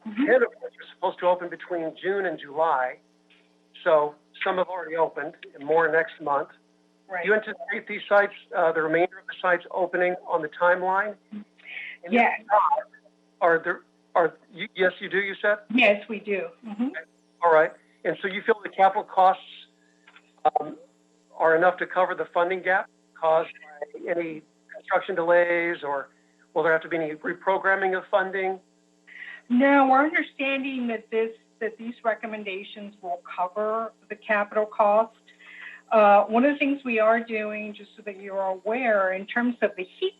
10 of which are supposed to open between June and July. So some have already opened, and more next month. Right. Do you anticipate these sites, the remainder of the sites, opening on the timeline? And yes. Yes, you do, you said? Yes, we do. Mm-hmm. Okay. All right. And so you feel the capital costs are enough to cover the funding gap caused by any construction delays, or will there have to be any reprogramming of funding? No, we're understanding that these recommendations will cover the capital cost. One of the things we are doing, just so that you're aware, in terms of the HEAP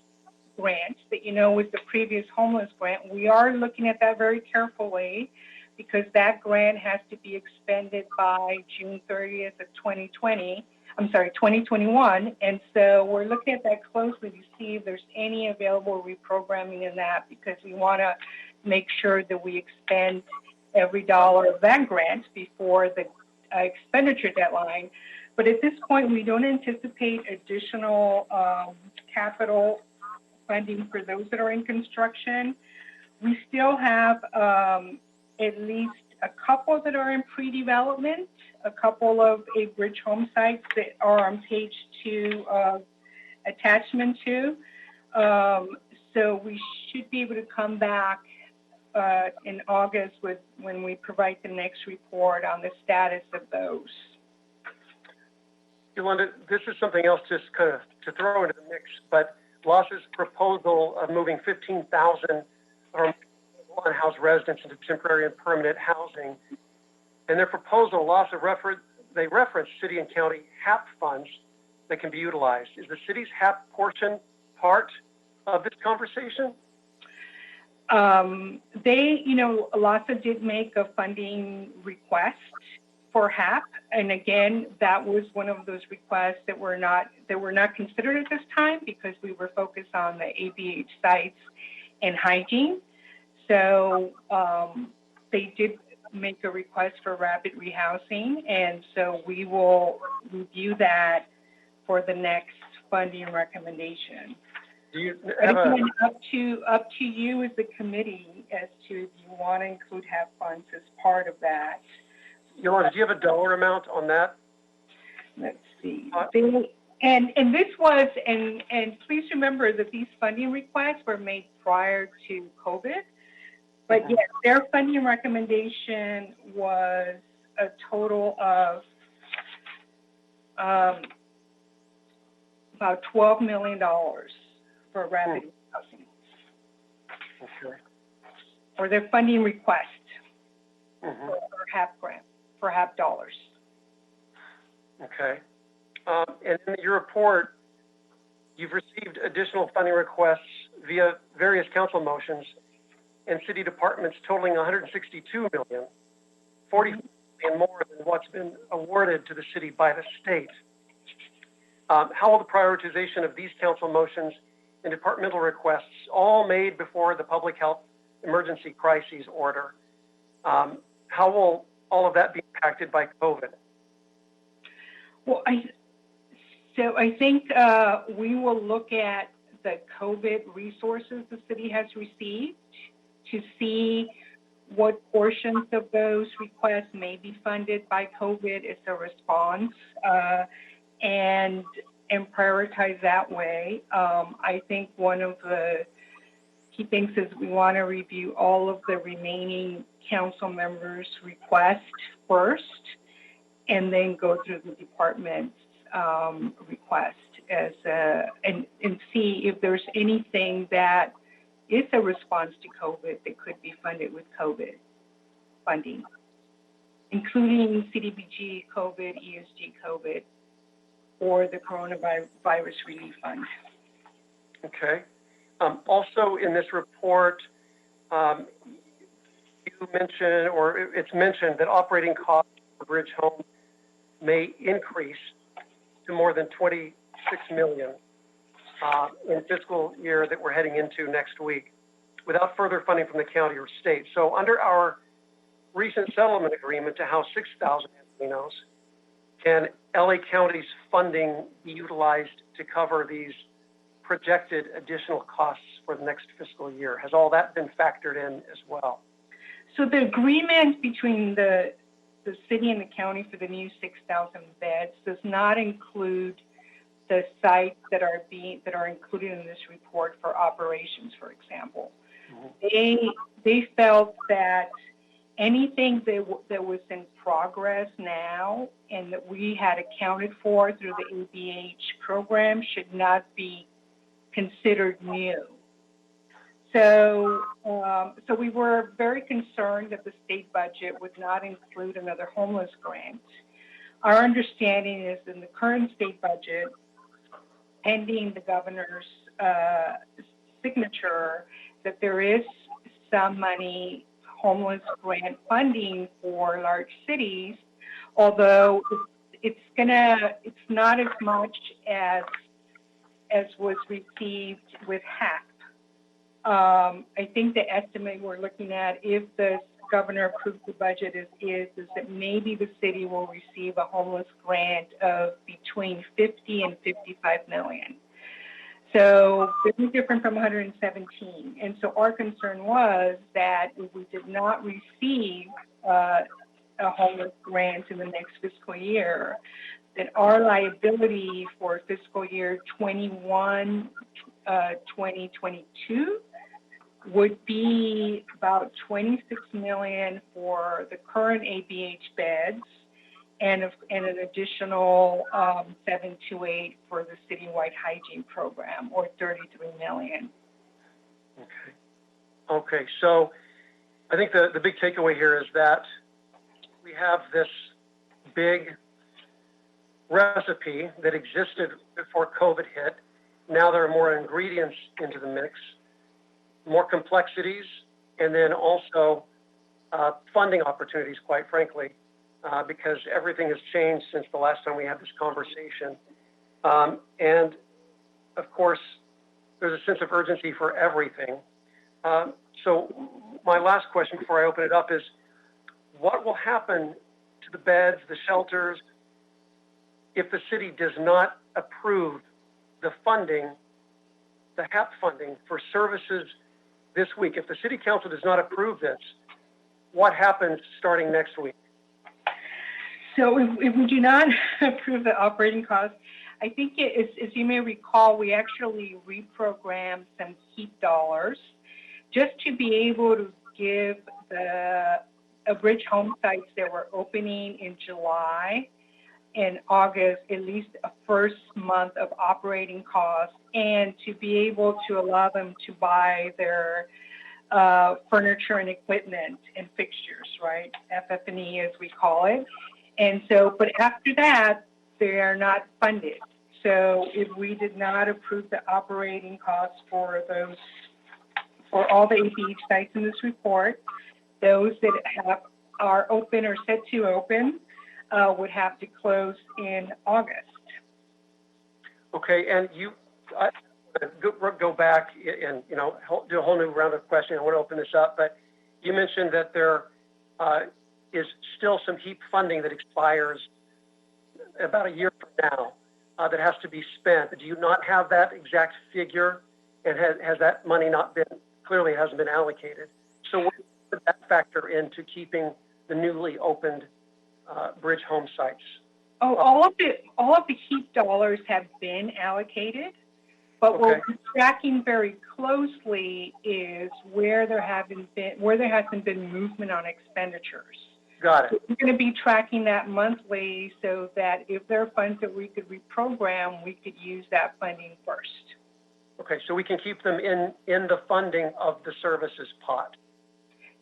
grant that was the previous homeless grant, we are looking at that very carefully because that grant has to be expended by June 30th of 2021. And so we're looking at that closely to see if there's any available reprogramming in that, because we want to make sure that we expend every dollar of that grant before the expenditure deadline. But at this point, we don't anticipate additional capital funding for those that are in construction. We still have at least a couple that are in pre-development, a couple of bridge home sites that are on page 2 of attachment 2. So we should be able to come back in August when we provide the next report on the status of those. Yolanda, this is something else just kind of to throw into the mix, but LASA's proposal of moving 15,000 unhoused residents into temporary and permanent housing, and their proposal, LASA reference city and county HAP funds that can be utilized. Is the city's HAP portion part of this conversation? LASA did make a funding request for HAP, and again, that was one of those requests that were not considered at this time because we were focused on the ABH sites and hygiene. So they did make a request for rapid rehousing, and so we will review that for the next funding recommendation. Up to you as the committee as to if you want to include HAP funds as part of that. Yolanda, do you have a dollar amount on that? Let's see. And this was, and please remember that these funding requests were made prior to COVID. But yes, their funding recommendation was a total of about $12 million for rapid housing. Okay. Or their funding request for HAP grant, for HAP dollars. Okay. And in your report, you've received additional funding requests via various council motions and city departments totaling $162 million, 40 million more than what's been awarded to the city by the state. How will the prioritization of these council motions and departmental requests, all made before the public health emergency crises order, how will all of that be impacted by COVID? Well, So I think we will look at the COVID resources the city has received to see what portions of those requests may be funded by COVID as a response, and prioritize that way. I think one of the key things is we want to review all of the remaining council members' requests first, and then go through the department's request as and see if there's anything that is a response to COVID that could be funded with COVID funding, including CDBG COVID, ESG COVID, or the Coronavirus Relief Fund. Okay. Also in this report, you mentioned, or it's mentioned, that operating costs for Bridge Home may increase to more than $26 million in fiscal year that we're heading into next week, without further funding from the county or state. So under our recent settlement agreement to house 6,000 Angelenos, can LA County's funding be utilized to cover these projected additional costs for the next fiscal year? Has all that been factored in as well? So the agreement between the city and the county for the new 6,000 beds does not include the sites that are included in this report for operations, for example. Mm-hmm. They felt that anything that was in progress now and that we had accounted for through the ABH program should not be considered new. So we were very concerned that the state budget would not include another homeless grant. Our understanding is in the current state budget, pending the governor's signature, that there is some money, homeless grant funding for large cities, although it's not as much as was received with Hap. I think the estimate we're looking at, if the governor approves the budget, is that maybe the city will receive a homeless grant of between 50 and 55 million. So very different from 117. And so our concern was that if we did not receive a homeless grant in the next fiscal year, that our liability for fiscal year 2022 would be about 26 million for the current ABH beds, and an additional 7 to 8 for the citywide hygiene program, or 33 million. Okay. So I think the big takeaway here is that we have this big recipe that existed before COVID hit. Now there are more ingredients into the mix, more complexities, and then also funding opportunities, quite frankly, because everything has changed since the last time we had this conversation. And of course, there's a sense of urgency for everything. So my last question before I open it up is, what will happen to the beds, the shelters, if the city does not approve the funding, the HAP funding for services this week? If the city council does not approve this, what happens starting next week? So if we do not approve the operating costs, I think as you may recall, we actually reprogrammed some HEAP dollars just to be able to give the Bridge home sites that were opening in July and August at least a first month of operating costs, and to be able to allow them to buy their furniture and equipment and fixtures, right? FF&E as we call it. And so, but after that, they are not funded. So if we did not approve the operating costs for all the ABH sites in this report, those that are open or set to open would have to close in August. Okay, and I go back and do a whole new round of questioning. I want to open this up, but you mentioned that there is still some HEAP funding that expires about a year from now. that has to be spent. Do you not have that exact figure? And has that money not been, clearly hasn't been allocated? So what would that factor into keeping the newly opened bridge home sites? Oh, all of the HEAP dollars have been allocated, but what we're tracking very closely is where there hasn't been movement on expenditures. Got it. So we're going to be tracking that monthly so that if there are funds that we could reprogram, we could use that funding first. Okay, so we can keep them in the funding of the services pot.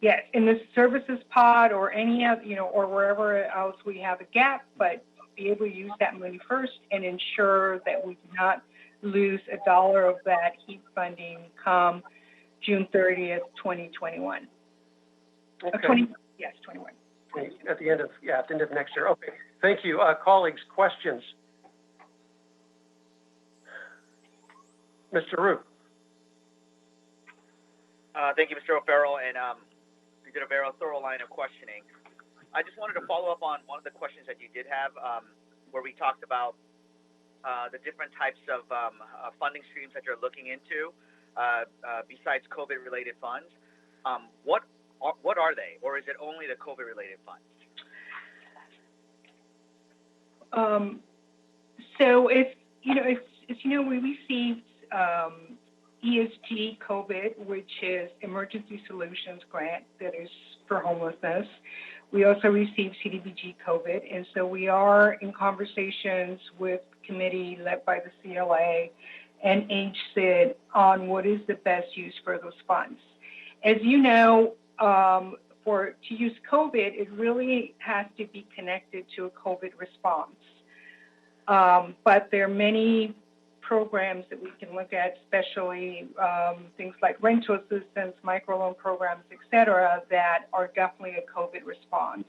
Yes, in the services pot or any other, or wherever else we have a gap, but be able to use that money first and ensure that we do not lose a dollar of that HEAP funding come June 30th, 2021. Okay. 21. At the end of next year. Okay, thank you. Colleagues, questions? Mr. Roop. Thank you, Mr. O'Farrell, and you did a very thorough line of questioning. I just wanted to follow up on one of the questions that you did have, where we talked about the different types of funding streams that you're looking into besides COVID-related funds. What are they, or is it only the COVID-related funds? So we received ESG COVID, which is Emergency Solutions Grant that is for homelessness. We also received CDBG COVID, and so we are in conversations with committee led by the CLA and HCID on what is the best use for those funds. As you know, to use COVID, it really has to be connected to a COVID response. But there are many programs that we can look at, especially things like rental assistance, microloan programs, et cetera, that are definitely a COVID response.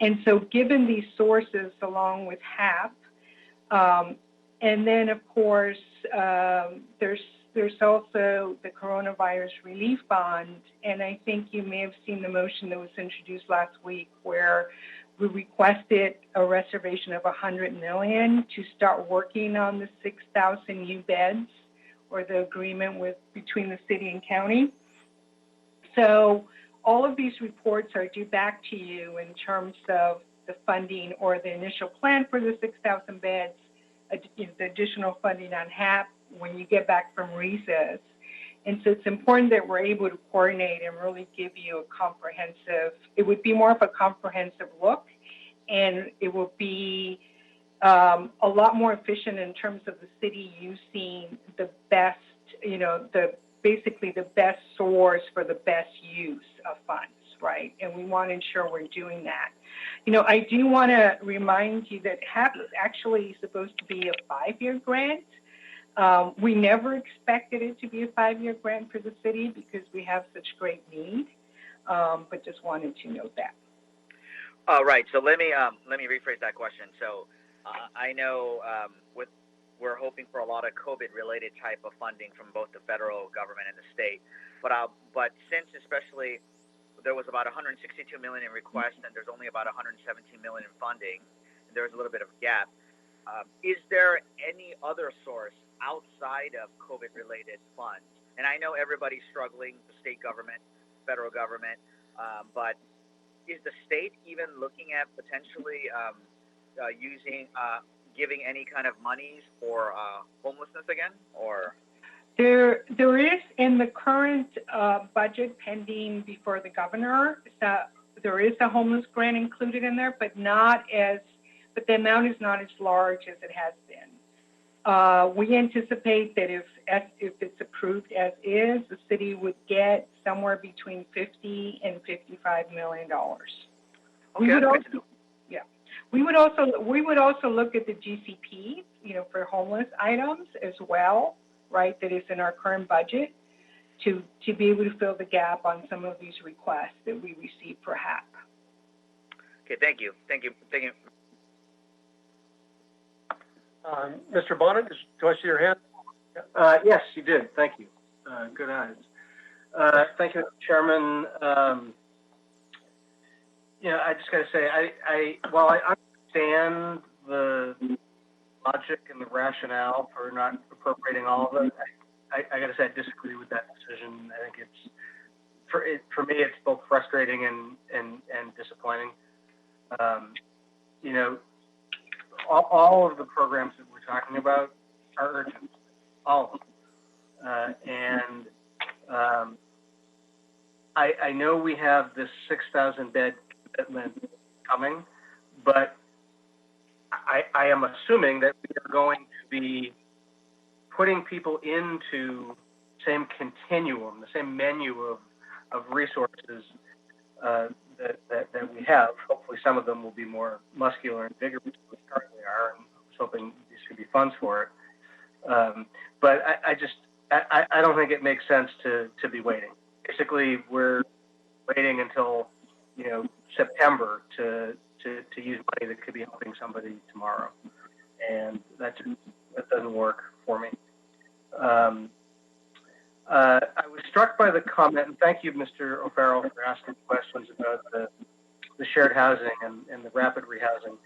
And so given these sources along with HAP, and then of course, there's also the Coronavirus Relief Fund, and I think you may have seen the motion that was introduced last week where we requested a reservation of $100 million to start working on the 6,000 new beds, or the agreement between the city and county. So all of these reports are due back to you in terms of the funding or the initial plan for the 6,000 beds, the additional funding on HAP when you get back from recess. And so it's important that we're able to coordinate and really give you a comprehensive, it would be more of a comprehensive look, and it will be a lot more efficient in terms of the city using the best, basically the best source for the best use of funds, right? And we want to ensure we're doing that. I do want to remind you that HAP is actually supposed to be a 5-year grant. We never expected it to be a 5-year grant for the city because we have such great need, but just wanted to note that. Right. So let me rephrase that question. So I know we're hoping for a lot of COVID-related type of funding from both the federal government and the state, but since especially there was about $162 million in requests and there's only about $117 million in funding, and there's a little bit of a gap. Is there any other source outside of COVID-related funds? And I know everybody's struggling, the state government, federal government, but is the state even looking at potentially giving any kind of monies for homelessness again, or? There is in the current budget pending before the governor. There is a homeless grant included in there, but the amount is not as large as it has been. We anticipate that if it's approved as is, the city would get somewhere between $50 and $55 million. Okay, We would also look at the GCP, for homeless items as well, right? That is in our current budget to be able to fill the gap on some of these requests that we receive for HAP. Okay, thank you. Mr. Bonnet, do I see your hand? Yes, you did. Thank you. Good eyes. Thank you, Chairman. I just got to say, while I understand the logic and the rationale for not appropriating all of it. I got to say I disagree with that decision. I think it's for me it's both frustrating and disappointing. You know, all of the programs that we're talking about are urgent, all of them, I know we have this 6,000 bed commitment coming, but I am assuming that we are going to be putting people into the same continuum, the same menu of resources that we have. Hopefully some of them will be more muscular and bigger than we currently are, and I was hoping these could be funds for it. But I don't think it makes sense to be waiting. Basically, we're waiting until, you know, September to use money that could be helping somebody tomorrow, and that doesn't work for me. I was struck by the comment, and thank you, Mr. O'Farrell, for asking questions about the shared housing and the rapid rehousing.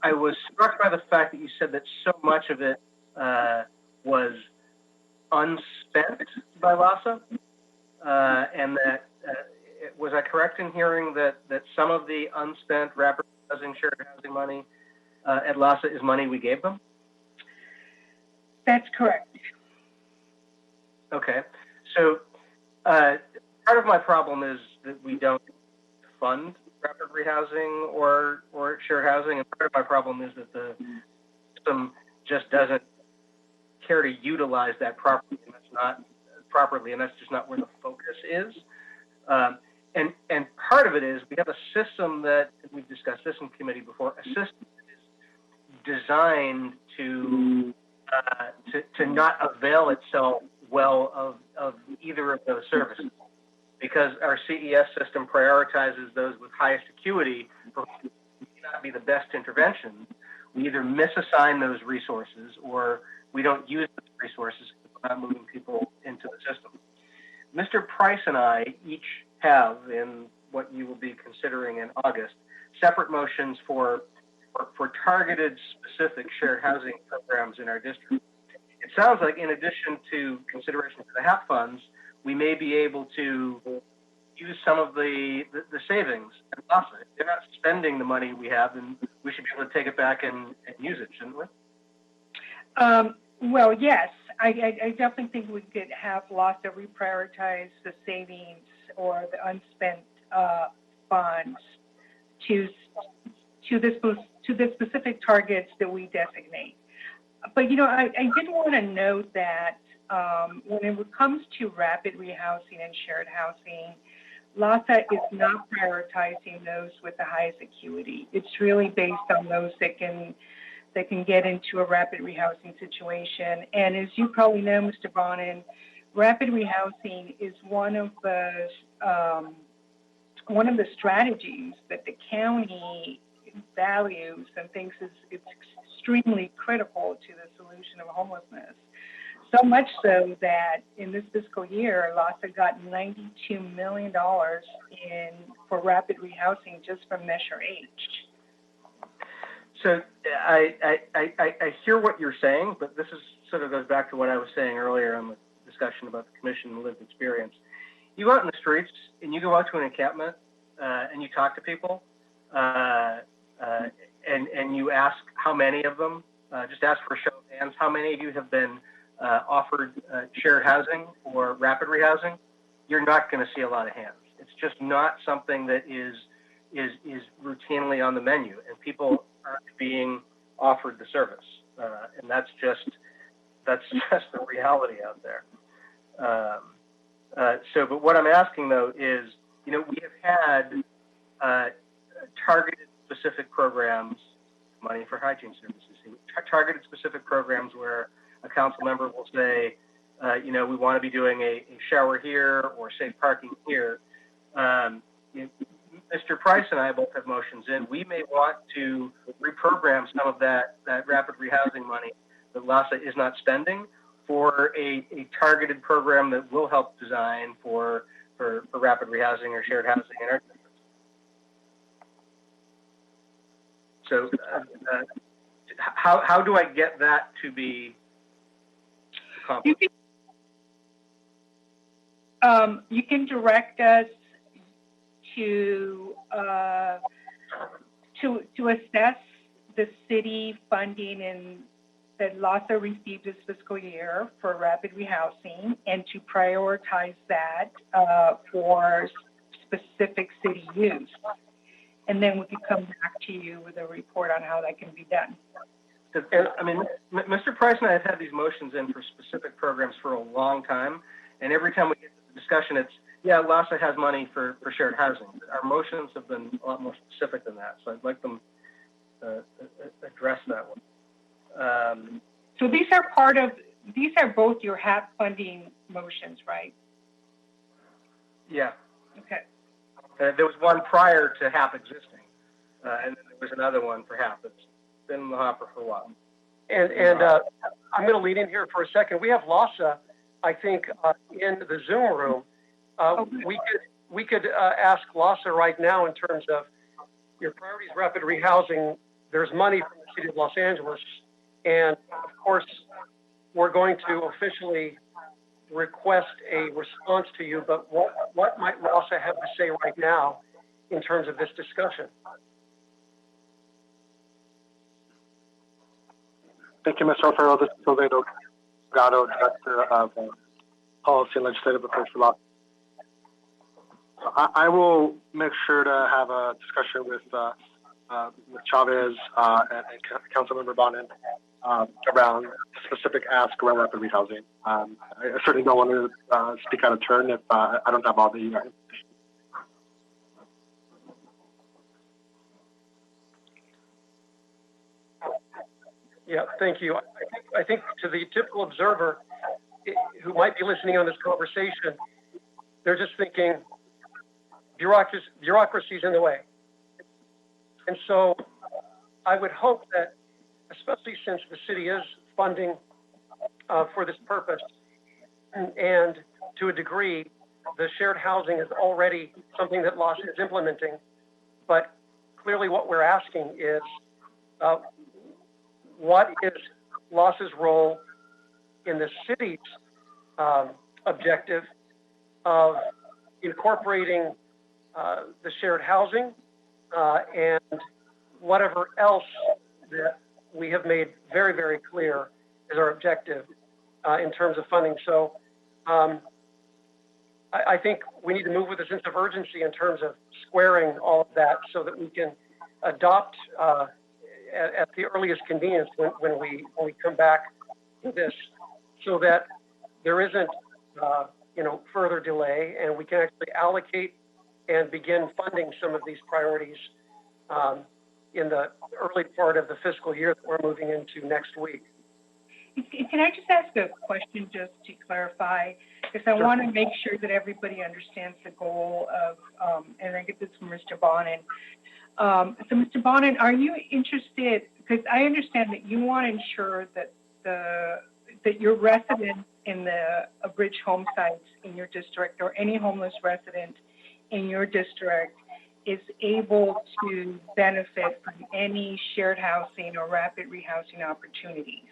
I was struck by the fact that you said that so much of it was unspent by LASA, and that was I correct in hearing that some of the unspent rapid housing, shared housing money at LASA is money we gave them? That's correct. Okay. So part of my problem is that we don't fund rapid rehousing or shared housing, and part of my problem is that the system just doesn't care to utilize that properly, and that's just not where the focus is. And part of it is we have a system that we've discussed this in committee before, a system that is designed to not avail itself well of either of those services, because our CES system prioritizes those with highest acuity for whom may not be the best intervention. We either misassign those resources or we don't use those resources because we're not moving people into the system. Mr. Price and I each have, in what you will be considering in August, separate motions for targeted specific shared housing programs in our district. It sounds like in addition to consideration for the HAP funds, we may be able to use some of the savings at LASA. If they're not spending the money we have, then we should be able to take it back and use it, shouldn't we? Well, yes. I definitely think we could have LASA reprioritize the savings or the unspent funds to the specific targets that we designate. But, you know, I did want to note that when it comes to rapid rehousing and shared housing, LASA is not prioritizing those with the highest acuity. It's really based on those that can get into a rapid rehousing situation. And as you probably know, Mr. Bonin, rapid rehousing is one of the strategies that the county values and thinks it's extremely critical to the solution of homelessness. So much so that in this fiscal year, LASA got $92 million for rapid rehousing just from Measure H. So I hear what you're saying, but this is sort of goes back to what I was saying earlier on the discussion about the commission and lived experience. You go out in the streets and you go out to an encampment and you talk to people and you ask how many of them, just ask for a show of hands, how many of you have been offered shared housing or rapid rehousing? You're not going to see a lot of hands. It's just not something that is routinely on the menu, and people aren't being offered the service, and that's just the reality out there. But what I'm asking though is, you know, we have had targeted specific programs, money for hygiene services, targeted specific programs where a council member will say, you know, we want to be doing a shower here or safe parking here. Mr. Price and I both have motions in. We may want to reprogram some of that rapid rehousing money that LASA is not spending for a targeted program that will help design for rapid rehousing or shared housing in our district. So how do I get that to be accomplished? You can direct us to assess the city funding that LASA received this fiscal year for rapid rehousing, and to prioritize that for specific city use. And then we can come back to you with a report on how that can be done. And, I mean, Mr. Price and I have had these motions in for specific programs for a long time, and every time we get to the discussion, it's, yeah, LASA has money for shared housing. Our motions have been a lot more specific than that, so I'd like them address that one. So these are both your Hap Funding motions, right? Yeah. Okay. There was one prior to Hap existing, and then there was another one for Hap that's been in the hopper for a while. And I'm going to lead in here for a second. We have LASA, I think, in the Zoom room. We could ask LASA right now in terms of your priorities, rapid rehousing. There's money from the city of Los Angeles, and of course, we're going to officially request a response to you. But what might LASA have to say right now in terms of this discussion? Thank you, Mr. O'Farrell. This is Jose Delgado, Director of Policy and Legislative Affairs for LASA. I will make sure to have a discussion with Chavez and Councilmember Bonin around specific ask around rapid rehousing. I certainly don't want to speak out of turn if I don't have all the information. Yeah, thank you. I think to the typical observer who might be listening on this conversation, they're just thinking bureaucracy's in the way. And so I would hope that, especially since the city is funding for this purpose, and to a degree, the shared housing is already something that LASA is implementing, but clearly what we're asking is, what is LASA's role in the city's objective of incorporating the shared housing and whatever else that we have made very, very clear is our objective in terms of funding. So I think we need to move with a sense of urgency in terms of squaring all of that so that we can adopt at the earliest convenience when we come back to this, so that there isn't further delay, and we can actually allocate and begin funding some of these priorities in the early part of the fiscal year that we're moving into next week. Can I just ask a question just to clarify? Because I want to make sure that everybody understands the goal of, and I get this from Mr. Bonin. So Mr. Bonin, are you interested, because I understand that you want to ensure that that your residents in the bridge home sites in your district, or any homeless resident in your district, is able to benefit from any shared housing or rapid rehousing opportunities.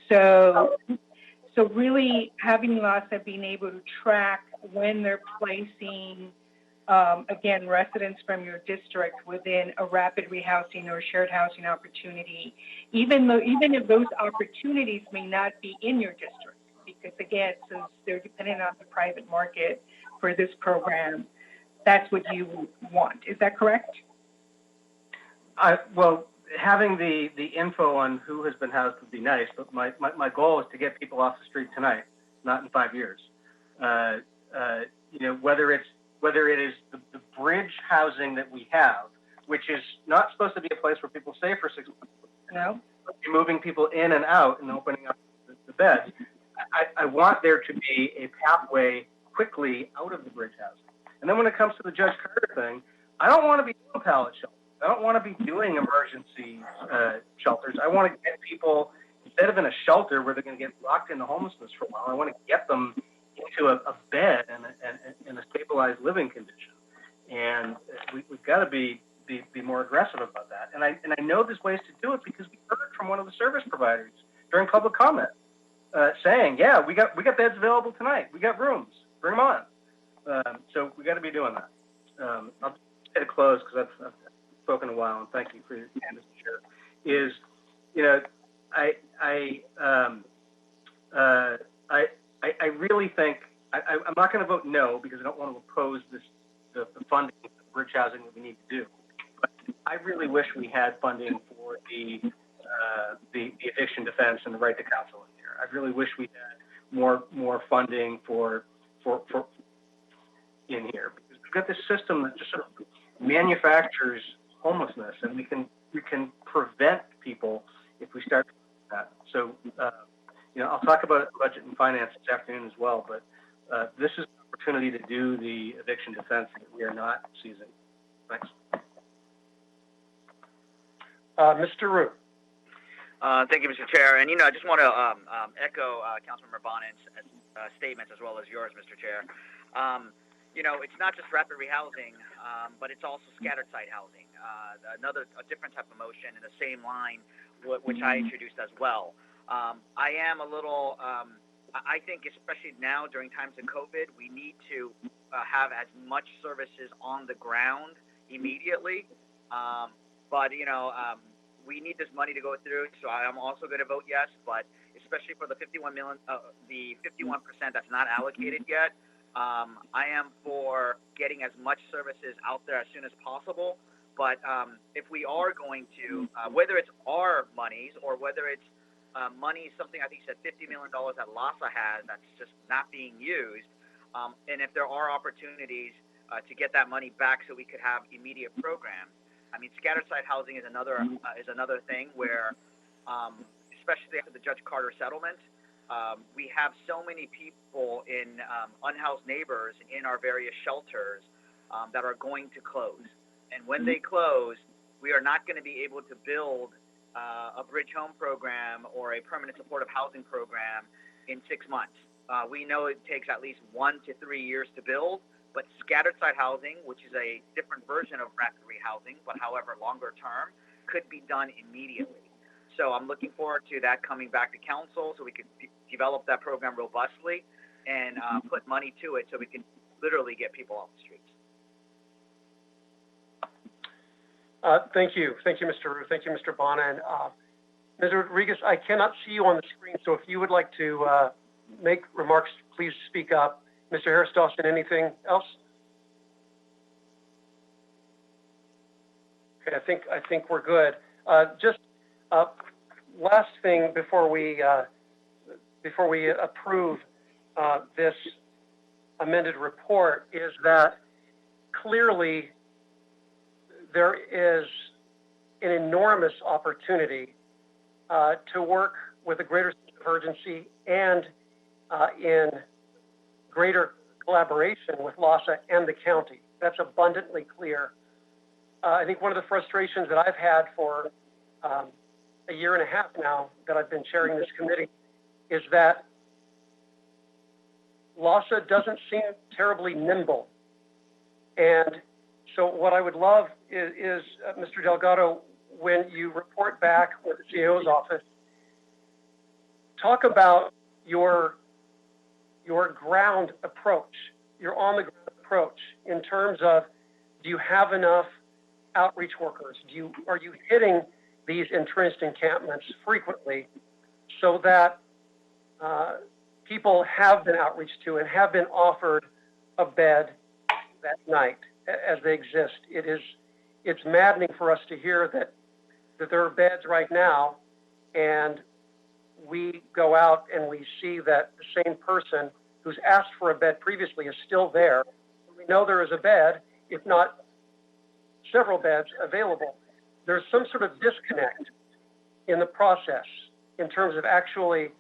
So really having LASA being able to track when they're placing, again, residents from your district within a rapid rehousing or shared housing opportunity, even if those opportunities may not be in your district, because again, since they're dependent on the private market for this program, that's what you want. Is that correct? Well, having the info on who has been housed would be nice, but my goal is to get people off the street tonight, not in 5 years. Whether it is the bridge housing that we have, which is not supposed to be a place where people stay for 6 months. No. Moving people in and out and opening up the beds. I want there to be a pathway quickly out of the bridge housing. And then when it comes to the Judge Carter thing, I don't want to be doing pallet shelters. I don't want to be doing emergency shelters. I want to get people, instead of in a shelter where they're going to get locked into homelessness for a while, I want to get them into a bed and in a stabilized living condition. And we've got to be be more aggressive about that. And I know there's ways to do it because we heard from one of the service providers during public comment saying, yeah, we got beds available tonight. We got rooms. Bring them on. So we got to be doing that. I'll just say to close because I've spoken a while, and thank you for your time, Mr. Chair. Is I really think I'm not going to vote no because I don't want to oppose the funding of bridge housing that we need to do. But I really wish we had funding for the eviction defense and the right to counsel in here. I really wish we had more funding for in here because we've got this system that just sort of manufactures homelessness, and we can prevent people if we start that. So I'll talk about budget and finance this afternoon as well, but this is an opportunity to do the eviction defense that we are not seizing. Thanks. Mr. Rue. Thank you, Mr. Chair. And, I just want to echo Councilmember Bonin's statements as well as yours, Mr. Chair. It's not just rapid rehousing, but it's also scattered site housing, a different type of motion in the same line, which I introduced as well. I am a little, I think especially now during times of COVID, we need to have as much services on the ground immediately. But we need this money to go through, so I'm also going to vote yes, but especially for the 51 million, the 51% that's not allocated yet, I am for getting as much services out there as soon as possible. But if we are going to, whether it's our monies or whether it's money, something I think you said $50 million that LASA has that's just not being used, and if there are opportunities to get that money back so we could have immediate programs. I mean, scattered site housing is another thing where, especially after the Judge Carter settlement, we have so many people in unhoused neighbors in our various shelters that are going to close. And when they close, we are not going to be able to build a bridge home program or a permanent supportive housing program in 6 months. We know it takes at least 1 to 3 years to build, but scattered site housing, which is a different version of rapid rehousing, but however longer term, could be done immediately. So I'm looking forward to that coming back to council so we can develop that program robustly and put money to it so we can literally get people off the streets. Thank you. Thank you, Mr. Rue. Thank you, Mr. Bonin. Ms. Rodriguez, I cannot see you on the screen, so if you would like to make remarks, please speak up. Mr. Harris-Dawson, anything else? Okay, I think we're good. Just last thing before we approve this amended report is that clearly there is an enormous opportunity to work with a greater sense of urgency and in greater collaboration with LASA and the county. That's abundantly clear. I think one of the frustrations that I've had for a year and a half now that I've been chairing this committee is that LASA doesn't seem terribly nimble. And so what I would love is Mr. Delgado, when you report back with the CAO's office, talk about your ground approach, your on-the-ground approach in terms of, do you have enough outreach workers? Are you hitting these entrenched encampments frequently so that people have been outreached to and have been offered a bed that night as they exist? It's maddening for us to hear that there are beds right now, and we go out and we see that the same person who's asked for a bed previously is still there. We know there is a bed, if not several beds available. There's some sort of disconnect in the process in terms of actually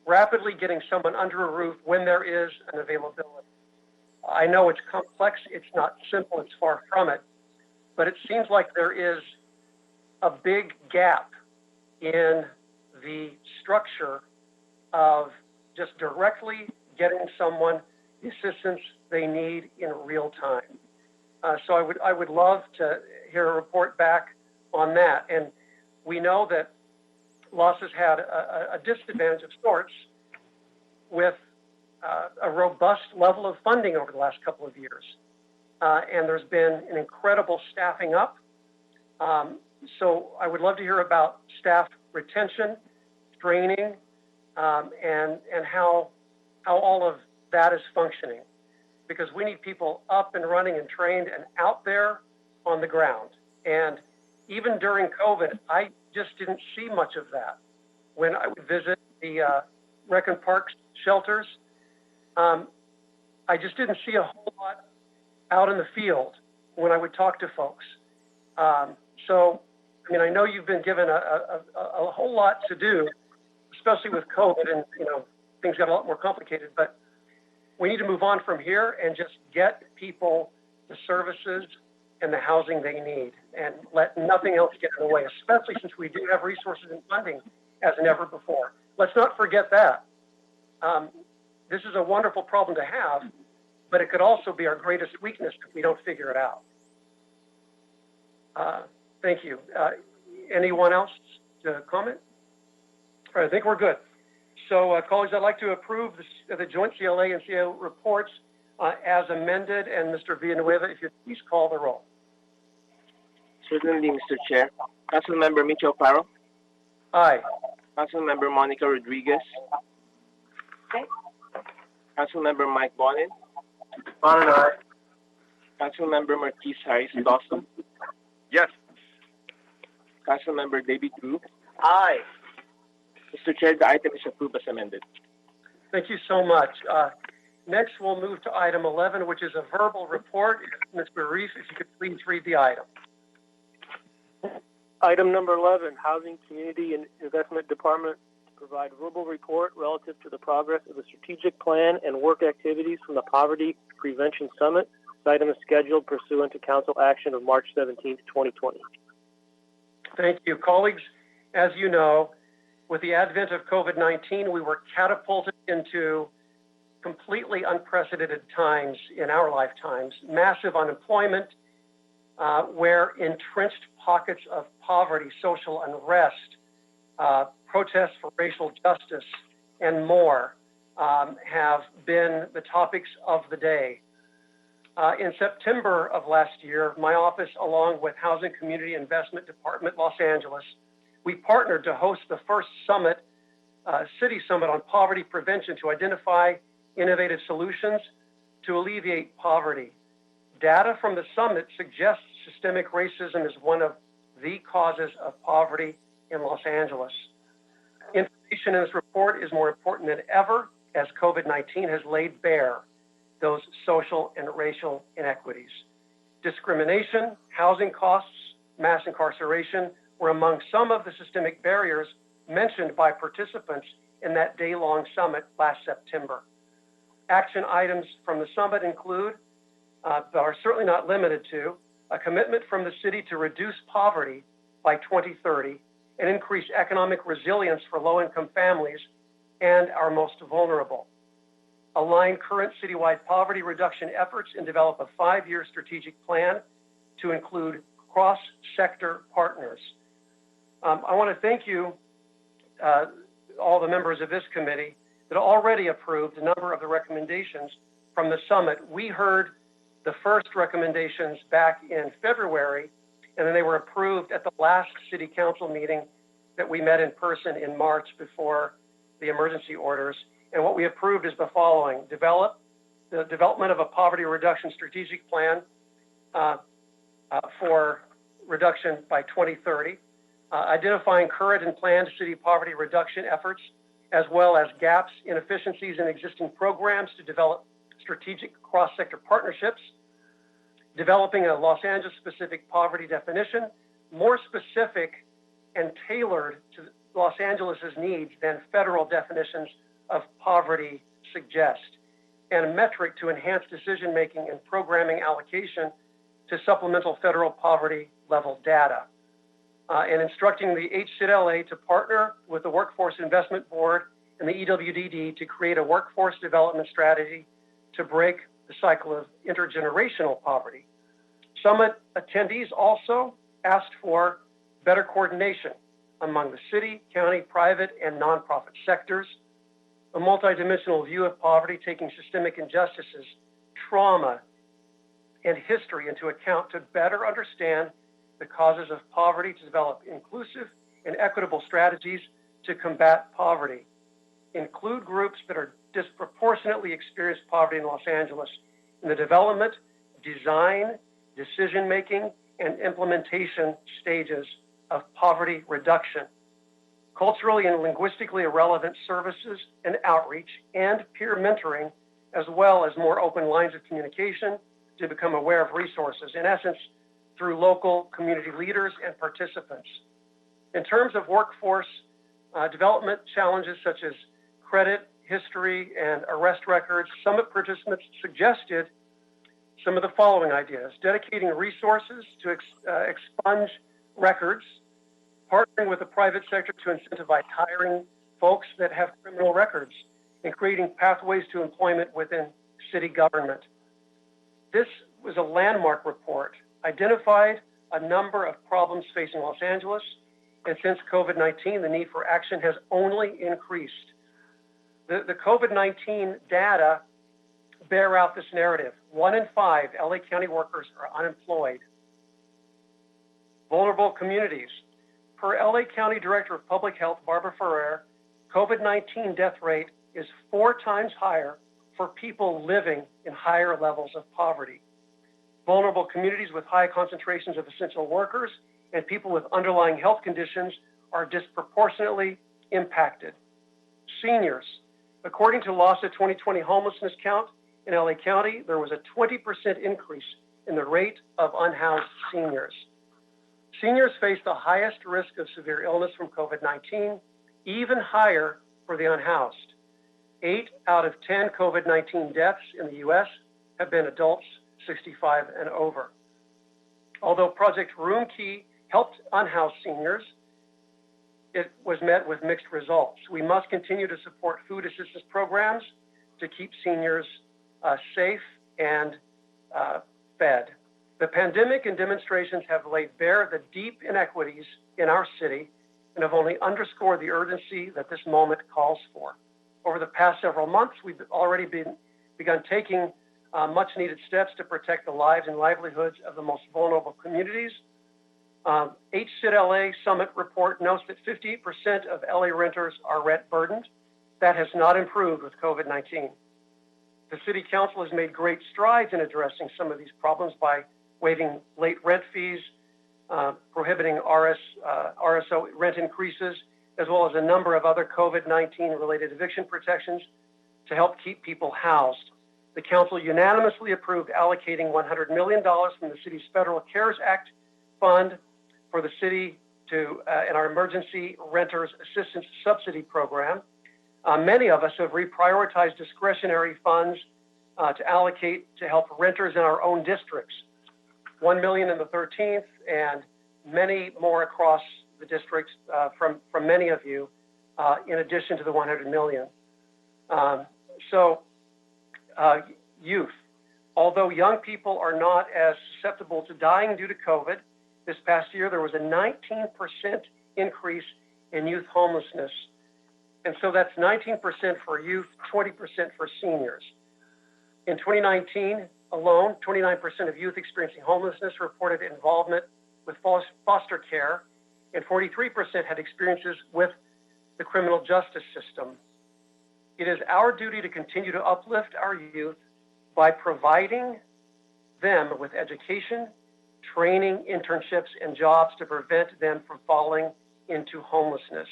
rapidly getting someone under a roof when there is an availability. I know it's complex, it's not simple, it's far from it, but it seems like there is a big gap in the structure of just directly getting someone the assistance they need in real time. So I would love to hear a report back on that. And we know that Los has had a disadvantage of sorts with a robust level of funding over the last couple of years. And there's been an incredible staffing up. So I would love to hear about staff retention, training, and how all of that is functioning. Because we need people up and running and trained and out there on the ground. And even during COVID, I just didn't see much of that. When I would visit the Rec and Parks shelters, I just didn't see a whole lot out in the field when I would talk to folks. So, I mean, I know you've been given a whole lot to do, especially with COVID, and, you know, things got a lot more complicated, but we need to move on from here and just get people the services and the housing they need and let nothing else get in the way, especially since we do have resources and funding as never before. Let's not forget that. This is a wonderful problem to have, but it could also be our greatest weakness if we don't figure it out. Thank you. Anyone else to comment? All right, I think we're good. So, colleagues, I'd like to approve the joint CLA and CAO reports as amended. And Mr. Villanueva, if you'd please call the roll. Certainly, Mr. Chair. Councilmember Mitchell Farrell. Aye. Councilmember Monica Rodriguez. Okay. Councilmember Mike Bonin. Bonin, aye. Councilmember Marquis Harris Dawson. Yes. Councilmember David Wu. Aye. Mr. Chair, the item is approved as amended. Thank you so much. Next, we'll move to item 11, which is a verbal report. Ms. Barif, if you could please read the item. Item number 11, Housing, Community, and Investment Department to provide verbal report relative to the progress of the strategic plan and work activities from the Poverty Prevention Summit. This item is scheduled pursuant to council action of March 17th, 2020. Thank you. Colleagues, as you know, with the advent of COVID-19, we were catapulted into completely unprecedented times in our lifetimes, massive unemployment, where entrenched pockets of poverty, social unrest, protests for racial justice, and more have been the topics of the day. In September of last year, my office, along with Housing Community Investment Department, Los Angeles, we partnered to host the first summit, city summit on poverty prevention to identify innovative solutions to alleviate poverty. Data from the summit suggests systemic racism is one of the causes of poverty in Los Angeles. Information in this report is more important than ever as COVID-19 has laid bare those social and racial inequities. Discrimination, housing costs, mass incarceration were among some of the systemic barriers mentioned by participants in that day-long summit last September. Action items from the summit include, but are certainly not limited to, a commitment from the city to reduce poverty by 2030 and increase economic resilience for low-income families and our most vulnerable. Align current citywide poverty reduction efforts and develop a 5-year strategic plan to include cross-sector partners. I want to thank you, all the members of this committee that already approved a number of the recommendations from the summit. We heard the first recommendations back in February, and then they were approved at the last city council meeting that we met in person in March before the emergency orders. And what we approved is the following: the development of a poverty reduction strategic plan for reduction by 2030, identifying current and planned city poverty reduction efforts, as well as gaps, inefficiencies in existing programs to develop strategic cross-sector partnerships, developing a Los Angeles-specific poverty definition, more specific and tailored to Los Angeles' needs than federal definitions of poverty suggest, and a metric to enhance decision-making and programming allocation to supplemental federal poverty level data, and instructing the HCLA to partner with the Workforce Investment Board and the EWDD to create a workforce development strategy to break the cycle of intergenerational poverty. Summit attendees also asked for better coordination among the city, county, private, and nonprofit sectors, a multidimensional view of poverty taking systemic injustices, trauma, and history into account to better understand the causes of poverty, to develop inclusive and equitable strategies to combat poverty. Include groups that are disproportionately experience poverty in Los Angeles in the development, design, decision-making, and implementation stages of poverty reduction. Culturally and linguistically relevant services and outreach and peer mentoring, as well as more open lines of communication to become aware of resources, in essence, through local community leaders and participants. In terms of workforce development challenges such as credit, history, and arrest records, Summit participants suggested some of the following ideas: dedicating resources to expunge records, partnering with the private sector to incentivize hiring folks that have criminal records, and creating pathways to employment within city government. This was a landmark report, identified a number of problems facing Los Angeles, and since COVID-19, the need for action has only increased. The COVID-19 data bear out this narrative. 1 in 5 LA County workers are unemployed. Vulnerable communities. Per LA County Director of Public Health, Barbara Ferrer, COVID-19 death rate is 4 times higher for people living in higher levels of poverty. Vulnerable communities with high concentrations of essential workers and people with underlying health conditions are disproportionately impacted. Seniors. According to LAHSA 2020 homelessness count in LA County, there was a 20% increase in the rate of unhoused seniors. Seniors face the highest risk of severe illness from COVID-19, even higher for the unhoused. 8 out of 10 COVID-19 deaths in the U.S. have been adults 65 and over. Although Project Roomkey helped unhoused seniors, it was met with mixed results. We must continue to support food assistance programs to keep seniors safe and fed. The pandemic and demonstrations have laid bare the deep inequities in our city and have only underscored the urgency that this moment calls for. Over the past several months, we've already begun taking much-needed steps to protect the lives and livelihoods of the most vulnerable communities. HCIT LA Summit report notes that 58% of LA renters are rent burdened. That has not improved with COVID-19. The City Council has made great strides in addressing some of these problems by waiving late rent fees, prohibiting RSO rent increases, as well as a number of other COVID-19 related eviction protections to help keep people housed. The council unanimously approved allocating $100 million from the city's Federal CARES Act fund for the city to in our emergency renters assistance subsidy program. Many of us have reprioritized discretionary funds to allocate to help renters in our own districts. $1 million in the 13th and many more across the districts from many of you, in addition to the $100 million. Youth. Although young people are not as susceptible to dying due to COVID, this past year there was a 19% increase in youth homelessness. And so that's 19% for youth, 20% for seniors. In 2019 alone, 29% of youth experiencing homelessness reported involvement with foster care, and 43% had experiences with the criminal justice system. It is our duty to continue to uplift our youth by providing them with education, training, internships, and jobs to prevent them from falling into homelessness.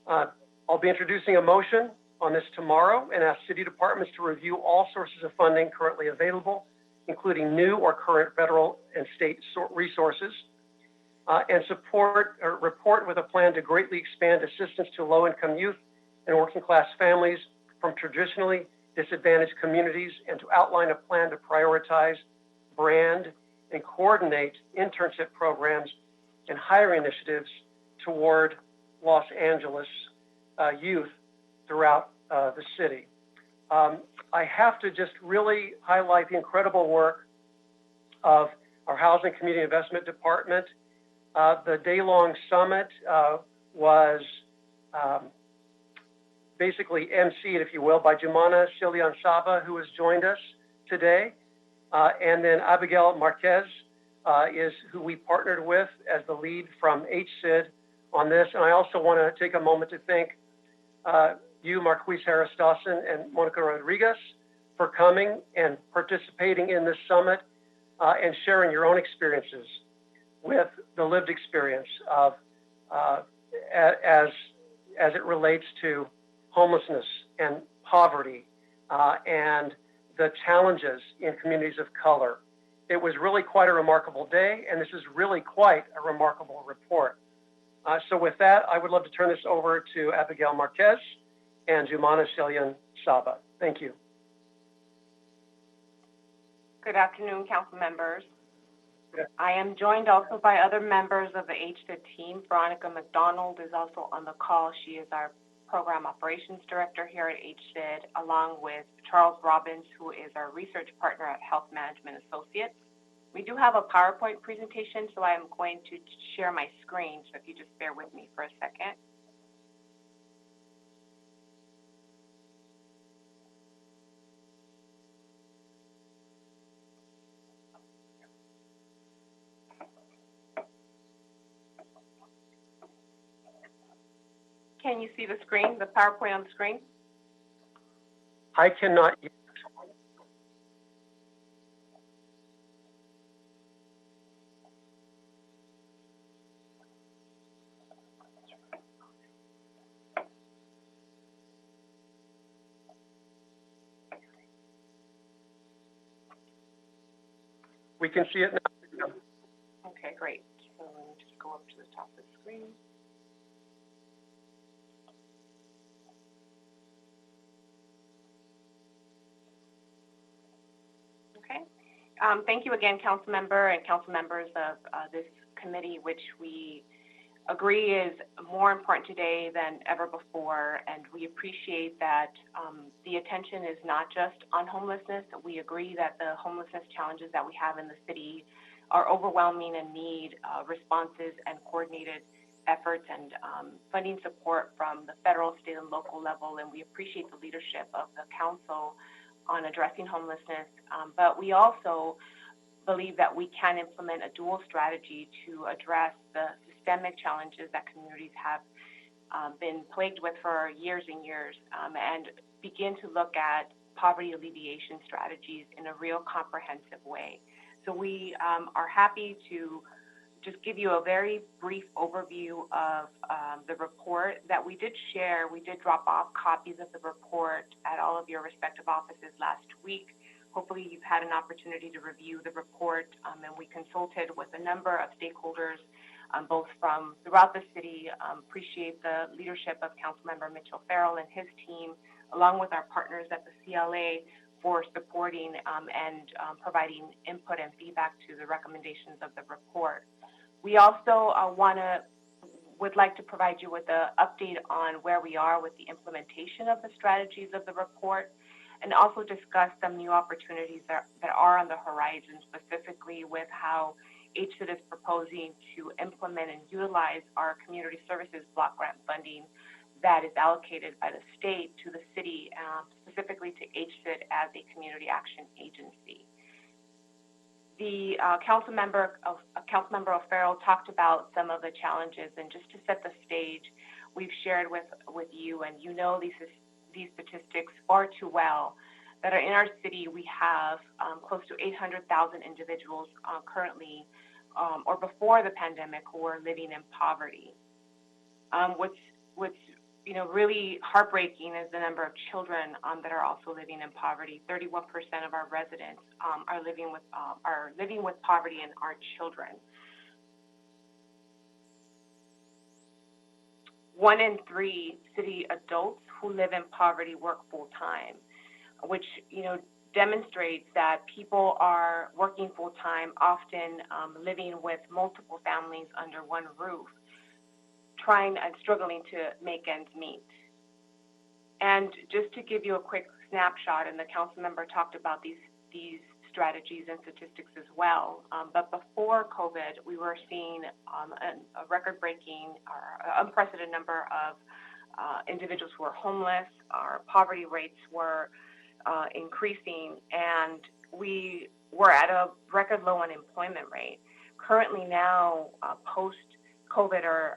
I'll be introducing a motion on this tomorrow and ask city departments to review all sources of funding currently available, including new or current federal and state resources, and report with a plan to greatly expand assistance to low-income youth and working-class families from traditionally disadvantaged communities, and to outline a plan to prioritize, brand, and coordinate internship programs and hiring initiatives toward Los Angeles youth throughout the city. I have to just really highlight the incredible work of our Housing Community Investment Department. The day-long summit was basically emceed, if you will, by Jumana Shilian Saba, who has joined us today. And then Abigail Marquez is who we partnered with as the lead from HCID on this. And I also want to take a moment to thank you, Marquise Harris Dawson, and Monica Rodriguez for coming and participating in this summit and sharing your own experiences with the lived experience of as it relates to homelessness and poverty and the challenges in communities of color. It was really quite a remarkable day, and this is really quite a remarkable report. So with that, I would love to turn this over to Abigail Marquez and Jumana Shilian Saba. Thank you. Good afternoon, council members. I am joined also by other members of the HCID team. Veronica McDonald is also on the call. She is our Program Operations Director here at HCID, along with Charles Robbins, who is our research partner at Health Management Associates. We do have a PowerPoint presentation, so I am going to share my screen, so if you just bear with me for a second. Can you see the screen, the PowerPoint on the screen? I cannot. We can see it now. Okay, great. So let me just go up to the top of the screen. Okay. Thank you again, council member and council members of this committee, which we agree is more important today than ever before. And we appreciate that the attention is not just on homelessness. We agree that the homelessness challenges that we have in the city are overwhelming and need responses and coordinated efforts and funding support from the federal, state, and local level. And we appreciate the leadership of the council on addressing homelessness, but we also believe that we can implement a dual strategy to address the systemic challenges that communities have been plagued with for years and years, and begin to look at poverty alleviation strategies in a real comprehensive way. So we are happy to just give you a very brief overview of the report that we did share. We did drop off copies of the report at all of your respective offices last week. Hopefully you've had an opportunity to review the report, and we consulted with a number of stakeholders, both from throughout the city. Appreciate the leadership of Councilmember Mitchell Farrell and his team, along with our partners at the CLA, for supporting and providing input and feedback to the recommendations of the report. We also would like to provide you with an update on where we are with the implementation of the strategies of the report, and also discuss some new opportunities that are on the horizon, specifically with how HCID is proposing to implement and utilize our community services block grant funding that is allocated by the state to the city, specifically to HCID as a community action agency. The Councilmember O'Farrell talked about some of the challenges, and just to set the stage, we've shared with you, and you know these statistics far too well, that are in our city. We have close to 800,000 individuals currently, or before the pandemic, who are living in poverty. What's really heartbreaking is the number of children that are also living in poverty. 31% of our residents are living with poverty and are children. 1 in 3 city adults who live in poverty work full time, which demonstrates that people are working full time, often living with multiple families under one roof, trying and struggling to make ends meet. And just to give you a quick snapshot, and the council member talked about these strategies and statistics as well. But before COVID, we were seeing a record-breaking or unprecedented number of individuals who were homeless. Our poverty rates were increasing, and we were at a record low unemployment rate. Currently now, post-COVID, or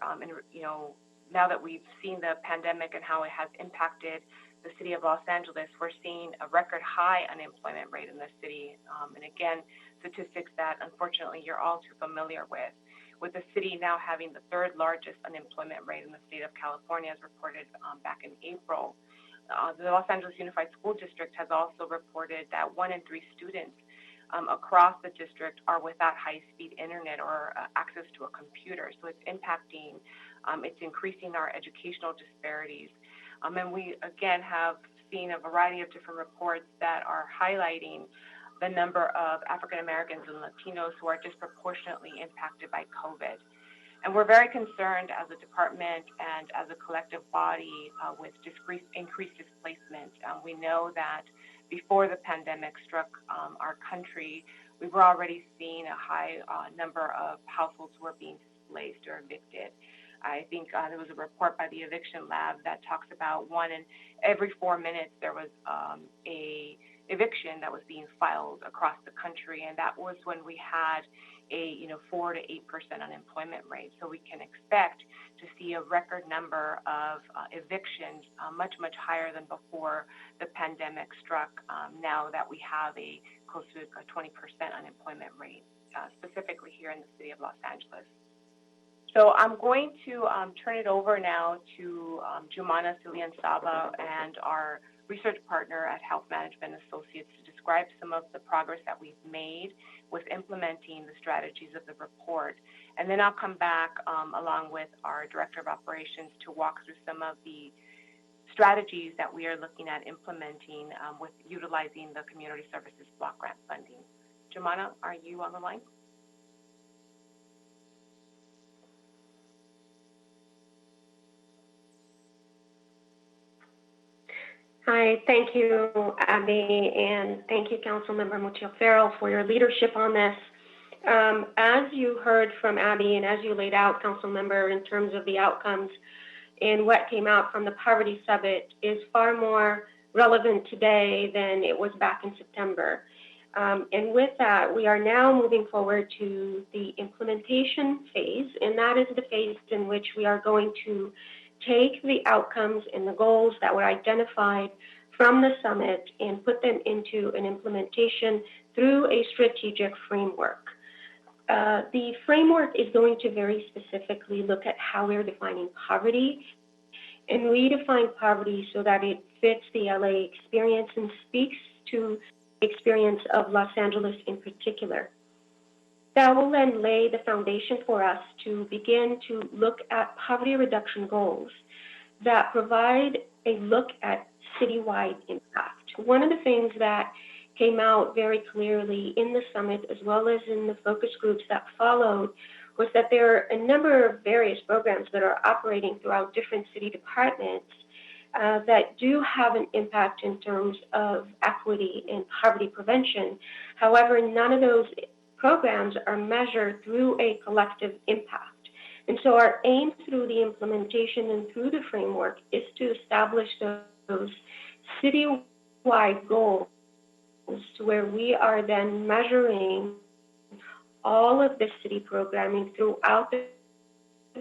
now that we've seen the pandemic and how it has impacted the city of Los Angeles, we're seeing a record high unemployment rate in the city. And again, statistics that unfortunately you're all too familiar with the city now having the third largest unemployment rate in the state of California, as reported back in April. The Los Angeles Unified School District has also reported that 1 in 3 students across the district are without high-speed internet or access to a computer. So it's impacting, it's increasing our educational disparities. And we, again, have seen a variety of different reports that are highlighting the number of African Americans and Latinos who are disproportionately impacted by COVID. And we're very concerned as a department and as a collective body with increased displacement. We know that before the pandemic struck our country, we were already seeing a high number of households who were being displaced or evicted. I think there was a report by the Eviction Lab that talks about 1 in every 4 minutes there was a eviction that was being filed across the country, and that was when we had a 4 to 8% unemployment rate. So we can expect to see a record number of evictions, much higher than before the pandemic struck. Now that we have a close to a 20% unemployment rate, specifically here in the city of Los Angeles. So I'm going to turn it over now to Jumana Silian-Saba and our research partner at Health Management Associates to describe some of the progress that we've made with implementing the strategies of the report. And then I'll come back along with our Director of Operations to walk through some of the strategies that we are looking at implementing with utilizing the Community Services Block Grant funding. Jumana, are you on the line? Hi, thank you, Abby, and thank you, Councilmember Muccio-Farrell, for your leadership on this. As you heard from Abby and as you laid out, Councilmember, in terms of the outcomes and what came out from the Poverty Summit is far more relevant today than it was back in September. And with that, we are now moving forward to the implementation phase, and that is the phase in which we are going to take the outcomes and the goals that were identified from the summit and put them into an implementation through a strategic framework. The framework is going to very specifically look at how we're defining poverty, and we define poverty so that it fits the LA experience and speaks to the experience of Los Angeles in particular. That will then lay the foundation for us to begin to look at poverty reduction goals that provide a look at citywide impact. One of the things that came out very clearly in the summit, as well as in the focus groups that followed, was that there are a number of various programs that are operating throughout different city departments that do have an impact in terms of equity and poverty prevention. However, none of those programs are measured through a collective impact. And so our aim through the implementation and through the framework is to establish those city-wide goals to where we are then measuring all of the city programming throughout the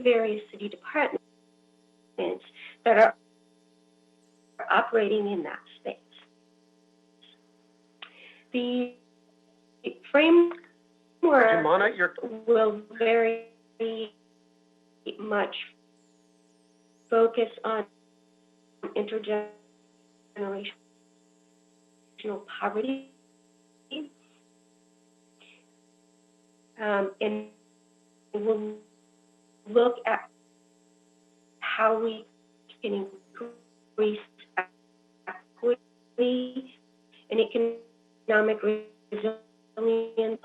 various city departments that are operating in that space. The framework Jumana, will very much focus on intergenerational poverty, and we'll look at how we can increase equity and economic resilience.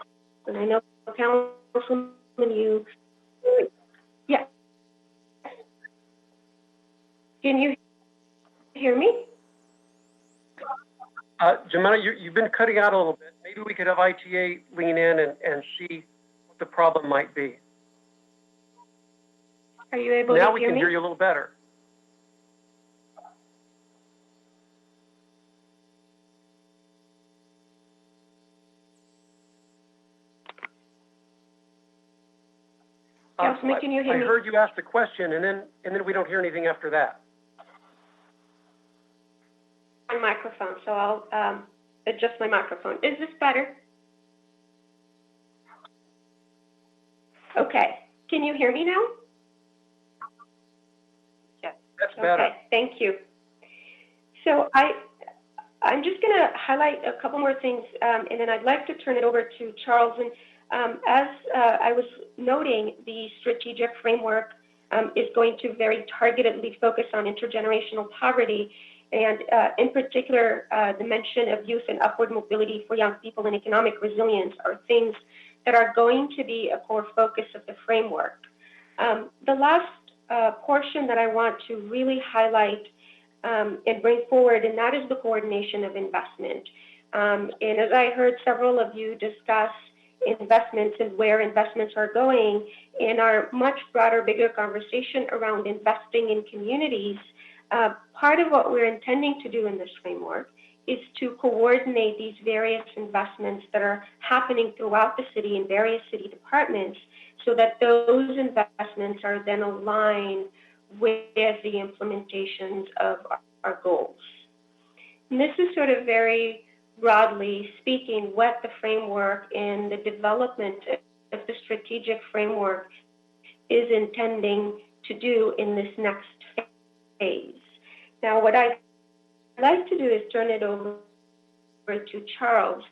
And I know, Councilman, you, yeah. Can you hear me? Jumana, you've been cutting out a little bit. maybe we could have ITA lean in and see what the problem might be. Are you able Now to we hear can me? hear you a little better. Councilman, can you hear I me? heard you ask the question, and then we don't hear anything after that. My microphone, so I'll adjust my microphone. Is this better? Okay. Can you hear me now? Yes. That's better. Okay, thank you. So I'm just going to highlight a couple more things, and then I'd like to turn it over to Charles. And as I was noting, the strategic framework is going to very targetedly focus on intergenerational poverty, and in particular, the mention of youth and upward mobility for young people and economic resilience are things that are going to be a core focus of the framework. The last portion that I want to really highlight and bring forward, and that is the coordination of investment. And as I heard several of you discuss investments and where investments are going in our much broader, bigger conversation around investing in communities, part of what we're intending to do in this framework is to coordinate these various investments that are happening throughout the city in various city departments so that those investments are then aligned with the implementations of our goals. And this is sort of very broadly speaking what the framework and the development of the strategic framework is intending to do in this next phase. Now, what I'd like to do is turn it over to Charles,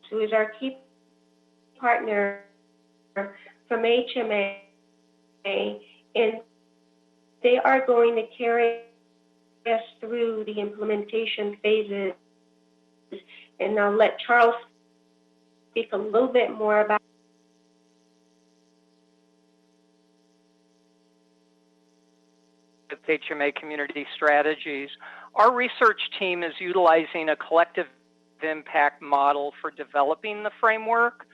who is our key partner from HMA, and they are going to carry us through the implementation phases. And I'll let Charles speak a little bit more about with HMA Community Strategies. Our research team is utilizing a collective impact model for developing the framework.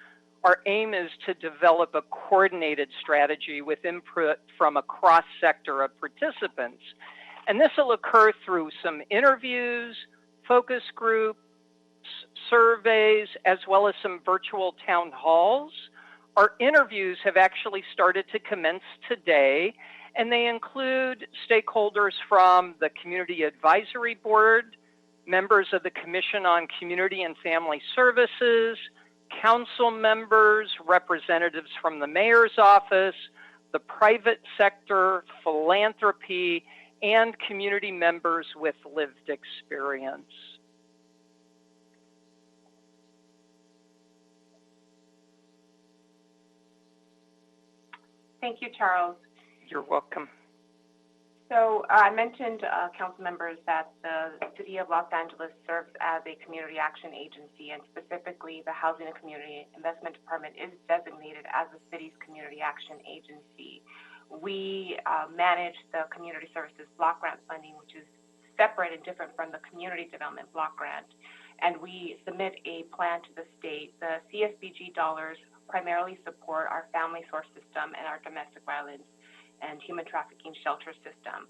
Our aim is to develop a coordinated strategy with input from a cross-sector of participants. And this will occur through some interviews, focus groups, surveys, as well as some virtual town halls. Our interviews have actually started to commence today, and they include stakeholders from the Community Advisory Board, members of the Commission on Community and Family Services, council members, representatives from the mayor's office, the private sector, philanthropy, and community members with lived experience. Thank you, Charles. You're welcome. So I mentioned, council members, that the City of Los Angeles serves as a community action agency, and specifically the Housing and Community Investment Department is designated as the city's community action agency. We manage the community services block grant funding, which is separate and different from the community development block grant, and we submit a plan to the state. The CSBG dollars primarily support our family source system and our domestic violence and human trafficking shelter system.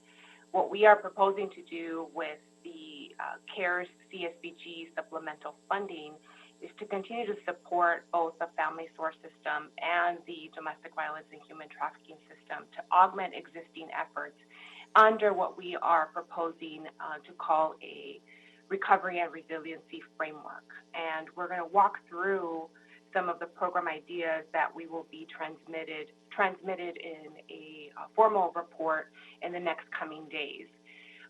What we are proposing to do with the CARES CSBG supplemental funding is to continue to support both the family source system and the domestic violence and human trafficking system to augment existing efforts under what we are proposing to call a recovery and resiliency framework. And we're going to walk through some of the program ideas that we will be transmitted in a formal report in the next coming days.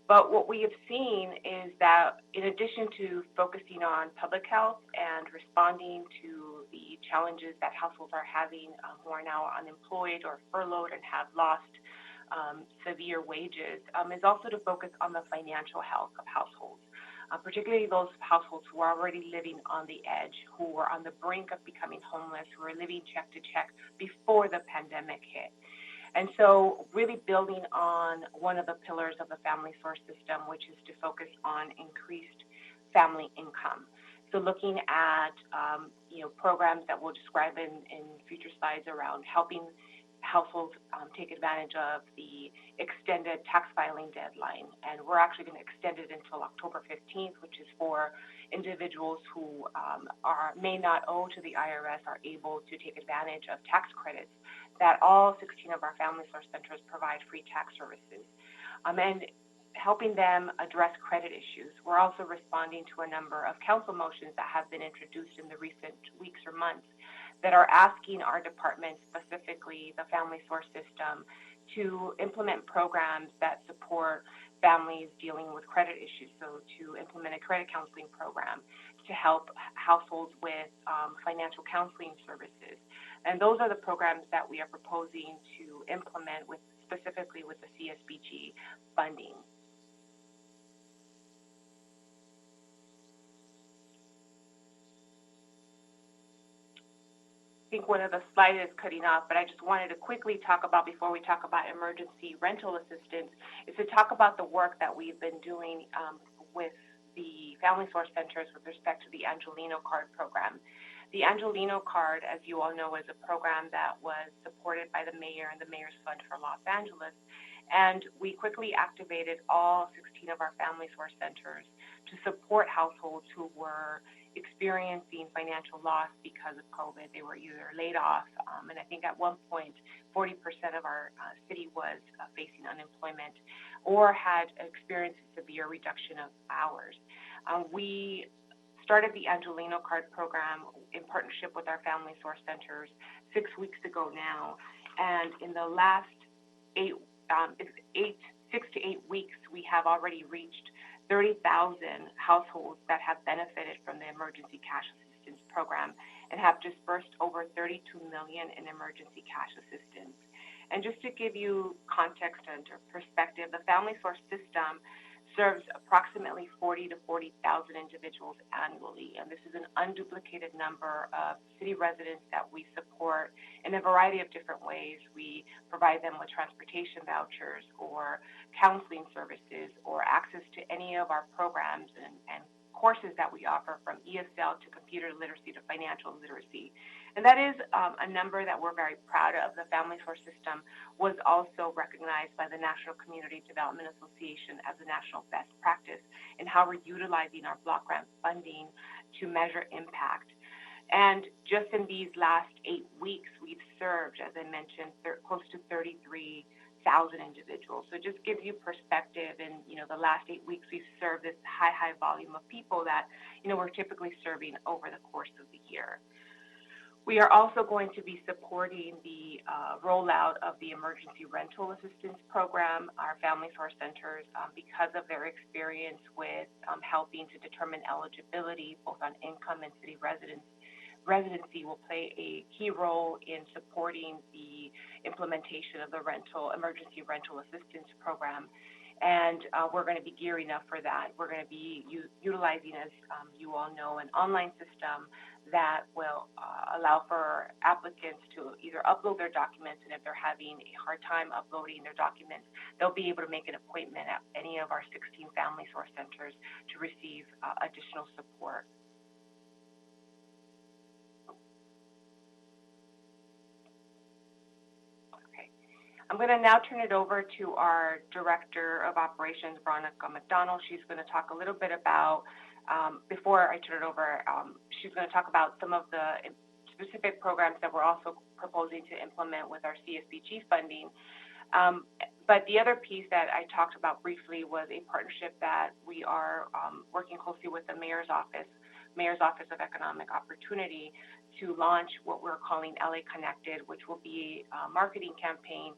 But what we have seen is that in addition to focusing on public health and responding to the challenges that households are having who are now unemployed or furloughed and have lost severe wages, is also to focus on the financial health of households. Particularly those households who are already living on the edge, who were on the brink of becoming homeless, who are living check to check before the pandemic hit. And so really building on one of the pillars of the family source system, which is to focus on increased family income. So looking at, programs that we'll describe in future slides around helping households take advantage of the extended tax filing deadline. And we're actually going to extend it until October 15th, which is for individuals who may not owe to the IRS are able to take advantage of tax credits that all 16 of our family source centers provide free tax services. And helping them address credit issues. We're also responding to a number of council motions that have been introduced in the recent weeks or months that are asking our department, specifically the family source system, to implement programs that support families dealing with credit issues. So to implement a credit counseling program to help households with financial counseling services. And those are the programs that we are proposing to implement specifically with the CSBG funding. I think one of the slides is cutting off, but I just wanted to quickly talk about, before we talk about emergency rental assistance, is to talk about the work that we've been doing with the family source centers with respect to the Angelino Card program. The Angelino Card, as you all know, is a program that was supported by the mayor and the Mayor's Fund for Los Angeles. And we quickly activated all 16 of our family source centers to support households who were experiencing financial loss because of COVID. They were either laid off, and I think at one point 40% of our city was facing unemployment or had experienced a severe reduction of hours. We started the Angelino Card program in partnership with our family source centers 6 weeks ago now, and in the last 6 to 8 weeks, we have already reached 30,000 households that have benefited from the emergency cash assistance program and have dispersed over $32 million in emergency cash assistance. And just to give you context and perspective, the family source system serves approximately 40 to 40,000 individuals annually, and this is an unduplicated number of city residents that we support in a variety of different ways. We provide them with transportation vouchers or counseling services or access to any of our programs and courses that we offer, from ESL to computer literacy to financial literacy. And that is a number that we're very proud of. The Family Source System was also recognized by the National Community Development Association as a national best practice in how we're utilizing our block grant funding to measure impact. And just in these last 8 weeks, we've served, as I mentioned, close to 33,000 individuals. So it just gives you perspective. In the last 8 weeks, we've served this high volume of people that we're typically serving over the course of the year. We are also going to be supporting the rollout of the emergency rental assistance program. Our family source centers, because of their experience with helping to determine eligibility both on income and city residency, will play a key role in supporting the implementation of the emergency rental assistance program. And we're going to be gearing up for that. We're going to be utilizing, as you all know, an online system that will allow for applicants to either upload their documents, and if they're having a hard time uploading their documents, they'll be able to make an appointment at any of our 16 family source centers to receive additional support. I'm going to now turn it over to our Director of Operations, Veronica McDonald. She's going to talk a little bit about, before I turn it over, she's going to talk about some of the specific programs that we're also proposing to implement with our CSBG funding. But the other piece that I talked about briefly was a partnership that we are working closely with the Mayor's Office of Economic Opportunity, to launch what we're calling LA Connected, which will be a marketing campaign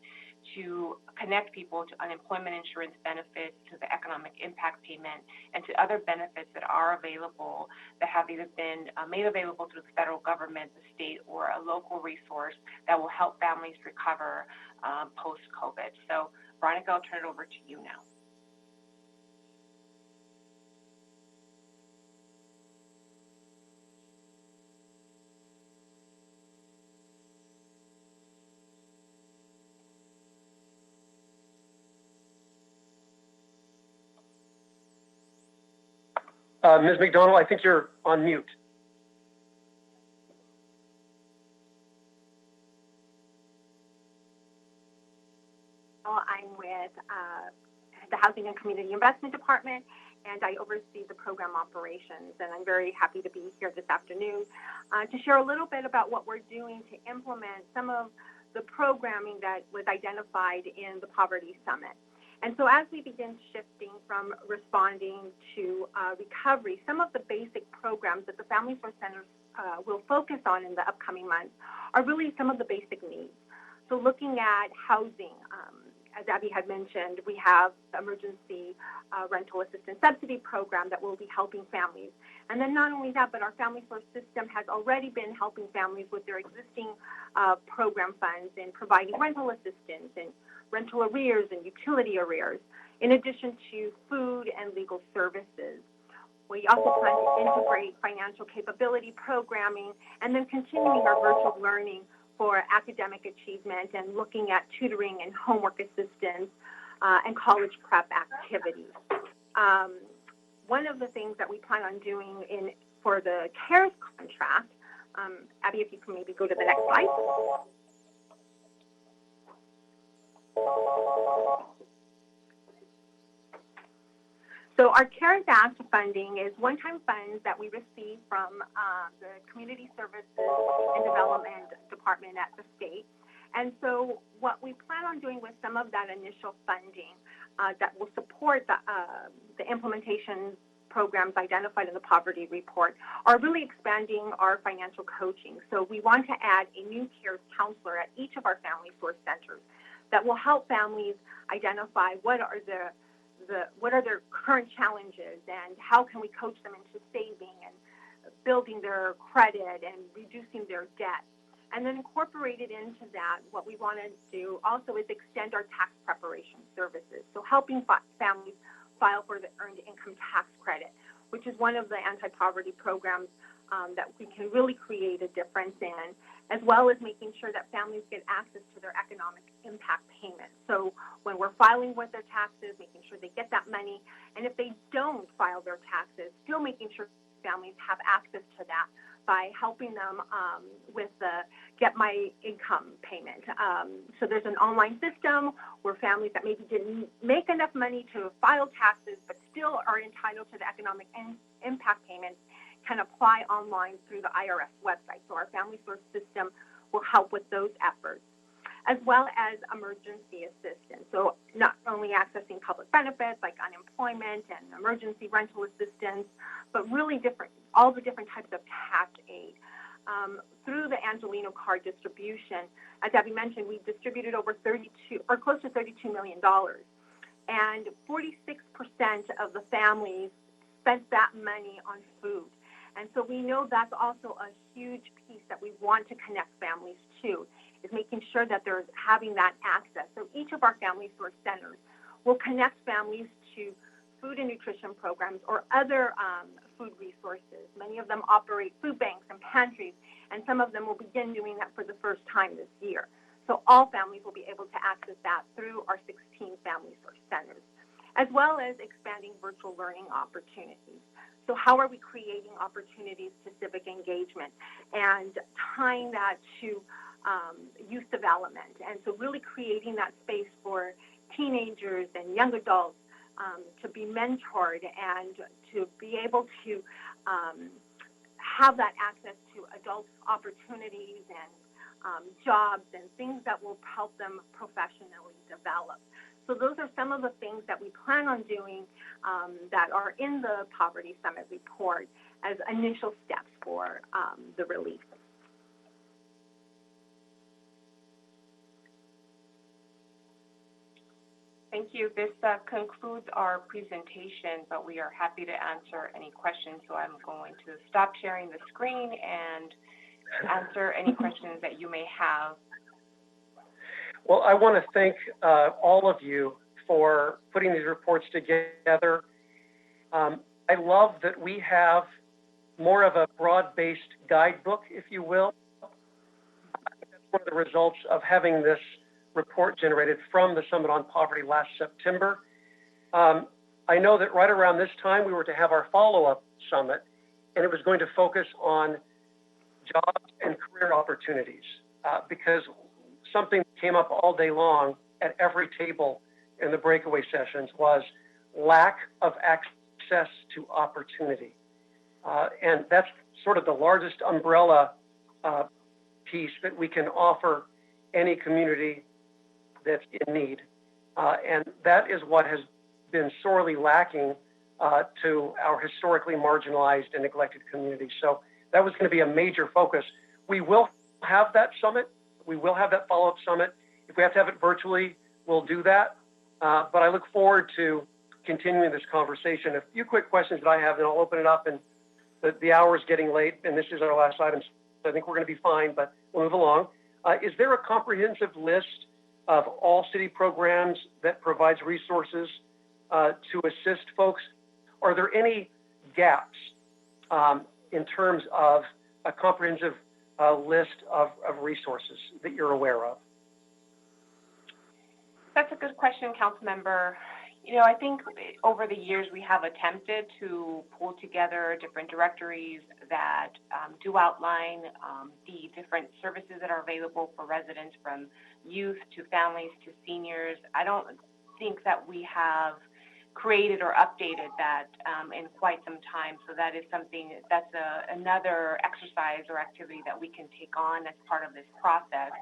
to connect people to unemployment insurance benefits, to the economic impact payment, and to other benefits that are available, that have either been made available through the federal government, the state, or a local resource that will help families recover post-COVID. So, Veronica, I'll turn it over to you now. Ms. McDonald, I think you're on mute. I'm with the Housing and Community Investment Department, and I oversee the program operations. And I'm very happy to be here this afternoon to share a little bit about what we're doing to implement some of the programming that was identified in the Poverty Summit. And so as we begin shifting from responding to recovery, some of the basic programs that the Family Source Centers will focus on in the upcoming months are really some of the basic needs. So looking at housing, as Abby had mentioned, we have the emergency rental assistance subsidy program that will be helping families. And then not only that, but our Family Source system has already been helping families with their existing program funds in providing rental assistance and rental arrears and utility arrears, in addition to food and legal services. We also plan to integrate financial capability programming and then continuing our virtual learning for academic achievement and looking at tutoring and homework assistance and college prep activities. One of the things that we plan on doing for the CARES contract, Abby, if you can maybe go to the next slide. So our CARES Act funding is one-time funds that we receive from the Community Services and Development Department at the state. And so what we plan on doing with some of that initial funding that will support the implementation programs identified in the Poverty Report are really expanding our financial coaching. So we want to add a new CARES counselor at each of our Family Source Centers that will help families identify what are their current challenges and how can we coach them into saving and building their credit and reducing their debt. And then incorporated into that, what we want to do also is extend our tax preparation services. So helping families file for the Earned Income Tax Credit, which is one of the anti-poverty programs that we can really create a difference in, as well as making sure that families get access to their economic impact payments. So when we're filing with their taxes, making sure they get that money, and if they don't file their taxes, still making sure families have access to that by helping them with the Get My Income payment. So there's an online system where families that maybe didn't make enough money to file taxes but still are entitled to the economic impact payments can apply online through the IRS website. So our Family Source system will help with those efforts, as well as emergency assistance. So not only accessing public benefits like unemployment and emergency rental assistance, but really all the different types of tax aid. Through the Angelino card distribution, as Abby mentioned, we distributed over close to $32 million. And 46% of the families spent that money on food. And so we know that's also a huge piece that we want to connect families to, is making sure that they're having that access. So each of our Family Source Centers will connect families to food and nutrition programs or other food resources. Many of them operate food banks and pantries, and some of them will begin doing that for the first time this year. So all families will be able to access that through our 16 Family Source Centers, as well as expanding virtual learning opportunities. So how are we creating opportunities to civic engagement and tying that to youth development? And so really creating that space for teenagers and young adults to be mentored and to be able to have that access to adult opportunities and jobs and things that will help them professionally develop. So those are some of the things that we plan on doing that are in the Poverty Summit report as initial steps for the relief. Thank you. This concludes our presentation, but we are happy to answer any questions. So I'm going to stop sharing the screen and answer any questions that you may have. Well, I want to thank all of you for putting these reports together. I love that we have more of a broad-based guidebook, if you will. That's one of the results of having this report generated from the Summit on Poverty last September. I know that right around this time we were to have our follow-up summit, and it was going to focus on jobs and career opportunities, because something that came up all day long at every table in the breakaway sessions was lack of access to opportunity. And that's sort of the largest umbrella piece that we can offer any community that's in need. And that is what has been sorely lacking to our historically marginalized and neglected communities. So that was going to be a major focus. We will have that summit. We will have that follow-up summit. If we have to have it virtually, we'll do that. But I look forward to continuing this conversation. A few quick questions that I have, and I'll open it up. And the hour is getting late, and this is our last item, so I think we're going to be fine, but we'll move along. Is there a comprehensive list of all city programs that provides resources to assist folks? Are there any gaps in terms of a comprehensive list of resources that you're aware of? That's a good question, Councilmember. You know, I think over the years we have attempted to pull together different directories that do outline the different services that are available for residents, from youth to families to seniors. I don't think that we have created or updated that in quite some time. So that is something, that's another exercise or activity that we can take on as part of this process.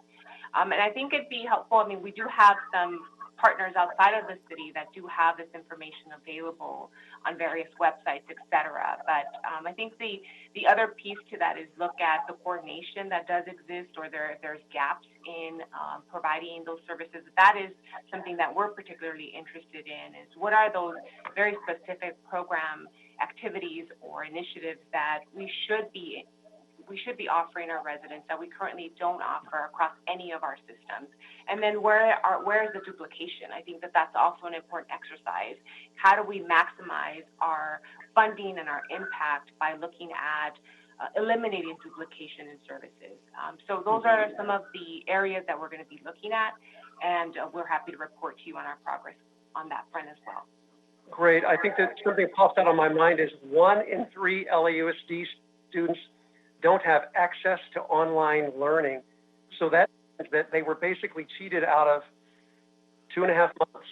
And I think it'd be helpful. I mean, we do have some partners outside of the city that do have this information available on various websites, et cetera. But I think the other piece to that is look at the coordination that does exist, or there's gaps in providing those services. That is something that we're particularly interested in, is what are those very specific program activities or initiatives that we should be offering our residents that we currently don't offer across any of our systems. And then where is the duplication? I think that that's also an important exercise. How do we maximize our funding and our impact by looking at eliminating duplication in services? So those are some of the areas that we're going to be looking at, and we're happy to report to you on our progress on that front as well. Great. I think that something popped out on my mind is 1 in 3 LAUSD students don't have access to online learning. So that means that they were basically cheated out of 2.5 months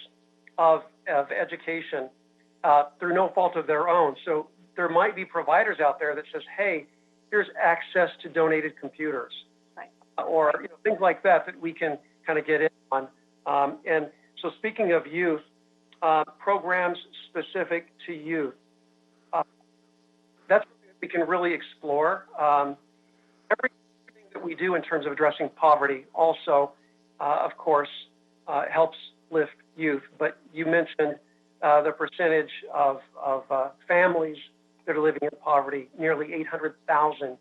of education through no fault of their own. So there might be providers out there that says, hey, here's access to donated computers, right, or things like that we can kind of get in on. And so speaking of youth, programs specific to youth, that's we can really explore. Everything that we do in terms of addressing poverty also, of course, helps lift youth. But you mentioned the percentage of families that are living in poverty, nearly 800,000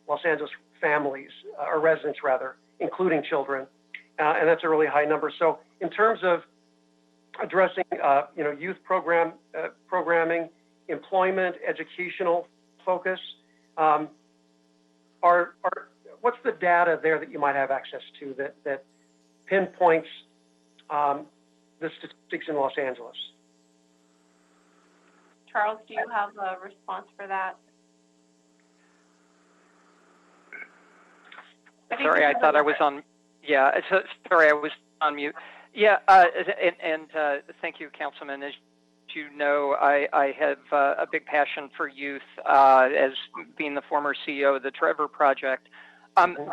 Los Angeles families, or residents rather, including children, and that's a really high number. So in terms of addressing youth programming, employment, educational focus, what's the data there that you might have access to that pinpoints the statistics in Los Angeles? Charles, do you have a response for that? Sorry, I thought I was on. Yeah, sorry, I was on mute. Yeah, and thank you, Councilman. As you know, I have a big passion for youth as being the former CEO of the Trevor Project.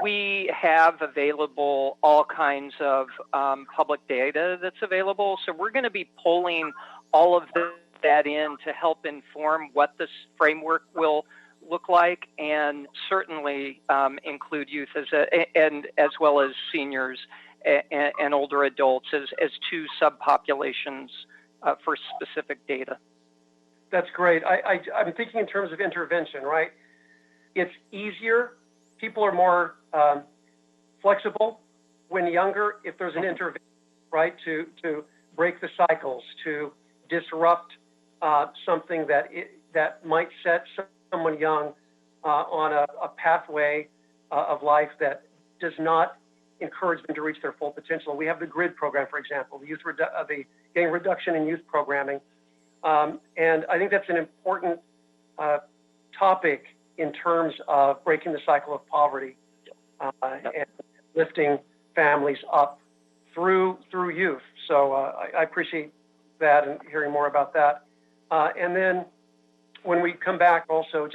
We have available all kinds of public data that's available. So we're going to be pulling all of that in to help inform what this framework will look like, and certainly include youth as well as seniors and older adults as two subpopulations for specific data. That's great. I'm thinking in terms of intervention, right? It's easier. People are more flexible when younger if there's an intervention, right, to break the cycles, to disrupt something that might set someone young on a pathway of life that does not encourage them to reach their full potential. We have the GRID program, for example, the gang reduction in youth programming. And I think that's an important topic in terms of breaking the cycle of poverty and lifting families up through youth. So I appreciate that and hearing more about that. And then when we come back also,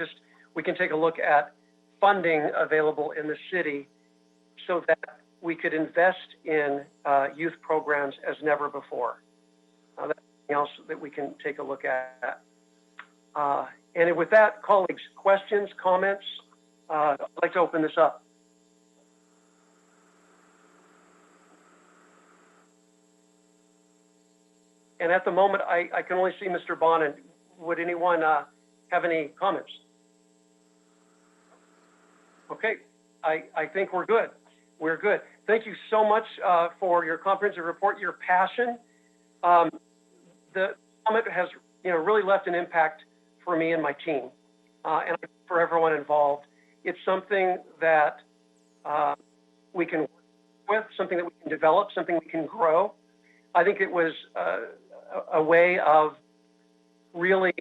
we can take a look at funding available in the city so that we could invest in youth programs as never before. That's something else that we can take a look at. And with that, colleagues, questions, comments? I'd like to open this up. And at the moment, I can only see Mr. Bonin. Would anyone have any comments? Okay, I think we're good. We're good. Thank you so much for your comprehensive report, your passion. The summit has really left an impact for me and my team, and for everyone involved. It's something that we can work with, something that we can develop, something we can grow. I think it was a way of really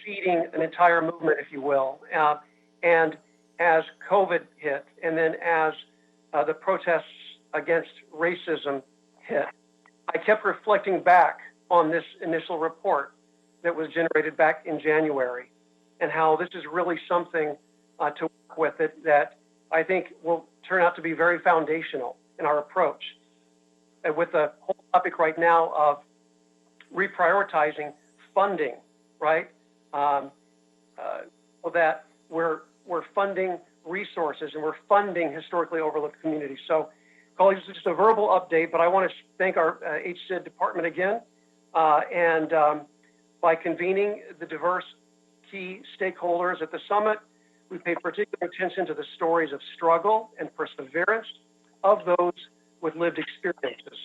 feeding an entire movement, if you will. And as COVID hit, and then as the protests against racism hit, I kept reflecting back on this initial report that was generated back in January, and how this is really something to work with it that I think will turn out to be very foundational in our approach. And with the whole topic right now of reprioritizing funding, right? So that we're funding resources and we're funding historically overlooked communities. So, colleagues, this is just a verbal update, but I want to thank our HCID department again. And by convening the diverse key stakeholders at the summit, we paid particular attention to the stories of struggle and perseverance of those with lived experiences.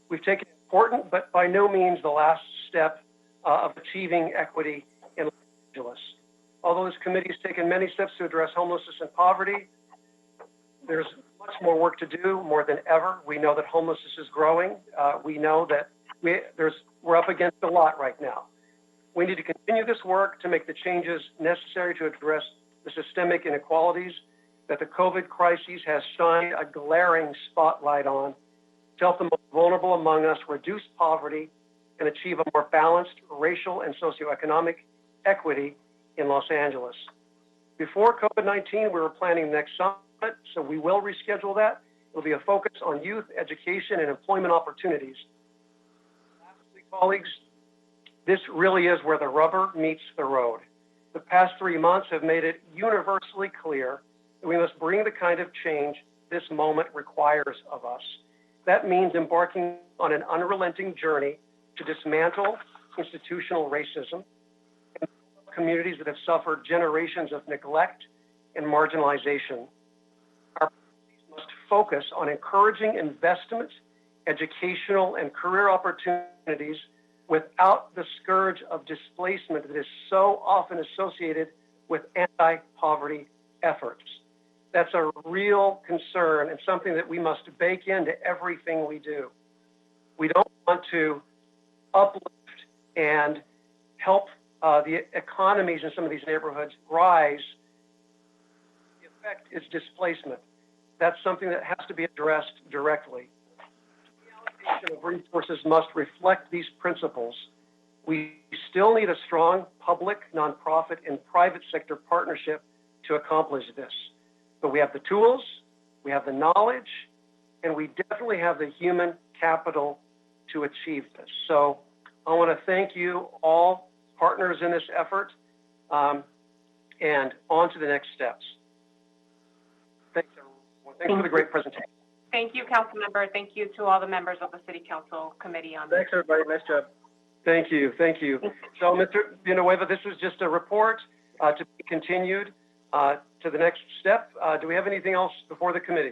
We've taken important, but by no means the last step of achieving equity in Los Angeles. Although this committee has taken many steps to address homelessness and poverty, there's much more work to do, more than ever. We know that homelessness is growing. We know that we're up against a lot right now. We need to continue this work to make the changes necessary to address the systemic inequalities that the COVID crisis has shined a glaring spotlight on, to help the most vulnerable among us reduce poverty and achieve a more balanced racial and socioeconomic equity in Los Angeles. Before COVID-19, we were planning the next summit, so we will reschedule that. It'll be a focus on youth, education, and employment opportunities. Lastly, colleagues, this really is where the rubber meets the road. The past 3 months have made it universally clear that we must bring the kind of change this moment requires of us. That means embarking on an unrelenting journey to dismantle institutional racism in communities that have suffered generations of neglect and marginalization. Our policies must focus on encouraging investment, educational, and career opportunities without the scourge of displacement that is so often associated with anti-poverty efforts. That's a real concern and something that we must bake into everything we do. We don't want to uplift and help the economies in some of these neighborhoods rise. The effect is displacement. That's something that has to be addressed directly. The allocation of resources must reflect these principles. We still need a strong public, nonprofit, and private sector partnership to accomplish this. But we have the tools, we have the knowledge, and we definitely have the human capital to achieve this. So I want to thank you all partners in this effort, and on to the next steps. Thanks, everyone. Thanks for the great presentation. Thank you, Council Member. Thank you to all the members of the City Council Committee on this. Thanks, everybody. Nice job. Thank you. Thank you. So, Mr. Villanueva, this was just a report to be continued to the next step. Do we have anything else before the committee?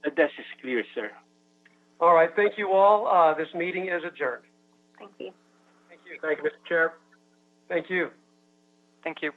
That is clear, sir. All right. Thank you all. This meeting is adjourned. Thank you. Thank you. Thank you, Mr. Chair. Thank you. Thank you.